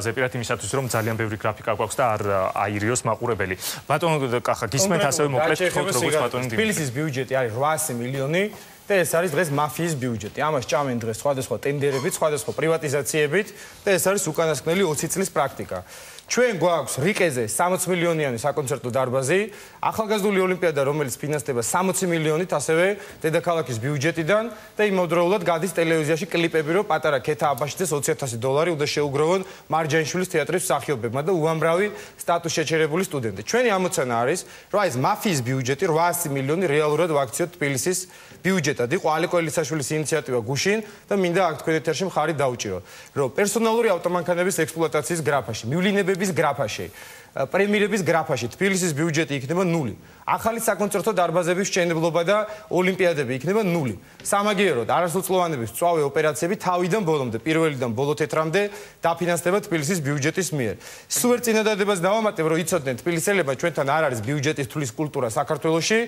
ზეპირად იმისათვის რომ ძალიან ბევრი გრაფიკა გვაქვს და არ აირიოს მაყურებელი. ბატონო კახა გისმენთ ასევე მოკლედ თქოთ როგორც ბატონი დიმიტრი. თბილისის ბიუჯეტი არის 800 მილიონი და ეს არის დღეს მაფიის ბიუჯეტი. ამას ჭამენ დღეს სხვადასხვა ტენდერებით, სხვადასხვა პრივატიზაციებით და ეს არის უკანასკნელი 20 წლის პრაქტიკა. ჩვენ გვაქვს რიკეზე 60 მილიონიანი საკონცერტო დარბაზი, ახალგაზრდული ოლიმპიადა, რომელიც ფინანსდება 60 მილიონით, ასევე დედაქალაქის ბიუჯეტიდან და იმავდროულად გადის ტელევიზიაში კლიპები, რომ პატარა ქეთა აბაშიძეს $20,000 უნდა შეუგროვონ მარჯანიშვილის თეატრის მსახიობებმა და უამრავი სტატუს შეჩერებული სტუდენტი. ჩვენი ამოცანა არის, რომ ეს მაფიის ბიუჯეტი 800 მილიონი რეალურად ვაქციოთ თბილისის ბიუჯეტად. იყო ალეკო ელისაშვილის ინიციატივა გუშინ და მინდა აქ თქვენ ეთერში მხარი დაუჭირო, რომ პერსონალური ავტომანქანების ექსპლუატაციის გრაფაში, მივლინებების გრაფაში, პრემიერების გრაფაში თბილისის ბიუჯეტი იქნება 0. ახალი საკონცერტო დარბაზების მშენებლობა და ოლიმპიადები იქნება 0. სამაგიეროდ არასრულწლოვანების მწვავე ოპერაციები თავიდან ბოლომდე, პირველიდან ბოლო თეთრამდე დაფინანსდება თბილისის ბიუჯეტის მიერ. სულ ერთ წინადადებას დავამატებ, რომ იცოდნენ თბილისელებმა, ჩვენთან არ არის ბიუჯეტის თulis კულტურა საქართველოში,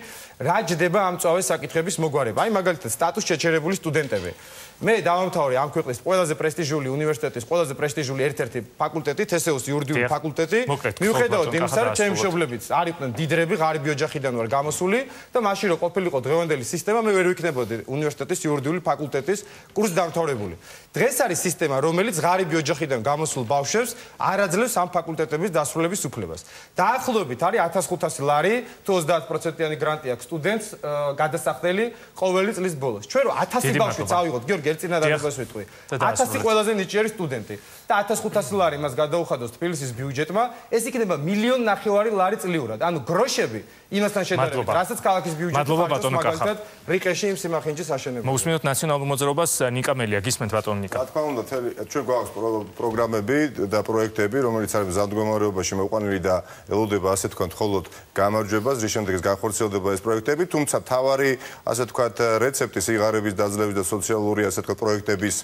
რა ჯდება ამ მწვავე საკითხების მოგვარება. აი მაგალითად სტატუს შეჩერებული სტუდენტები. მე დავამთავრე ამ ქვეყნის ყველაზე პრესტიჟული უნივერსიტეტის ყველაზე პრესტიჟული ერთ-ერთი ფაკულტეტი, თესეუს იურიდიული ფაკულტეტი. მიუხედავად იმისა, რომ ჩემი მშობლებიც არ იყვნენ დიდრები, ღარიბი ოჯახიდან ვარ გამოსული და მაშინ რომ ყოფილიყო დღევანდელი სისტემა, მე ვერ ვიქნებოდი უნივერსიტეტის იურიდიული ფაკულტეტის კურსდამთავრებული. დღეს არის სისტემა, რომელიც ღარიბი ოჯახიდან გამოსულ ბავშვებს არ აძლევს ამ ფაკულტეტების დასრულების უფლებას. დაახლოებით არის 1500 ლარი, თუ 30%-იანი grant-ი აქვს სტუდენტს გადასახდელი ყოველი წლის ბოლოს. ჩვენ რომ 1000 ბავშვი წავიღოთ, გიორგი, ერთ წინადადებას ვიტყვი. 1000 ყველაზე ნიჭიერი სტუდენტი და 1500 ლარი მას გადაუხადოს თბილისის ბიუჯეტმა, ეს იქნება 1,5 ლარი წლიურად. ანუ გროშები იმასთან შედარებით, რასაც ქალაქის ბიუჯეტი ხარჯავს, მაგალითად, რიკეში იმ სიმახინჯის აშენებაზე. მოусმინოთ ნაციონალურ მოძრაობას, ნიკა მელია, გისმენთ ბატონ ნიკა. რა თქმა უნდა, ჩვენ გვაქვს პროგრამები და პროექტები, რომელიც არის მზადმდგომარეობაში მოყვანილი და ელოდება, ასე თქვა, მხოლოდ გამარჯვებას, რის შემდეგაც განხორციელდება ეს პროექტები, თუმცა თავარი, ასე თქვა, რეცეპტი სიღარიბის დაძლევის და სოციალური, ასე თქვა, პროექტების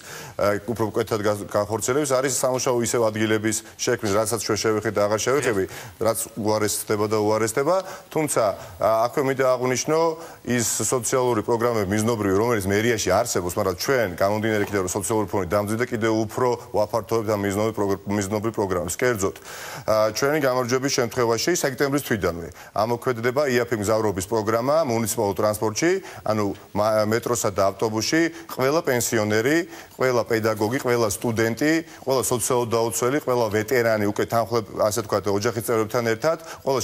უფრო მკვეთრად განხორციელების არის სამუშაო ისევ ადგილების შექმნის, რასაც ჩვენ შევეხეთ და აღარ შევეხები, რაც უარესდება და უარესდება, თუმცა აქვე მინდა აღვნიშნო ის სოციალური პროგრამები მიზნობრივი, რომელიც მერიაში არსებობს, მაგრამ ჩვენ გამომდინარე იქიდან, რომ სოციალური ფონი დამძიდე, კიდევ უფრო ვაფართოვებთ ამ მიზნობრივ პროგრამებს. კერძოდ, ჩვენი გამარჯვების შემთხვევაში სექტემბრის თვიდანვე ამოქმედდება იაფი მგზავრობის პროგრამა მუნიციპალურ ტრანსპორტში, ანუ მეტროსა და ავტობუსში, ყველა პენსიონერი, ყველა პედაგოგი, ყველა სტუდენტი, ყველა სოციალურად დაუცველი, ყველა ვეტერანი, უკვე თანხმდები, ასე ვთქვათ, ოჯახის წევრებთან ერთად, ყველა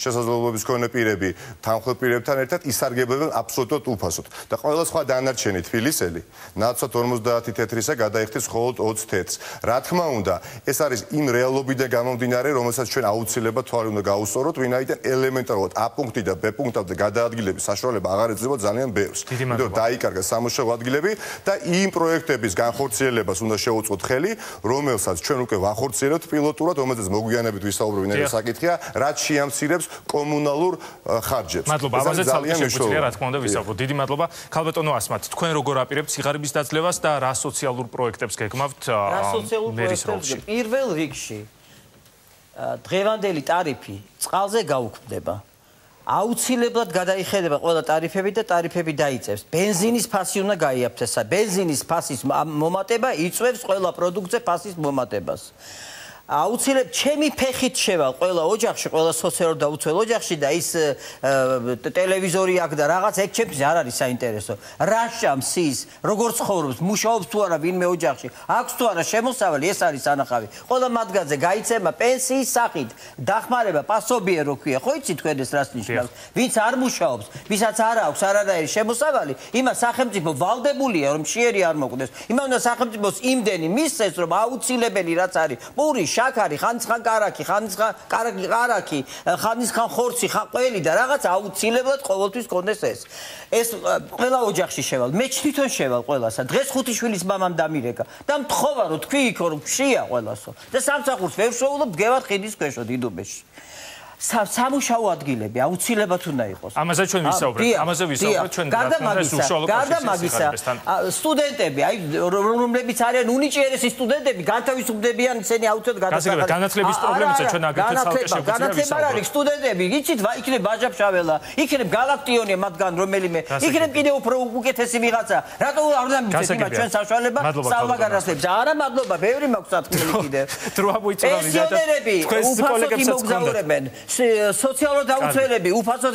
შესაძლებლობების მქონე პირები, თანხმდები პირებთან ერთად ისარგებლებენ აბსოლუტურად უფასოდ. და ყველა სხვა დანარჩენი თბილისელი, ნაცვლად 50 თეთრისა გადაიხდეს მხოლოდ 20 თეთრს. რა თქმა უნდა, ეს არის იმ რეალობიდან გამომდინარე, რომელსაც ჩვენ აუცილებლად თვალი უნდა გაუსწოროთ, ვინაიდან ელემენტარულად A პუნქტი და B პუნქტამდე გადაადგილების საშუალება აღარ ეძლევა ძალიან ბევრს. იმიტომ რომ დაიკარგა სამუშაო ადგილები და იმ პროექტების განხორციელებას უნდა შევუწყოთ ხელი, რომელსაც ჩვენ უკვე ვახორციელებთ პილოტურად, რომელზეც მოგვიანებით ვისაუბრებთ, ეს საკითხია, რაც შეამცირებს კომუნალურ ხარჯებს. მადლობა, ამაზე ძალიან შეგვიძლია, რა თქმა უნდა, ვისაუბროთ. დიდი მადლობა. ქალბატონო ასმათ, თქვენ როგორ აპირებთ სიღარიბის დაძლევას და რა სოციალურ პროექტებს გეგმავთ მერის როლში? პირველ რიგში დღევანდელი ტარიფი წყალზე გაუქმდება. აუცილებლად გადაიხედება ყველა ტარიფები და ტარიფები დაიწევს. ბენზინის ფასი უნდა გაიაფთესა. ბენზინის ფასის მომატება იწვევს ყველა პროდუქტზე ფასის მომატებას. აუცილებლად ჩემი ფეხით შევალ ყველა ოჯახში, ყველა სოციალურად დაუცველ ოჯახში და ის ტელევიზორი აქვს და რაღაც ეგ ჩემთვის არ არის საინტერესო. რა შამს ის, როგორ ცხოვრობს, მუშაობს თუ არა ვინმე ოჯახში, აქვს თუ არა შემოსავალი, ეს არის ანახავი. ყველა მათგანზე გაიცემა პენსიის სახით, დახმარება, პასობია რო ქვია. ხო იცით თქვენ ეს რას ნიშნავს? ვინც არ მუშაობს, ვისაც არ აქვს არანაირი შემოსავალი, იმას სახელმწიფო ვალდებულია რომ შეერი არ მოკვდეს. იმან უნდა სახელმწიფოს იმდენი მისცეს, რომ აუცილებელი რაც არის, პური შაქარი, ხანისხან კარაკი, ხანისხან კარაკი, ხანისხან ხორცი, ყველი და რაღაც აუცილებლად ყოველთვის კონდეს ეს. ეს ყველა ოჯახში შევალ. მე თვითონ შევალ ყველასა. დღეს ხუთი შვილის მამამ დამირეკა და მთხოვა რომ თქვი იქო რომ შია ყველასო. და სამსახურს ვერ შოულობ, დგევარ ხიდის ქვეშო დიდუბეში. სამუშაო ადგილები აუცილებლად უნდა იყოს. ამაზე ჩვენ ვისაუბრებთ. ამაზე ვისაუბრებთ ჩვენ გარდა მაგისა, სტუდენტები, აი რომლებიც არიან უნიჭიერესი სტუდენტები, განთავისუფლებიან ისინი აუცილებლად გადასახადებს. განათლების პრობლემებია ჩვენ აგრეთვე ცალკე შეგვიძლია განათლება არ არის სტუდენტები, იცით, იქნებ ვაჟა-ფშაველა, იქნებ გალაქტიონია მათგან რომელიმე, იქნებ კიდევ უფრო უკეთესი ვიღაცა. რატო არ უნდა მიცეთ იმათ ჩვენ საშუალება სწავლა განათლებს? არა, მადლობა, ბევრი მაქვს სათქმელი კიდევ. დროა მოიწონა ვიდრე. პენსიონერები უფასოდ იმოგზაურებენ. სოციალურ დაუცველები უფასოდ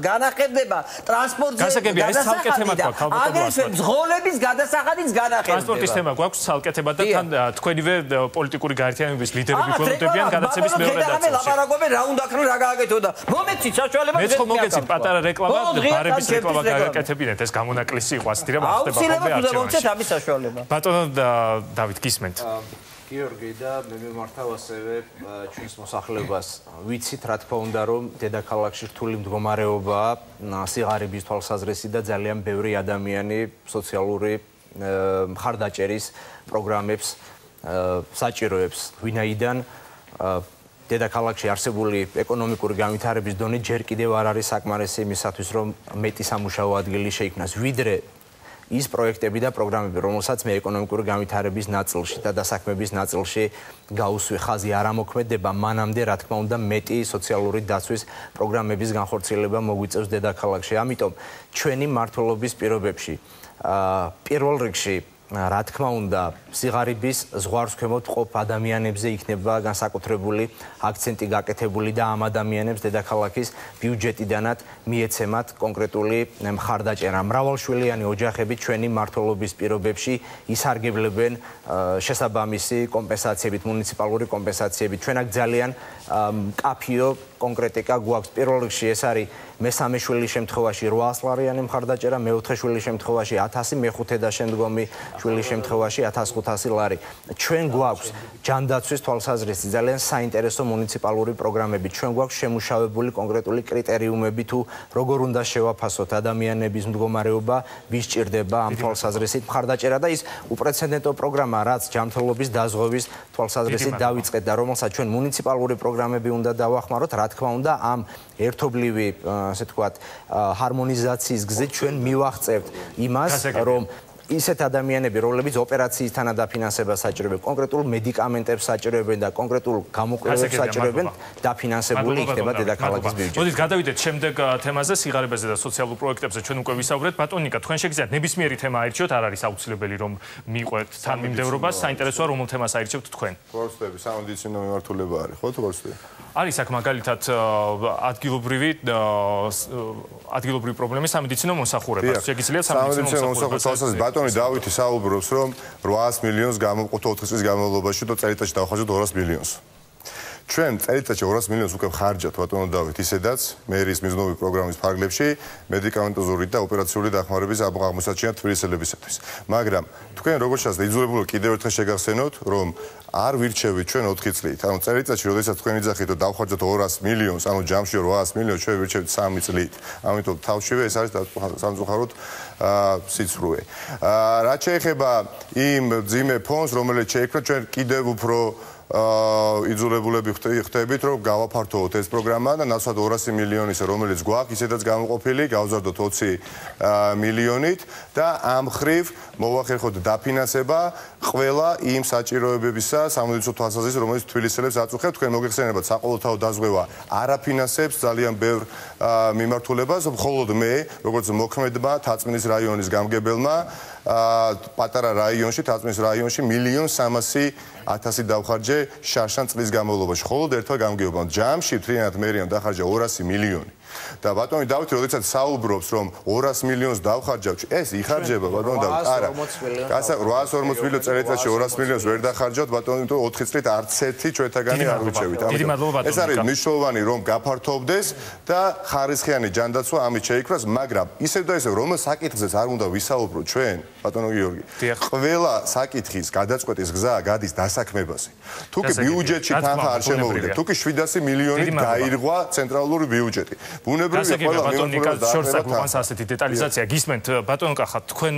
განახერხება ტრანსპორტზე გასაგებია ეს ცალკე თემა გვაქვს ალბათ აგრეთვე მძღოლების გადასახადიც განახერხება ტრანსპორტის თემა გვაქვს ცალკე თემა და თან თქვენივე პოლიტიკური გაერთიანების ლიდერები გველოდებიან გადაცემის მეორე დაწესებულებას ლაპარაკობენ რა უნდა ქნა რა გააკეთო და მომეცით საშუალება მე ხო მოგეცით პატარა რეკლამა ბარების რეკლამა გააკეთებინეთ ეს გამონაკლისი იყო ასეთი რა მოხდება აუცილებლად უნდა მომცეთ ამის საშუალება ბატონო დავით გისმენთ გიორგი და მე მიმართავ ასევე ჩვენს მოსახლეობას ვიცით რა თქმა უნდა რომ დედაქალაქში რთული მდგომარეობაა სიღარიბის თვალსაზრისით და ძალიან ბევრი ადამიანი სოციალური მხარდაჭერის პროგრამებს საჭიროებს ვინაიდან დედაქალაქში არსებული ეკონომიკური განვითარების დონე ჯერ კიდევ არ არის საკმარისი იმისათვის რომ მეტი სამუშაო ადგილი შეიქმნას ვიდრე ის პროექტები და პროგრამები, რომელსაც მე ეკონომიკური განვითარების ნაწილში და დასაქმების ნაწილში გაუსვი ხაზი არ ამოქმედება, მანამდე რა თქმა უნდა მეტი სოციალური დაცვის პროგრამების განხორციელება მოგვიწევს დედაქალაქში. ამიტომ ჩვენი მმართველობის პირობებში პირველ რიგში რა თქმა უნდა სიღარიბის ზღვარს ქვემოთ ყოფ ადამიანებზე იქნება განსაკუთრებული აქცენტი გაკეთებული და ამ ადამიანებს დედაქალაქის ბიუჯეტიდანაც მიეცემათ კონკრეტული მხარდაჭერა. მრავალშვილიანი ოჯახები ჩვენი მმართველობის პირობებში ისარგებლებენ შესაბამისი კომპენსაციებით, მუნიციპალური კომპენსაციებით. ჩვენ აქ ძალიან მკაფიო კონკრეტიკა გვაქვს. პირველ რიგში ეს არის მესამე შვილის შემთხვევაში 800 ლარიანი მხარდაჭერა, მეოთხე შვილის შემთხვევაში 1000, მეხუთე და შემდგომი შვილის შემთხვევაში 1500 ლარი. ჩვენ გვაქვს ჯანდაცვის თვალსაზრისით ძალიან საინტერესო მუნიციპალური პროგრამები. ჩვენ გვაქვს შემუშავებული კონკრეტული კრიტერიუმები თუ როგორ უნდა შევაფასოთ ადამიანების მდგომარეობა, ვის ჭირდება ამ თვალსაზრისით მხარდაჭერა და ის უპრეცედენტო პროგრამა, რაც ჯანმრთელობის დაზღვევის თვალსაზრისით დავიწყეთ და რომელსაც ჩვენ მუნიციპალური პროგრამები უნდა დავახმაროთ, რა თქმა უნდა ამ ერთობლივი ასე თქვათ ჰარმონიზაციის გზით ჩვენ მივახწევთ იმას რომ ისეთ ადამიანები, რომლებიც ოპერაციისთანაც დაფინანსებას საჭიროებენ, კონკრეტულ მედიკამენტებს საჭიროებენ და კონკრეტულ გამოკვლევებს საჭიროებენ, დაფინანსებული იქნება დედაქალაქის ბიუჯეტი. მოდით გადავიდეთ შემდეგ თემაზე, სიღარიბეზე და სოციალურ პროექტებზე ჩვენ უკვე ვისაუბრეთ. ბატონ ნიკა, თქვენ შეგიძლიათ ნებისმიერი თემა აირჩიოთ, არ არის აუცილებელი რომ მიყვეთ თანმიმდევრობას, საინტერესოა რომელ თემას აირჩევთ თქვენ. ხორცდები, სამედიცინო მიმართულება არის, ხო თუ ხორცდები? არის აქ მაგალითად ადგილობრივი პრობლემის სამედიცინო მომსახურება. შეგიძლიათ სამედიცინო მომსახურებას ბატონი დავითი საუბრობს რომ 800 მილიონს გამოვყოთ 4 წლის განმავლობაში და წელიწადში დავხარჯოთ 200 მილიონს. ჩვენ წელიწადში 200 მილიონს უკვე ვხარჯავთ ბატონო დავით ისედაც მერის მიზნობი პროგრამის ფარგლებში მედიკამენტოზური და ოპერაციული დახმარების აღმოსაჩენად თბილისელებისათვის. მაგრამ თქვენ როგორც ჩანს იძულებულო კიდევ ერთხელ შეგახსენოთ რომ არ ვირჩევით ჩვენ 4 წლით. ანუ წელიწადში როდესაც თქვენ იძახით რომ დავხარჯოთ 200 მილიონს, ანუ ჯამში 800 მილიონს ჩვენ ვირჩევით 3 წლით. ამიტომ თავშივე ეს არის სამწუხაროდ სიცრუე. რაც შეეხება იმ ძიმე ფონდს, რომელიც შეიქმნა ჩვენ კიდევ უფრო იძულებულები ხდებით რომ გავაფართოვოთ ეს პროგრამა და ნაცვლად 200 მილიონის რომელიც გვაქვს ისედაც გამოყოფილი გავზარდოთ 20 მილიონით და ამ ხრივ მოვახერხოთ დაფინანსება ყველა იმ საჭიროებებისა სამედიცინო თვალსაზრისით რომელიც თბილისელებს აწუხებთ თქვენ მოგეხსენებათ საყოველთაო დაზღვევა არაფინანსებს ძალიან ბევრ მიმართულებას მხოლოდ მე როგორც მოქმედმა თაწმინდის რაიონის გამგებელმა პატარა რაიონში თაწმინდის რაიონში 1,300,000 დავხარჯე შარშან წლის განმავლობაში. მხოლოდ ერთმა გამგეობამ ჯამში მთლიანად მერიამ დახარჯა 200 მილიონი. და ბატონი დავითი როდესაც საუბრობს რომ 200 მილიონს დავხარჯავ, ეს იხარჯება ბატონი დავით. არა. 840 მილიონი წელიწადში 200 მილიონს ვერ დახარჯავთ ბატონი, თუ 4 წლით არც ერთი ჩვენთაგანი არ ვიჩევით. ეს არის მნიშვნელოვანი რომ გაფართოვდეს და ხარისხიანი ჯანდაცვა ამით შეიქმნას, მაგრამ ისევ და ისევ რომელ საკითხზეც არ უნდა ვისაუბროთ ჩვენ ბატონო გიორგი. ყველა საკითხის გადაწყვეტის გზა გადის დასაქმებაზე. თუ კი ბიუჯეტში თანხა არ შემოვიდა, თუ კი 700 მილიონით გაირღვა ცენტრალური ბიუჯეტი. ბუნებრივია ყველა მიმართულებას შორსაგვანს ასეთი დეტალიზაცია გისმენთ ბატონო კახა თქვენ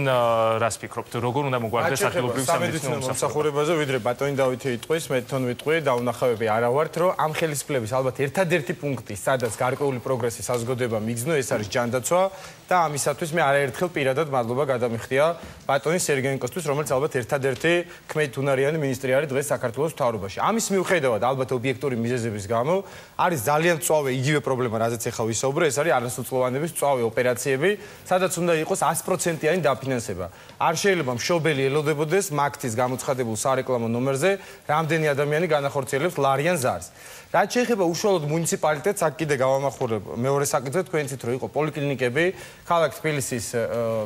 რას ფიქრობთ როგორ უნდა მოგვარდეს სახელმწიფო სამედიცინო მომსახურებაზე ვიდრე ბატონი დავითი იტყვის მე თვითონ ვიტყვი და უნახავები არა ვართ რომ ამ ხელისუფლების ალბათ ერთადერთი პუნქტი სადაც გარკვეული პროგრესი საზოგადოება მიგზნო ეს არის ჯანდაცვა და ამისათვის მე არაერთხელ პირადად მადლობა გადამიხდია ბატონი სერგენკოსთვის რომელიც ალბათ ერთადერთი ქმედუნარიანი მინისტრი არის დღეს საქართველოს მთავრობაში ამის მიუხედავად ალბათ ობიექტური მიზეზების გამო არის ძალიან წვავე იგივე პრობლემა რაზეც ახლა ვისაუბრე, ეს არის არასრულწლოვანების მწვავე ოპერაციები, სადაც უნდა იყოს 100%-იანი დაფინანსება. არ შეიძლება მშობელი ელოდებოდეს მაგთის გამოცხადებულ სარეკლამო ნომერზე, რამდენი ადამიანი განახორციელებს ლარიან ზარს. რაც შეეხება უშუალოდ მუნიციპალიტეტს, აქ კიდე გავამახვილებ მეორე საკითხზე, თქვენ იცით, რომ იყო პოლიკლინიკები ქალაქ თბილისის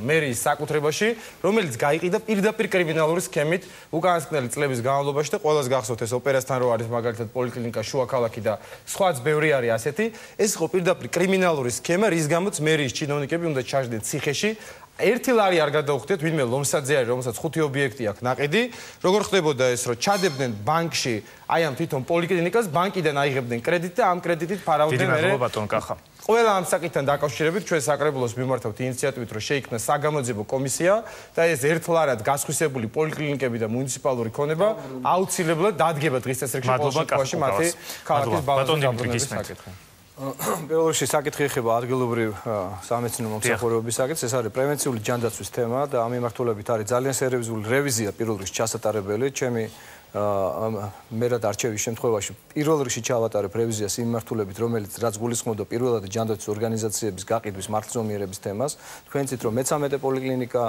მერიის საკუთრებაში, რომელიც გაიყიდა პირდაპირ კრიმინალური სქემით უკანასკნელი წლების განმავლობაში და ყველას გახსოვთ ეს ოპერასთან რო არის მაგალითად პოლიკლინიკა შუა ქალაქი და სხვაც ბევრი არის ასეთი. ეს იყო პირდაპირ კრიმინალური სქემა, რის გამოც მერიის ჩინოვნიკები უნდა ჩაждდეთ ციხეში. ერთი ლარი არ გადაუხდეთ, ვინმე ლომსაძე არის, რომელსაც 5 ობიექტი აქვს ნაყიდი. როგორ ხდებოდა ეს, რომ ჩადებდნენ ბანკში აი ამ თვითონ პოლიკლინიკას, ბანკიდან აიღებდნენ კრედიტი და ამ კრედიტით ფარავდნენ მერე. დიდი მადლობა ბატონ კახა. ყველა ამ საკითხთან დაკავშირებით ჩვენ საკრებულოს მიმართავთ ინიციატივით, რომ შეიქმნა საგამოძიებო კომისია და ეს ერთლარად გასხვისებული პოლიკლინიკები და მუნიციპალური ქონება აუცილებლად დადგება დღის წესრიგში ყოველ შემთხვევაში მათი ქალაქის ბალანსის დაბრუნების საკითხი. პირველ რიგში საკითხი ეხება ადგილობრივ სამეცნიერო მომსახურებების საკითხს. ეს არის პრევენციული ჯანდაცვის თემა და ამ მიმართულებით არის ძალიან სერიოზული რევიზია პირველ რიგში ჩასატარებელი. ჩემი მერად არჩევის შემთხვევაში პირველ რიგში ჩავატარებ რევიზიას იმ მიმართულებით, რომელიც რაც გულისხმობდა პირველად ჯანდაცვის ორგანიზაციების გაყიდვის მართლზომიერების თემას. თქვენ იცით, რომ მე-13 პოლიკლინიკა,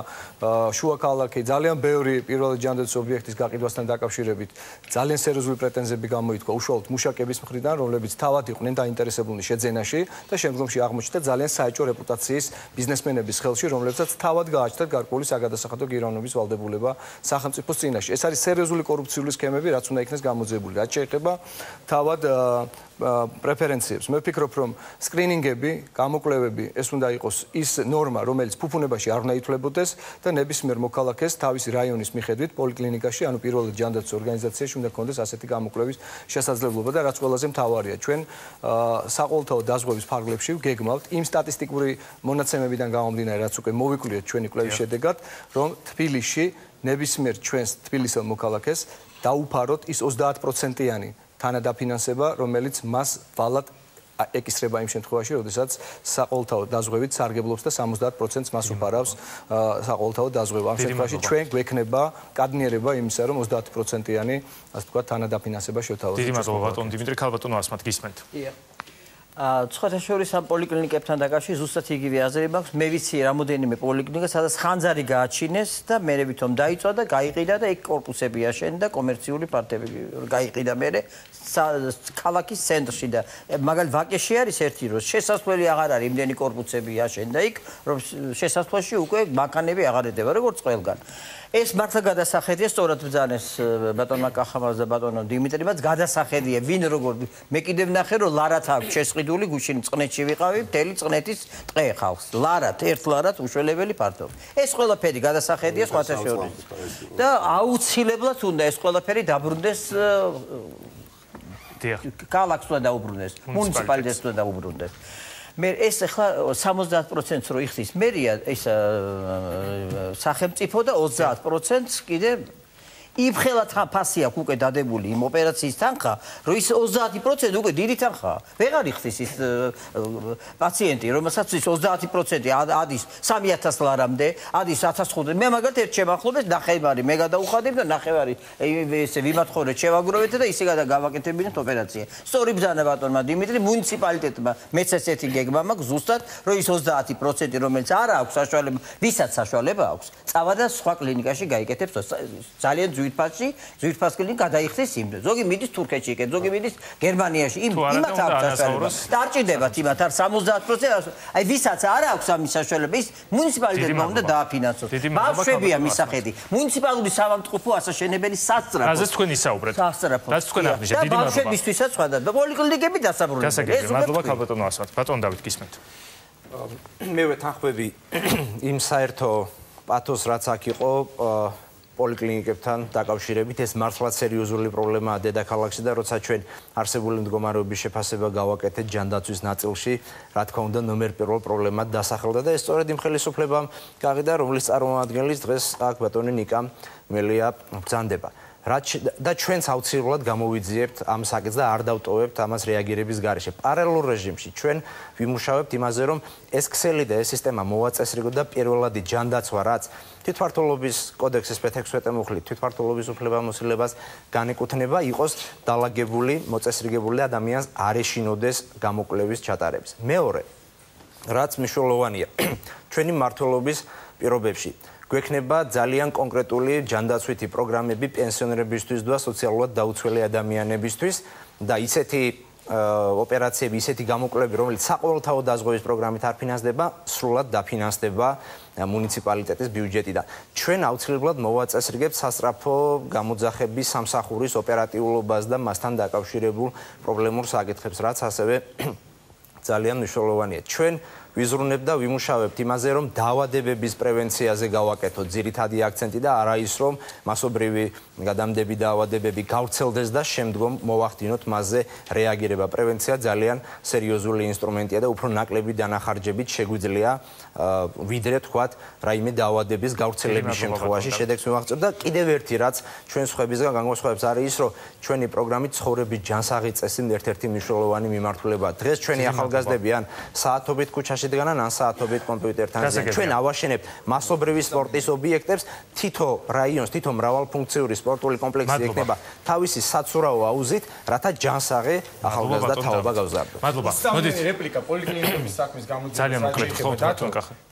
შუა ქალაქი, ძალიან ბევრი პირველად ჯანდაცვის ობიექტის გაყიდვასთან დაკავშირებით ძალიან სერიოზული პრეტენზიები გამოითქვა უშუალოდ მუშაკების მხრიდან, რომლებიც თავად იყვნენ დაინტერესებულნი შეძენაში და შემდგომში აღმოჩნდა ძალიან საეჭვო რეპუტაციის ბიზნესმენების ხელში, რომლებსაც თავად გააჩნდათ გარკვეული საგადასახადო გირავნების ვალდებულება სახელმწიფოს წინაშე. ეს არის სერიოზული კორუფციული სქემები, რაც უნდა იქნეს გამოძიებული. რაც შეეხება თავად პრეფერენციებს. მე ვფიქრობ, რომ სკრინინგები, გამოკვლევები, ეს უნდა იყოს ის ნორმა, რომელიც ფუფუნებაში არ უნდა ითვლებოდეს და ნებისმიერ მოქალაქეს თავისი რაიონის მიხედვით პოლიკლინიკაში, ანუ პირველად ჯანდაცვის ორგანიზაციაში უნდა ქონდეს ასეთი გამოკვლევის შესაძლებლობა და რაც ყველაზე მთავარია, ჩვენ საყოველთაო დაზღვევის ფარგლებში გეგმავთ იმ სტატისტიკური მონაცემებიდან გამომდინარე, რაც უკვე მოვიკვლიეთ ჩვენი კვლევის შედეგად, რომ თბილისში ნებისმიერ ჩვენს თბილისელ მოქალაქეს დაუფაროთ ის 30%-იანი თანადაფინანსება, რომელიც მას ვალად ეკისრება იმ შემთხვევაში, როდესაც საყოველთაო დაზღვევით სარგებლობს და 70%-ს მას უფარავს საყოველთაო დაზღვევა. ამ შემთხვევაში ჩვენ გვექნება კადნიერება იმისა, რომ 30%-იანი, ასე ვთქვათ, თანადაფინანსება შევთავაზოთ. დიდი მადლობა ბატონ დიმიტრი ქალბატონო ასმათ გისმენთ. სხვათა შორის ამ პოლიკლინიკებთან დაკავშირებით ზუსტად იგივე აზრი მაქვს. მე ვიცი რამოდენიმე პოლიკლინიკა, სადაც ხანძარი გააჩინეს და მერე ვითომ დაიწვა და გაიყიდა და ეგ კორპუსები აშენდა, კომერციული პარტები გაიყიდა მერე ქალაქის ცენტრში და მაგალითად ვაკეში არის ერთი რო შესასვლელი აღარ არის, იმდენი კორპუსები აშენდა იქ, რომ შესასვლელში უკვე მანქანები აღარ ედება, როგორც ყველგან. ეს მართლა გადასახედია, სწორად ბრძანეს ბატონმა კახამას და ბატონო დიმიტრიმაც, გადასახედია, ვინ როგორ მე კიდევ ვნახე, რომ ლარათ აქვს შესყიდული გუშინ წყნეთში ვიყავი, მთელი წყნეთის ტყე ხალხს. ლარათ, ერთ ლარათ უშველებელი ფართო. ეს ყველაფერი გადასახედია სხვათა შორის. და აუცილებლად უნდა ეს ყველაფერი დაბრუნდეს ქალაქს უნდა დაუბრუნდეს, მუნიციპალიტეტს უნდა დაუბრუნდეს. მე ეს ახლა 70%-ს რო იხდის მერია, ეს სახელმწიფო და 30%-ს კიდე იფხელა ფასი აქვს უკვე დადებული იმ ოპერაციის თანხა, რომ ის 30% უკვე დიდი თანხაა. ვეღარ იხდის ის პაციენტი, რომელსაც ის 30% ადის 3000 ლარამდე, ადის 1500. მე მაგალითად ერთ შემახლობეს ნახევარი მე გადაუხადებ და ნახევარი ესე ვიმათხოვრეთ, შევაგროვეთ და ისე გავაკეთებინეთ ოპერაცია. სწორი ბრძანა ბატონმა დიმიტრი, მუნიციპალიტეტმა მეც ესეთი გეგმა მაქვს ზუსტად, რომ ის 30%, რომელიც არ აქვს საშუალება, ვისაც საშუალება აქვს, წავა და სხვა კლინიკაში გაიკეთებს ძალიან ძვირფას კლინიკა გადაიხდეს იმ. ზოგი მიდის თურქეთში იქეთ, ზოგი მიდის გერმანიაში. იმათ აქვს საშუალება. და არ ჭირდებათ იმათ არ 70%. აი ვისაც არ აქვს ამის საშუალება, ის მუნიციპალიტეტმა უნდა დააფინანსოს. ბავშვებია მისახედი. მუნიციპალური სამავთყოფო ასაშენებელი სასწრაფო. რაზეც თქვენ ისაუბრეთ. რაც თქვენ აღნიშნეთ. დიდი მადლობა. ბავშვებისთვისაც სხვა და პოლიკლინიკები დასაბრუნებელი. მადლობა ქალბატონო ასმათ. ბატონ დავით გისმენთ. მევე თანხმები იმ საერთო პათოს რაც აქ იყო პოლიკლინიკებთან დაკავშირებით, ეს მართლაც სერიოზული პრობლემაა დედაქალაქში და როცა ჩვენ არსებული მდგომარეობის შეფასება გავაკეთეთ ჯანდაცვის ნაწილში, რა თქმა უნდა, ნომერ პირველ პრობლემად დასახელდა და ეს სწორედ იმ ხელისუფლებამ გაყიდა, რომლის წარმომადგენლის დღეს აქ ბატონი ნიკა მელია ბრძანდება. და ჩვენც აუცილებლად გამოვიძიებთ ამ საკითხს და არ დავტოვებთ ამას რეაგირების გარეშე. პარალელურ რეჟიმში ჩვენ ვიმუშავებთ იმაზე, რომ ეს ქსელი და ეს სისტემა მოვაწესრიგოთ და პირველადი ჯანდაცვა, რაც თვითმმართველობის კოდექსის მე-16 მუხლით თვითმმართველობის უფლებამოსილებას განეკუთვნება, იყოს დალაგებული, მოწესრიგებული და ადამიანს არ ეშინოდეს გამოკვლევის ჩატარების. მეორე, რაც მნიშვნელოვანია, ჩვენი მმართველობის პირობებში გვექნება ძალიან კონკრეტული ჯანდაცვითი პროგრამები პენსიონერებისთვის და სოციალურად დაუცველი ადამიანებისთვის და ისეთი ოპერაციები, ისეთი გამოკვლევები, რომელიც საყოველთაო დაზღვევის პროგრამით არ ფინანსდება, სრულად დაფინანსდება მუნიციპალიტეტის ბიუჯეტიდან. ჩვენ აუცილებლად მოვაწესრიგებთ სასწრაფო გამოძახების სამსახურის ოპერატიულობას და მასთან დაკავშირებულ პრობლემურ საკითხებს, რაც ასევე ძალიან მნიშვნელოვანია. ჩვენ ვიზრუნებთ და ვიმუშავებთ იმაზე, რომ დაავადებების პრევენციაზე გავაკეთოთ ძირითადი აქცენტი და არა ის, რომ მასობრივი გადამდები დაავადებები გავრცელდეს და შემდგომ მოვახდინოთ მასზე რეაგირება. პრევენცია ძალიან სერიოზული ინსტრუმენტია და უფრო ნაკლები დანახარჯებით შეგვიძლია ვიდრე თქვათ რაიმე დაავადების გავრცელების შემთხვევაში შედეგს მივაღწევთ და კიდევ ერთი რაც ჩვენ სხვებისგან განსხვავებს არის ის, რომ ჩვენი პროგრამით ცხოვრების ჯანსაღი წესი ერთ-ერთი მნიშვნელოვანი მიმართულებაა. დღეს ჩვენი ახალგაზრდები ან საათობით ქუჩაში დგანან ან საათობით კომპიუტერთან ზიან. ჩვენ ავაშენებთ მასობრივი სპორტის ობიექტებს, თითო რაიონს, თითო მრავალფუნქციური სპორტული კომპლექსი ექნება თავისი საცურაო აუზით, რათა ჯანსაღი ახალგაზრდა თაობა გავზარდოს. მადლობა. მოდით რეპლიკა პოლიკლინიკების საქმის გამოძიებას ძალიან მოკლედ ხო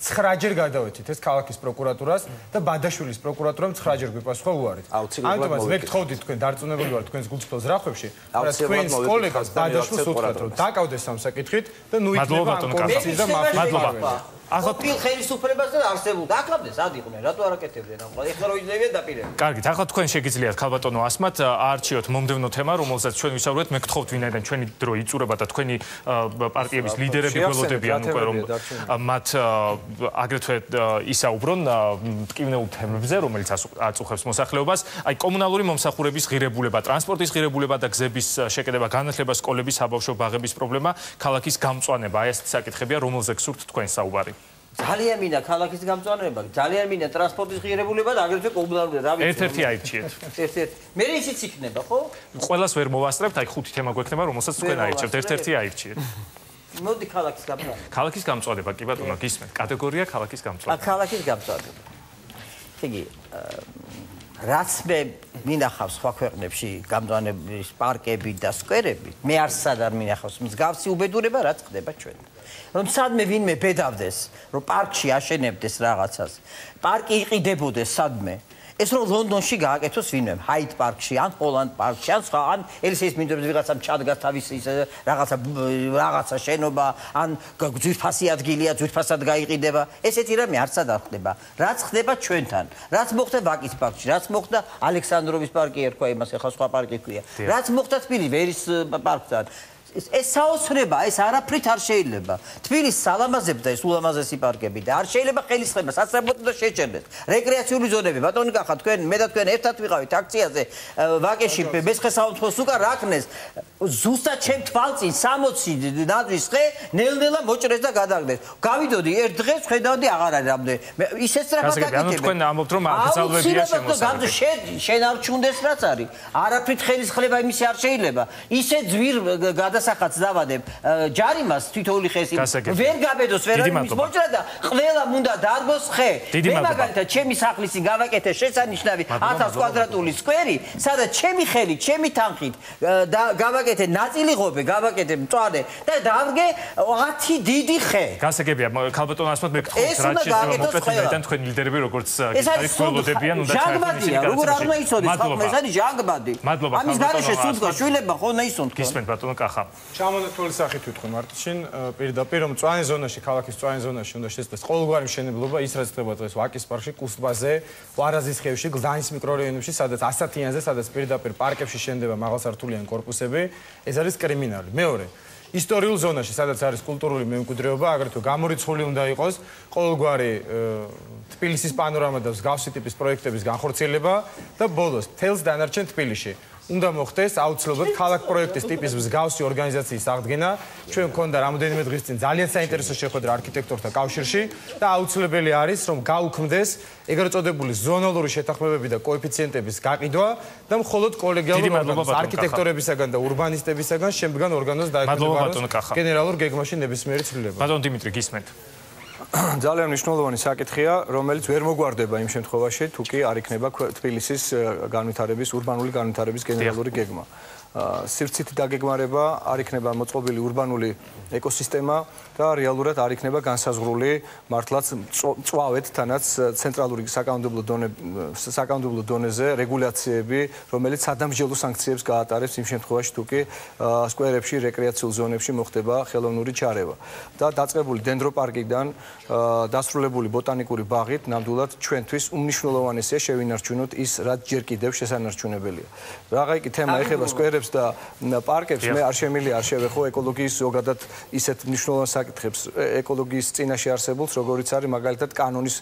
9-ჯერ გადავეცით ეს ქალაქის პროკურატურას და ბადაშვილის პროკურატურამ 9-ჯერ გვიპასუხა უარით. ამიტომაც მე გთხოვდით თქვენ დარწმუნებული ვარ თქვენს გულწრფელ ზრახვებში, მაგრამ თქვენს კოლეგას ბადაშვილს უთხრათ რომ დაკავდეს ამ საკითხით და ნუ იქნება ამ კორუფციის და მადლობა. ახლა ხელისუფლებაზე არსებულ დაკავდეს ადიყვნენ, რატო არ აკეთებდნენ ამ ყველა? ეხლა რო იძლებიან დაპირებენ. კარგით, ახლა თქვენ შეგიძლიათ ქალბატონო ასმათ აარჩიოთ მომდევნო თემა, რომელსაც ჩვენ ვისაუბრეთ. მე გთხოვთ ვინაიდან ჩვენი დრო იწურება და თქვენი პარტიების ლიდერები გველოდებიან უკვე რომ მათ აგრეთვე ისაუბრონ მტკივნეულ თემებზე, რომელიც აწუხებს მოსახლეობას. აი კომუნალური მომსახურების ღირებულება, ტრანსპორტის ღირებულება და გზების შეკედება, განათლება, სკოლების, საბავშვო ბაღების პრობლემა, ქალაქის გამწვანება. აი ეს საკითხებია, რომელზე გსურთ თქვენ საუბარი. ძალიან მინდა ქალაქის გამწვანება, ძალიან მინდა ტრანსპორტის ღირებულება და აგრეთვე კომუნალური რა ვიცი. ერთ-ერთი აირჩიეთ. ერთ-ერთი. მე ისიც იქნება, ხო? ყველას ვერ მოვასწრებთ, აი ხუთი თემა გვექნება, რომელსაც თქვენ აირჩევთ. ერთ-ერთი აირჩიეთ. მოდი ქალაქის გამწვანება. ქალაქის გამწვანება, კი ბატონო, გისმენთ. კატეგორია ქალაქის გამწვანება. ქალაქის გამწვანება. იგი რაც მე მინახავს სხვა ქვეყნებში გამწვანების პარკები და სკვერები, მე არსად არ მინახავს მსგავსი უბედურება, რაც ხდება ჩვენ. რომ სადმე ვინმე ბედავდეს, რომ პარკში აშენებდეს რაღაცას, პარკი იყიდებოდეს სადმე. ეს რომ ლონდონში გააკეთოს ვინმე, ჰაიდ პარკში, ან ჰოლანდ პარკში, ან სხვა, ან ელისეის მინდორებს ვიღაცამ ჩადგა თავისი რაღაცა შენობა, ან ძვირფასი ადგილია, ძვირფასად გაიყიდება. ესეთი რამე არსად არ ხდება. რაც ხდება ჩვენთან, რაც მოხდა ვაკის პარკში, რაც მოხდა ალექსანდროვის პარკი ერქვა იმას, ახლა სხვა პარკი ქვია. რაც მოხდა თბილისში ვერის პარკთან. ეს საოცრება, ეს არაფრით არ შეიძლება. თბილისს ალამაზებდა ეს ულამაზესი პარკები და არ შეიძლება ხელისხლება სასწრაფოდ და შეჭერდეს. რეკრეაციული ზონები, ბატონი კახა, თქვენ მე და თქვენ ერთად ვიყავით აქციაზე ვაკეში მესხე საუნთქოს უკან რაკნეს. ზუსტად ჩემ თვალწინ 60 ნაძვის ხე ნელ-ნელა მოჭრეს და გადაგდეს. გავიდოდი ერთ დღეს ხედავდი აღარ არის რამდენი. ისე სწრაფად აკეთებენ. თქვენ ამბობთ რომ აგზავლებია შემოსავლები. შენ არ ჩუნდეს რაც არის. არაფრით ხელისხლება იმისი არ შეიძლება. ისე ძვირ გადასახადს დავადებ ჯარიმას თითოეული ხესი ვერ გაბედოს ვერავის მოჭრა და ყველა უნდა დარგოს ხე. მე მაგალითად ჩემი სახლის წინ გავაკეთე შესანიშნავი 1000 კვადრატული სკვერი, სადაც ჩემი ხელით, ჩემი თანხით გავაკეთე ნაწილი ღობე, გავაკეთე მწვანე და დავგე 10 დიდი ხე. გასაგებია, ქალბატონ ასმათ მე გთხოვთ რა შეიძლება მოკლედ ვინაიდან თქვენი ლიდერები როგორც გითხარით გველოდებიან უნდა ჩაერთმადია, როგორ არ უნდა იცოდეს ხალხი, ეს არის ჟანგბადი. ამის გარეშე სულთქვა შვილებმა ხონა ისონთქვა. გისმენთ ბატონო კახა. ჩამონათვალი სახით ვიტყვი მარტიშინ პირდაპირ რომ მწვანე ზონაში, ქალაქის მწვანე ზონაში უნდა შეცდეს ყოველგვარი მშენებლობა, ის რაც ხდება დღეს ვაკის პარკში, კუსტბაზე, ვარაზის ხევში, გლდანის მიკრორაიონებში, სადაც ასათიანზე, სადაც პირდაპირ პარკებში შენდება მაღალსართულიანი კორპუსები, ეს არის კრიმინალი. მეორე, ისტორიულ ზონაში, სადაც არის კულტურული მემკვიდრეობა, აგრეთვე გამორიცხული უნდა იყოს ყოველგვარი თბილისის პანორამა და მსგავსი ტიპის პროექტების განხორციელება და ბოლოს თელს დანარჩენ თბილისში. უნდა მოხდეს აუცილებლად ქალაქ პროექტის ტიპის მსგავსი ორგანიზაციის აღდგენა. ჩვენ მქონდა რამოდენიმე დღის წინ ძალიან საინტერესო შეხვედრა არქიტექტორთა კავშირში და აუცილებელი არის რომ გაუქმდეს ეგრეთ წოდებული ზონალური შეთანხმებები და კოეფიციენტების გაყიდვა და მხოლოდ კოლეგიალურ ორგანოს არქიტექტორებისაგან და ურბანისტებისაგან შემდგარ ორგანოს დაეკმაყოს გენერალურ გეგმაში ნებისმიერი ცვლილება. ბატონ დიმიტრი გისმენთ. ძალიან მნიშვნელოვანი საკითხია, რომელიც ვერ მოგვარდება იმ შემთხვევაში, თუ კი არ იქნება თბილისის განვითარების, ურბანული განვითარების გენერალური გეგმა. სივრცითი დაგეგმარება, არ იქნება მოწყობილი ურბანული ეკოსისტემა და რეალურად არ იქნება განსაზღვრული მართლაც წვავეთ თანაც ცენტრალური საკანონმდებლო დონეზე რეგულაციები, რომელიც სადამსჯელო სანქციებს გაატარებს იმ შემთხვევაში, თუ კი სკვერებში, რეკრეაციულ ზონებში მოხდება ხელოვნური ჩარევა. და დაწყებული დენდროპარკიდან დასრულებული ბოტანიკური ბაღით ნამდვილად ჩვენთვის უმნიშვნელოვანესია შევინარჩუნოთ ის, რაც ჯერ კიდევ შესანარჩუნებელია. რაღა იქ თემა ეხება სკვერებს და პარკებს, მე არ შემიძლია არ შევეხო ეკოლოგიის ზოგადად ისეთ მნიშვნელოვან საკითხებს, ეკოლოგიის წინაშე არსებულს, როგორიც არის მაგალითად კანონის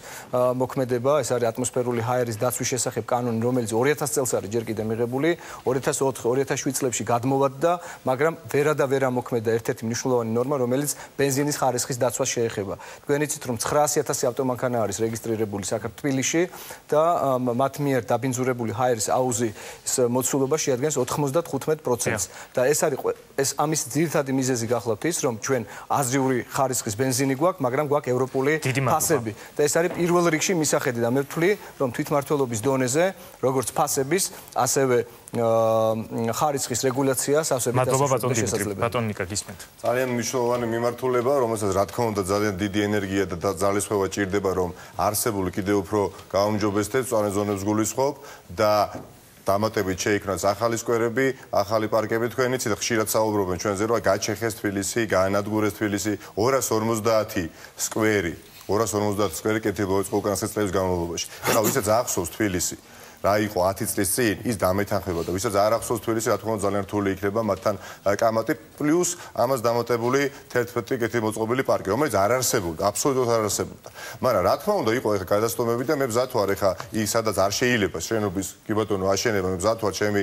მოქმედება, ეს არის ატმოსფერული ჰაერის დაცვის შესახებ კანონი, რომელიც 2000 წელს არის ჯერ კიდევ მიღებული, 2004-2007 წლებში გადმოვადდა, მაგრამ ვერა მოქმედა ერთ-ერთი მნიშვნელოვანი ნორმა, რომელიც ბენზინის ხარისხის დაცვას შეეხება. თქვენ იცით, რომ 900,000 ავტომანქანა არის რეგისტრირებული საქართველოში და მათ მიერ დაბინძურებული ჰაერის აუზის მოცულობა შეადგენს 95%-ს და ეს ამის ძირითადი მიზეზი გახლავთ ის, რომ ჩვენ აზრიური ხარისხის ბენზინი გვაქვს, მაგრამ გვაქვს ევროპული ფასები და ეს არის პირველ რიგში მისახედი და მე ვთვლი, რომ თვითმმართველობის დონეზე, როგორც ფასების, ასევე ხარისხის რეგულაცია სასწრაფოდ შესაძლებელია. ბატონ ნიკა გისმენთ. ძალიან მნიშვნელოვანი მიმართულება, რომელსაც რა თქმა უნდა ძალიან დიდი ენერგია და ძალისხმევა ჭირდება, რომ არსებული კიდევ უფრო გაუმჯობესდეს, მწვანე ზონებს გულისხმობ და დამატებით შეიქმნას ახალი სკვერები, ახალი პარკები, თქვენ იცით, ხშირად საუბრობენ ჩვენზე, რომ გაჩეხეს თბილისი, გაანადგურეს თბილისი, 250 სკვერი, 250 სკვერი კეთილ მოეწყო უკან წლების განმავლობაში. ეხლა ვისაც ახსოვს თბილისი რა იყო 10 წლის წინ, ის დამეთანხმება და ვისაც არ ახსოვს თბილისი, რა თქმა უნდა ძალიან რთული იქნება მათთან კამათი პლუს ამას დამატებული 11 კეთილმოწყობილი პარკი, რომელიც არ არსებობდა, აბსოლუტურად არ არსებობდა. მაგრამ რა თქმა უნდა, იყო ეხლა გადასტომები და მე მზად ვარ ეხლა ის სადაც არ შეიძლება შენობის კი ბატონო აშენება, მე მზად ვარ ჩემი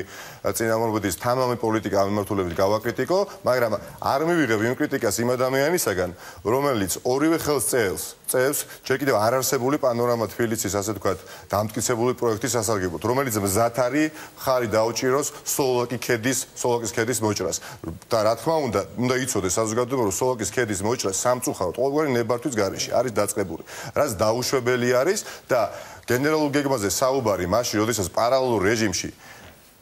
წინამორბედის თამამი პოლიტიკა ამემართულებით გავაკრიტიკო, მაგრამ არ მივიღებ იმ კრიტიკას იმ ადამიანისაგან, რომელიც ორივე ხელს წევს ჯერ კიდევ არ არსებული პანორამა თბილისის, ასე ვთქვათ, დამტკიცებული პროექტის სასარგებლოდ, რომელიც მზად არის ხარი დაუჭიროს სოლოკის ქედის მოჭრას. და რა თქმა უნდა იცოდეს საზოგადოება, რომ სოლოკის ქედის მოჭრა სამწუხაროდ ყოველგვარი ნებართვის გარეშე არის დაწყებული. რაც დაუშვებელი არის და გენერალურ გეგმაზე საუბარი მაშინ, როდესაც პარალელურ რეჟიმში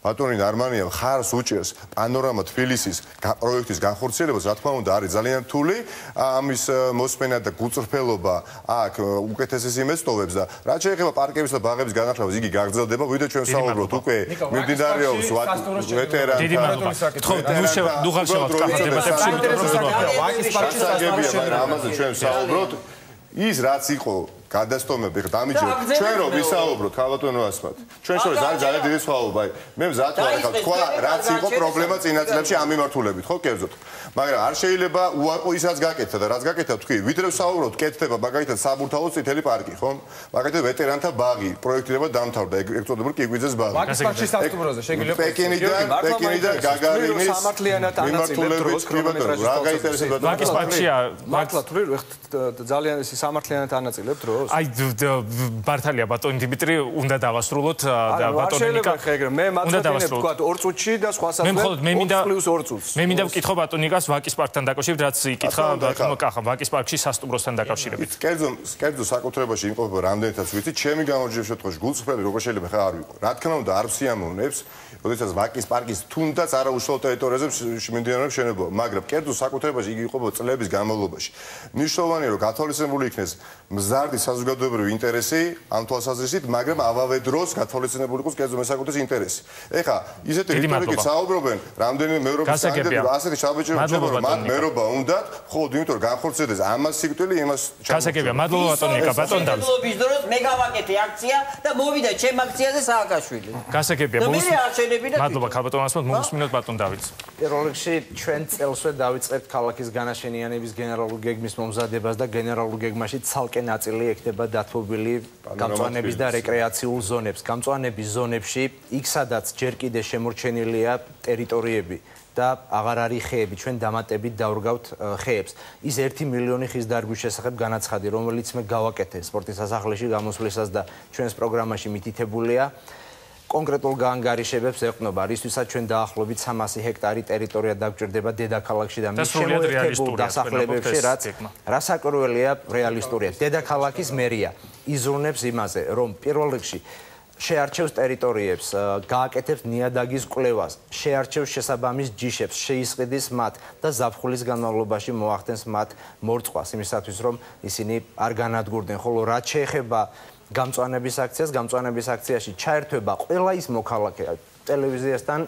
ბატონი ნარმანია ხარს უჭერს პანორამა თბილისის პროექტის განხორციელებას, რა თქმა უნდა, არის ძალიან რთული ამის მოსმენა და გულწრფელობა აქ უკეთესეს იმედსტოვებს და რაც შეეხება პარკების და ბაღების განახლებას, იგი გაგრძელდება, ვიდრე ჩვენ საუბრობთ უკვე მიმდინარეობს ამაზე ჩვენ საუბრობთ ის რაც იყო გადასტომები დამიჯერეთ ჩვენ რომ ვისაუბროთ ქალბატონო ასმათ ჩვენ შორის არის ძალიან დიდი სხვაობა მე მზად ვარ ახლა თქვა რაც იყო პრობლემა წინა წლებში ამ მიმართულებით ხო კერძოდ მაგრამ არ შეიძლება უარყო ისაც გაკეთდა და რაც გაკეთდა თქვი ვიდრე ვსაუბრობთ კეთდება მაგალითად საბურთალოს წითელი პარკი ხო მაგალითად ვეტერანთა ბაღი პროექტირება დამთავრდა ეგ წოდებული კიგვიძეს ბაღი მაგის პარკში სასტუმროზე შეგიძლია პეკინიდან გაგარინის სამართლიანად ანაწილებს დროს ქრონომეტრაჟის რა გაინტერესებდა მაგის პარკშია მართლა თუ ძალიან ის სამართლიანად ანაწილებს დროს აი ბართალია ბატონი დიმიტრი უნდა დავასრულოთ და ბატონი ნიკა მე მათგანებს თქვა 2 წუთში და სხვა სასწრაფოდ მე მინდა 2 წუთს მე მინდა ვკითხო ბატონ ნიკას ვაკის პარკთან დაკავშირებით რაც იკითხა ბატონო კახა ვაკის პარკში სასტუმროსთან დაკავშირებით კერძო საკუთრებაში იმყოფება რამდენითაც ვიცი ჩემი გამარჯვების შემთხვევაში გულწრფელი როგორ შეიძლება ხა არ ვიყო რა თქმა უნდა არ ვსიამოვნებს როდესაც ვაკის პარკის თუნდაც არაუშუალო ტერიტორიაზე მიმდინარეობს შენობობა მაგრამ კერძო საკუთრებაში იგი იყოფა წლების განმავლობაში მნიშვნელოვანია რომ გათვალისწინებული იქნეს მზარდი საზოგადოებრივი ინტერესი ამ თვალსაზრისით, მაგრამ ამავე დროს გათვალისწინებული იყოს კერძო მესაკუთრების ინტერესი. ეხლა ისეთი რიტორიკით საუბრობენ, რამდენიმე მეურვეობის კანდიდატები, ასეთი ჩაბეჭდება, რომ მათ მეურვეობა უნდათ, ხოლო იმიტომ რომ განხორციელდეს ამას სიკვდილი, იმას გასაგებია, მადლობა ბატონ ნიკა, ბატონ და მადლობის დროს მე გავაკეთე აქცია და მოვიდა ჩემ აქციაზე სააკაშვილი. გასაგებია, მადლობა ქალბატონ ასმად, მოგესმინოთ ბატონ დავითს. პირველ რიგში ჩვენ წელსვე დავიწყებთ ქალაქის განაშენიანების გენერალური გეგმის მომზადებას და გენერალურ გეგმაში ცალკე ნაწილი ექნება დათმობილი გამწვანების და რეკრეაციულ ზონებს. გამწვანების ზონებში იქ სადაც ჯერ კიდე შემორჩენილია ტერიტორიები და აღარ არის ხეები, ჩვენ დამატებით დავრგავთ ხეებს. ის 1 მილიონი ხის დარგვის შესახებ განაცხადი, რომელიც მე გავაკეთე სპორტის სასახლეში გამოსვლისას და ჩვენს პროგრამაში მითითებულია. კონკრეტულ გაანგარიშებებს ეყნობა, რისთვისაც ჩვენ დაახლოებით 300 ჰექტარი ტერიტორია დაგჭირდება დედაქალაქში და მის შემოერთებულ დასახლებებში, რაც რასაკვირველია, რეალისტურია. დედაქალაქის მერია იზრუნებს იმაზე, რომ პირველ რიგში შეარჩევს ტერიტორიებს, გააკეთებს ნიადაგის კვლევას, შეარჩევს შესაბამის ჯიშებს, შეისყიდის მათ და ზაფხულის განმავლობაში მოახდენს მათ მორწყვას, იმისათვის რომ ისინი არ განადგურდნენ, ხოლო რაც შეეხება გამწვანების აქციას, გამწვანების აქციაში ჩაერთვება ყველა ის მოქალაქე ტელევიზიასთან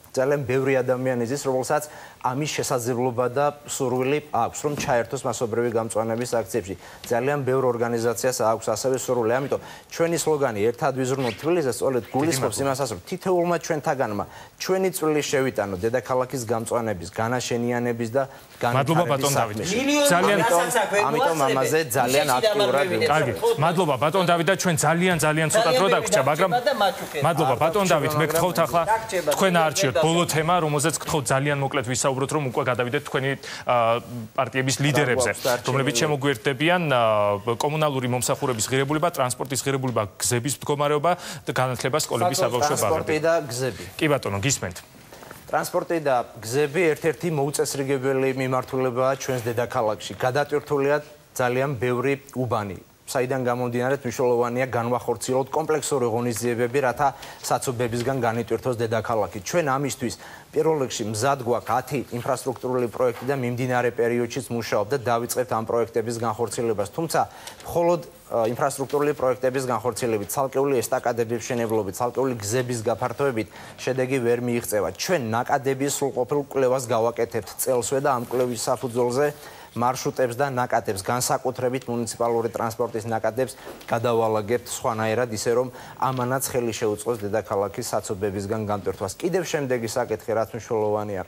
ძალიან ბევრი ადამიანი ზის, რომელსაც ამის შესაძლებლობა და სურვილი აქვს, რომ ჩაერთოს მასობრივი გამწვანების აქციებში. ძალიან ბევრ ორგანიზაციას აქვს ასევე სურვილი. ამიტომ ჩვენი სლოგანი ერთად ვიზრუნოთ თბილისს სწორედ გულისხმობს იმასაც, რომ თითოეულმა ჩვენთაგანმა ჩვენი წვლილი შევიტანოთ დედაქალაქის გამწვანების, განაშენიანების და განვითარების საქმეში. ამიტომ ამაზე ძალიან აქტიურად კარგი. მადლობა ბატონ დავით და ჩვენ ძალიან ცოტა დრო დაგვრჩა, მაგრამ მადლობა ბატონ დავით, მე გთხოვთ ახლა თქვენ არჩიოთ ბოლო თემა, რომელზეც გთხოვთ ძალიან მოკლედ ვისაუბროთ, რომ უკვე გადავიდეთ თქვენი პარტიების ლიდერებზე, რომლებიც შემოგვიერთდებიან კომუნალური მომსახურების ღირებულება, ტრანსპორტის ღირებულება, გზების მდგომარეობა და განათლება სკოლების საბავშვო ბაღები. ტრანსპორტი და გზები. კი ბატონო, გისმენთ. ტრანსპორტი და გზები ერთ-ერთი მოუწესრიგებელი მიმართულებაა ჩვენს დედაქალაქში. გადატვირთულია ძალიან ბევრი უბანი. საიდან გამომდინარე მნიშვნელოვანია განვახორციელოთ კომპლექსური ღონისძიებები, რათა საცობებისგან განიტვირთოს დედაქალაქი. ჩვენ ამისთვის პირველ რიგში მზად გვაქვს 10 ინფრასტრუქტურული პროექტი და მიმდინარე პერიოდშიც მუშაობთ და დავიწყებთ ამ პროექტების განხორციელებას. თუმცა მხოლოდ ინფრასტრუქტურული პროექტების განხორციელებით, ცალკეული ესტაკადების მშენებლობით, ცალკეული გზების გაფართოებით შედეგი ვერ მიიღწევა. ჩვენ ნაკადების სრულყოფილ კვლევას გავაკეთებთ წელსვე და ამ კვლევის საფუძველზე მარშრუტებს და ნაკადებს, განსაკუთრებით მუნიციპალური ტრანსპორტის ნაკადებს გადავალაგებთ სხვანაირად, ისე რომ ამანაც ხელი შეუწყოს დედაქალაქის საცობებისგან განტვირთვას. კიდევ შემდეგი საკითხი, რაც მნიშვნელოვანია,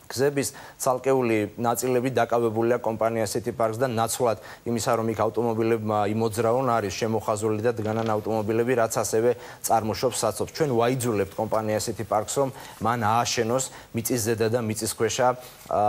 გზების ცალკეული ნაწილები დაკავებულია კომპანია City Parks და ნაცვლად იმისა, რომ იქ ავტომობილებმა იმოძრავონ, არის შემოხაზული და დგანან ავტომობილები, რაც ასევე წარმოშობს საცობს. ჩვენ ვაიძულებთ კომპანია City Parks, რომ მან ააშენოს მიწის ზედა და მიწის ქვეშა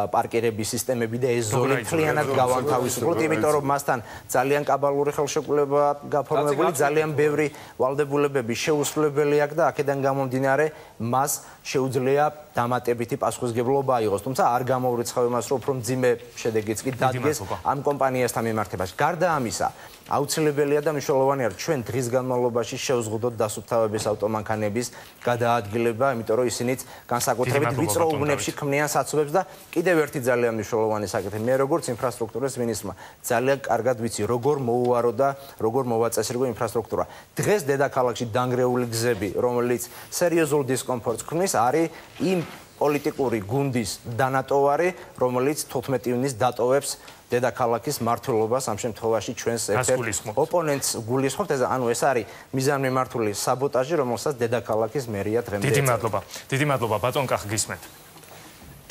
პარკირების სისტემები და ეს ზოლი მთლიანად გავანთავისუფლოთ, იმიტომ რომ მასთან ძალიან კაბალური ხელშეკრულება გაფორმებული, ძალიან ბევრი ვალდებულებები შეუსრულებელი აქვს და აქედან გამომდინარე მას შეუძლია დამატებითი პასუხისმგებლობა აიღოს, თუმცა არ გამოვრიცხავ იმას, რომ უფრო მძიმე შედეგიც კი დადგეს ამ კომპანიასთან მიმართებაში. გარდა ამისა, აუცილებელია და მნიშვნელოვანია, რომ ჩვენ დღის განმავლობაში შევზღუდოთ დასუფთავების ავტომანქანების გადაადგილება, იმიტომ რომ ისინიც განსაკუთრებით ვიწრო უბნებში ქმნიან საცობებს და კიდევ ერთი ძალიან მნიშვნელოვანი საკითხი, მე როგორც ინფრასტრუქტურის მინისტრმა ძალიან კარგად ვიცი, როგორ მოუვარო და როგორ მოვაწესრიგო ინფრასტრუქტურა. დღეს დედაქალაქში დანგრეული გზები, რომელიც სერიოზულ დისკომფორტს ქმნის, არის იმ პოლიტიკური გუნდის დანატოვარი, რომელიც 14 ივნის დატოვებს დედაქალაქის მართლობას, ამ შემთხვევაში ჩვენს ერთ-ერთ ოპონენტს გულისხმობთ, ანუ ეს არის მიზანმიმართული საბოტაჟი, რომელსაც დედაქალაქის მერია დღემდე ეწევა. დიდი მადლობა, ბატონ კახ გისმენთ.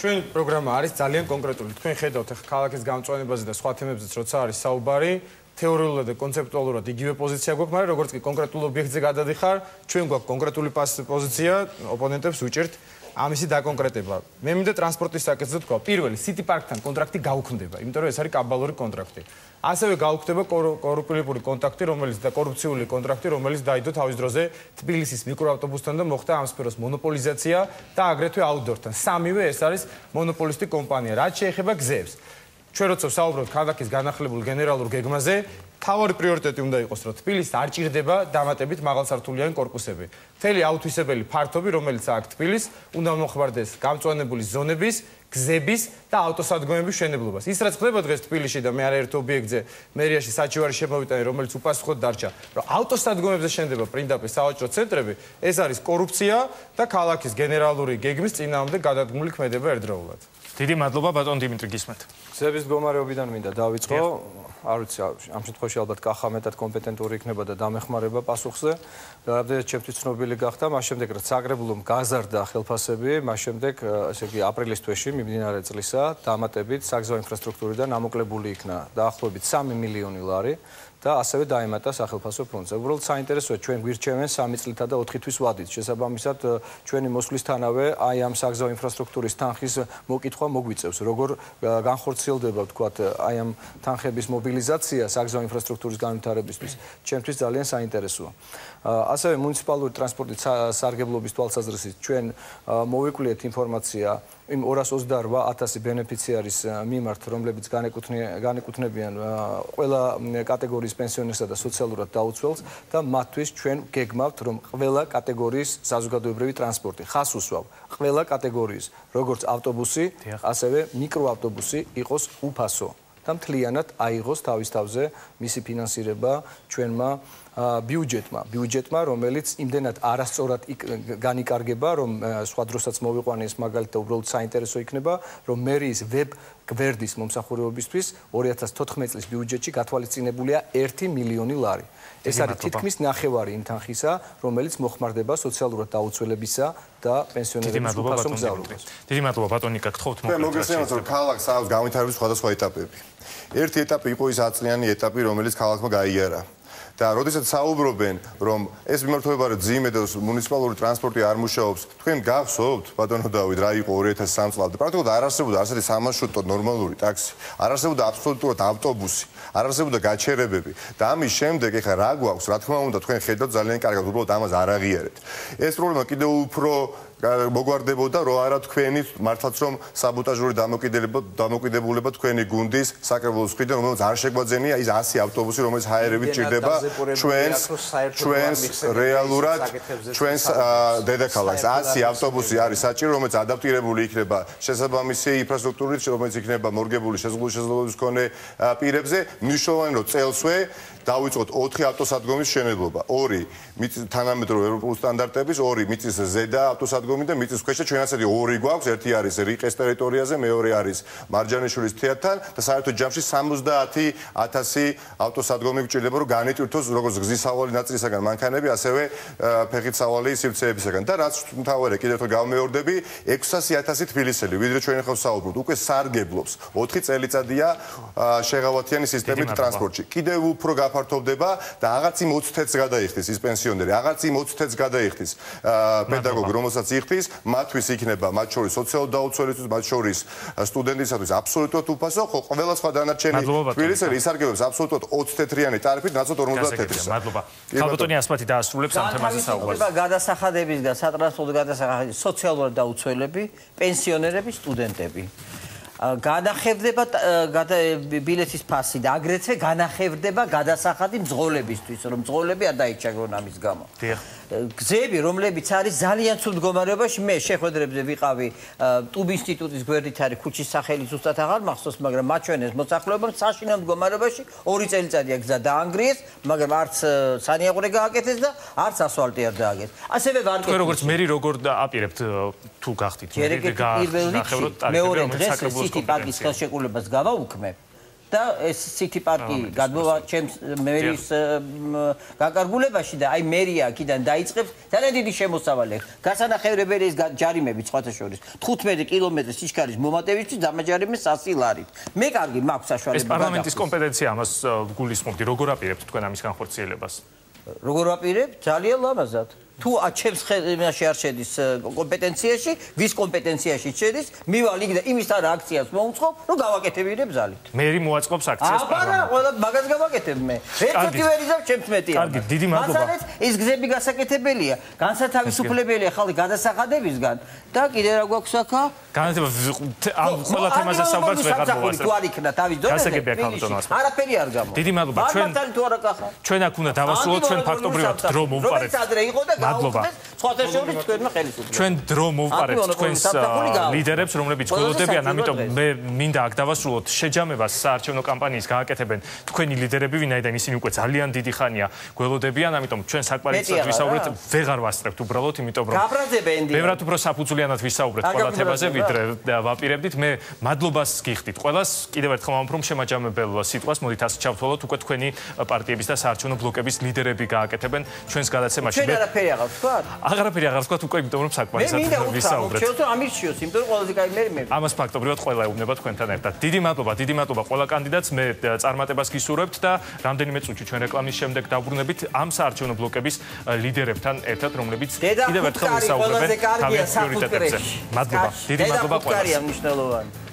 ჩვენი პროგრამა არის ძალიან კონკრეტული. თქვენ ხედავთ ახლა ქალაქის გამწვანებაზე და სხვა თემებზეც როცა არის საუბარი, თეორიულად და კონცეპტუალურად იგივე პოზიცია გვაქვს, მაგრამ როგორც კი კონკრეტულ ობიექტზე გადადიხარ, ჩვენ გვაქვს კონკრეტული პოზიცია, ოპონენტებს უჭერთ ამისი დაკონკრეტება. მე მინდა ტრანსპორტის საკითხზე თქვა, პირველი City Park-თან კონტრაქტი გაუქმდება, იმიტომ რომ ეს არის კაბალური კონტრაქტი. ასევე გაუქმდება კორუფციული კონტრაქტი, რომელიც დაიდო თავის დროზე თბილისის მიკროავტობუსთან და მოხდა ამ სფეროს მონოპოლიზაცია და აგრეთვე აუდორთან. სამივე ეს არის მონოპოლისტი კომპანია. რაც შეეხება გზებს, ჩვენ როცა საუბრობთ ქალაქის განახლებულ გენერალურ გეგმაზე, თავარი პრიორიტეტი უნდა იყოს, რომ თბილისს არ ჭირდება დამატებით მაღალსართულიანი კორპუსები. მთელი აუთვისებელი ფართობი, რომელიც აქვს თბილისს, უნდა მოხმარდეს გამწვანებული ზონების, გზების და ავტოსადგომების მშენებლობას. ის რაც ხდება დღეს თბილისში და მე ერთ ობიექტზე მერიაში საჩივარი შემოვიტანე, რომელიც უპასუხოდ დარჩა, რომ ავტოსადგომებზე შენდება პრინდაპის სავაჭრო ცენტრები, ეს არის კორუფცია და ქალაქის გენერალური გეგმის წინააღმდეგ გადადგმული ქმედება ერთდროულად. დიდი მადლობა ბატონ დიმიტრი გისმენთ. გზების მდგომარეობიდან მინდა დავიწყო. არ ვიცი, ამ შემთხვევაში ალბათ კახა მეტად კომპეტენტური იქნება და დამეხმარება პასუხზე. რამდენად ჩემთვის ცნობილი გახდა, მას შემდეგ რაც საგრებულომ გაზარდა ხელფასები, მას შემდეგ, ესე იგი, აპრილის თვეში მიმდინარე წლისა დამატებით საგზაო ინფრასტრუქტურიდან ამოკლებული იქნა დაახლოებით 3 მილიონი ლარი. და ასევე დაემატა სახელმწიფო ფონდზე. უბრალოდ საინტერესოა, ჩვენ გვირჩევენ 3 წლითა და 4 თვის ვადით. შესაბამისად, ჩვენი მოსვლისთანავე აი ამ საგზაო ინფრასტრუქტურის თანხის მოკითხვა მოგვიწევს. როგორ განხორციელდება, ვთქვათ, აი ამ თანხების მობილიზაცია საგზაო ინფრასტრუქტურის განვითარებისთვის, ჩემთვის ძალიან საინტერესოა. ასევე მუნიციპალური ტრანსპორტის სარგებლობის თვალსაზრისით ჩვენ მოვიკვლიეთ ინფორმაცია იმ 228,000 ბენეფიციარის მიმართ, რომლებიც განეკუთვნებიან ყველა კატეგორიის პენსიონერსა და სოციალურად დაუცველს და მათთვის ჩვენ გეგმავთ, რომ ყველა კატეგორიის საზოგადოებრივი ტრანსპორტი ხას უსვავ, ყველა კატეგორიის, როგორც ავტობუსი, ასევე მიკროავტობუსი იყოს უფასო და მთლიანად აიღოს თავის თავზე მისი ფინანსირება ჩვენმა ბიუჯეტმა, რომელიც იმდენად არასწორად განიკარგება, რომ სხვა დროსაც მოვიყვანე ეს მაგალითად და უბრალოდ საინტერესო იქნება, რომ მერიის ვებ გვერდის მომსახურებისთვის 2014 წლის ბიუჯეტში გათვალისწინებულია 1 მილიონი ლარი. ეს არის თითქმის ნახევარი იმ თანხისა, რომელიც მოხმარდება სოციალურად დაუცველებისა და პენსიონერების უფასო მგზავრობას. დიდი მადლობა ბატონი, გაგთხოვთ მოკლედ. მოგესალმებით, რომ ქალაქს აქვს განვითარების სხვადასხვა ეტაპები. ერთი ეტაპი იყო ის აწლიანი ეტაპი, რომელიც ქალაქმა გაიარა. და როდესაც საუბრობენ, რომ ეს მიმართულება რა ძიმე და მუნიციპალური ტრანსპორტი არ მუშაობს, თქვენ გახსოვთ, ბატონო დავით, რა იყო 2003 წლამდე? პრაქტიკულად არ არსებობდა ასეთი სამარშრუტო ნორმალური ტაქსი, არ არსებობდა აბსოლუტურად ავტობუსი, არ არსებობდა გაჩერებები და ამის შემდეგ ეხლა რა გვაქვს, რა თქმა უნდა, თქვენ ხედავთ ძალიან კარგად, უბრალოდ ამას არ აღიარეთ. ეს პრობლემა კიდევ უფრო მოგვარდებოდა, რომ არა თქვენი მართლაც რომ საბოტაჟური დამოკიდებულება თქვენი გუნდის საკრებულოს მხრიდან, რომელიც არ შეგვაძენია ის 100 ავტობუსი, რომელიც ჰაერებით ჭირდება ჩვენს რეალურად ჩვენს დედაქალაქს. 100 ავტობუსი არის საჭირო, რომელიც ადაპტირებული იქნება შესაბამისი ინფრასტრუქტურით, რომელიც იქნება მორგებული შესაძლებლობის მქონე პირებზე. მნიშვნელოვანი რომ წელსვე დავიწყოთ 4 ავტოსადგომის მშენებლობა. 2 თანამედროვე ევროპული სტანდარტების, 2 მიწის ზედა ავტოსადგომი და მიწის ქვეშ ჩვენ ასეთი 2 გვაქვს. ერთი არის რიყეს ტერიტორიაზე, მეორე არის მარჯანიშვილის თეატრთან და საერთოდ ჯამში 70,000 ავტოსადგომი გვჭირდება, რომ განიტვირთოს როგორც გზის სავალი ნაწილისაგან მანქანები, ასევე ფეხით სავალი სივრცეებისაგან. და რაც მთავარია, კიდევ ერთხელ გავმეორდები, 600,000 თბილისელი, ვიდრე ჩვენ ახლა ვსაუბრობთ, უკვე სარგებლობს 4 წელიწადია შეღავათიანი სისტემით ტრანსპორტში. კიდევ უფრო გაფართოვდება და აღარც იმ 20 თეთრს გადაიხდის ის პენსიონერი, აღარც იმ 20 თეთრს გადაიხდის პედაგოგი, რომელსაც იხდის, მათთვის იქნება, მათ შორის სოციალურ დაუცველისთვის, მათ შორის სტუდენტისათვის აბსოლუტურად უფასო, ხო ყველა სხვა დანარჩენი თბილისელი ისარგებლობს აბსოლუტურად 20 თეთრიანი ტარიფით, ნაცვლად 50 თეთრისა. მადლობა. ქალბატონი ასმათი დაასრულებს ამ თემაზე საუბარს. გადასახადებისგან, სატრანსპორტო გადასახადების სოციალურად დაუცველები, პენსიონერები, სტუდენტები. განახევდება ბილეთის ფასი და აგრეთვე განახევდება გადასახადი მძღოლებისთვის, რომ მძღოლები არ დაიჭაგრონ ამის გამო. გზები, რომლებიც არის ძალიან ცუდ მდგომარეობაში, მე შეხვედრებზე ვიყავი ტუბ ინსტიტუტის გვერდით არის ქუჩის სახელი ზუსტად აღარ მახსოვს, მაგრამ მაჩვენეს მოსახლეობამ საშინაო მდგომარეობაში 2 წელიწადია გზა დაანგრიეს, მაგრამ არც სანიაღვრე გააკეთეს და არც ასფალტი არ დააგეს. ასევე ვარკეთებს. თქვენ როგორც მერი როგორ აპირებთ თუ გახდით მერი და გაახსნახევროთ ტარიფები, რომელიც საკრებულოს სიტი პარკის ხელშეკრულებას გავაუქმებ და ეს სიტი პარკი გადმოვა ჩემს მერის გაკარგულებაში და აი მერია აქედან დაიწყებს ძალიან დიდი შემოსავალი. გასანახევრებელი ის ჯარიმები სხვათა შორის 15 კილომეტრის სიჩქარის მომატებისთვის დამაჯარიმეს 100 ლარით. მე კარგი მაქვს საშუალება. ეს პარლამენტის კომპეტენცია ამას გულისხმობდი. როგორ აპირებთ თქვენ ამის განხორციელებას? როგორ აპირებ? ძალიან ლამაზად. თუ ჩემს ხელში არ შედის კომპეტენციაში, ვის კომპეტენციაში შედის, მივალ იქ და იმის არა აქციას მოუწყობ, რომ გავაკეთებინებ ზალით. მერი მოაწყობს აქციას პარლამენტში. აბა, ყველა მაგას გავაკეთებ მე. ერთი ვერ იზამ ჩემს მეტია. კარგი, დიდი მადლობა. მასალეთ ის გზები გასაკეთებელია, განსათავისუფლებელია ხალხი გადასახადებისგან და კიდე რა გვაქვს აქა? განათება ამ ყველა თემაზე საუბარს ვეღარ მოვასწრებ. თუ არ იქნა თავის დონეზე. გასაგებია ქალბატონო ასმათი. არაფერი არ გამო. დიდი მადლობა. ჩვენ აქ უნდა დავასრულოთ, ჩვენ ფაქტობრივად დრო მოვპარეთ. მადლობა. სხვათა შორის თქვენმა ხელისუფლება. ჩვენ დრო მოვყარებთ თქვენს ლიდერებს, რომლებიც გველოდებიან, ამიტომ მე მინდა აქ დავასრულოთ შეჯამებას საარჩევნო კამპანიის გააკეთებენ თქვენი ლიდერები, ვინაიდან ისინი უკვე ძალიან დიდი ხანია გველოდებიან, ამიტომ ჩვენ საკმარისად ვისაუბრეთ, ვეღარ ვასწრებთ უბრალოდ, იმიტომ რომ ბევრად უფრო საფუძვლიანად ვისაუბრეთ ყველა თემაზე, ვიდრე ვაპირებდით. მე მადლობას გიხდით ყველას, კიდევ ერთხელ ვამბობ, შემაჯამებელ სიტყვას, მოდით ასე ჩავთვალოთ, უკვე თქვენი პარტიების და საარჩევნო ბლოკების ლიდერები გააკეთებენ ჩვენს გადაცემაში. ჩვენ არაფერი აღარ ვთქვათ? აღარაფერი აღარ ვთქვათ, უკვე იმიტომ რომ საკმარისად ვისაუბრეთ. მე მინდა უცხრა, ამირჩიოს, იმიტომ რომ ყველაზე კაი მე. ამას ფაქტობრივად ყველა ეუბნება თქვენთან ერთად. დიდი მადლობა ყველა კანდიდატს. მე წარმატებას გისურვებთ და რამდენიმე წუთში ჩვენ რეკლამის შემდეგ დავბრუნებით ამ საარჩევნო ბლოკების ლიდერებთან ერთად, რომლებიც კიდევ ერთხელ ვისაუბრებენ თავის პრიორიტეტებზე. მადლობა. დიდი მადლობა ყველას.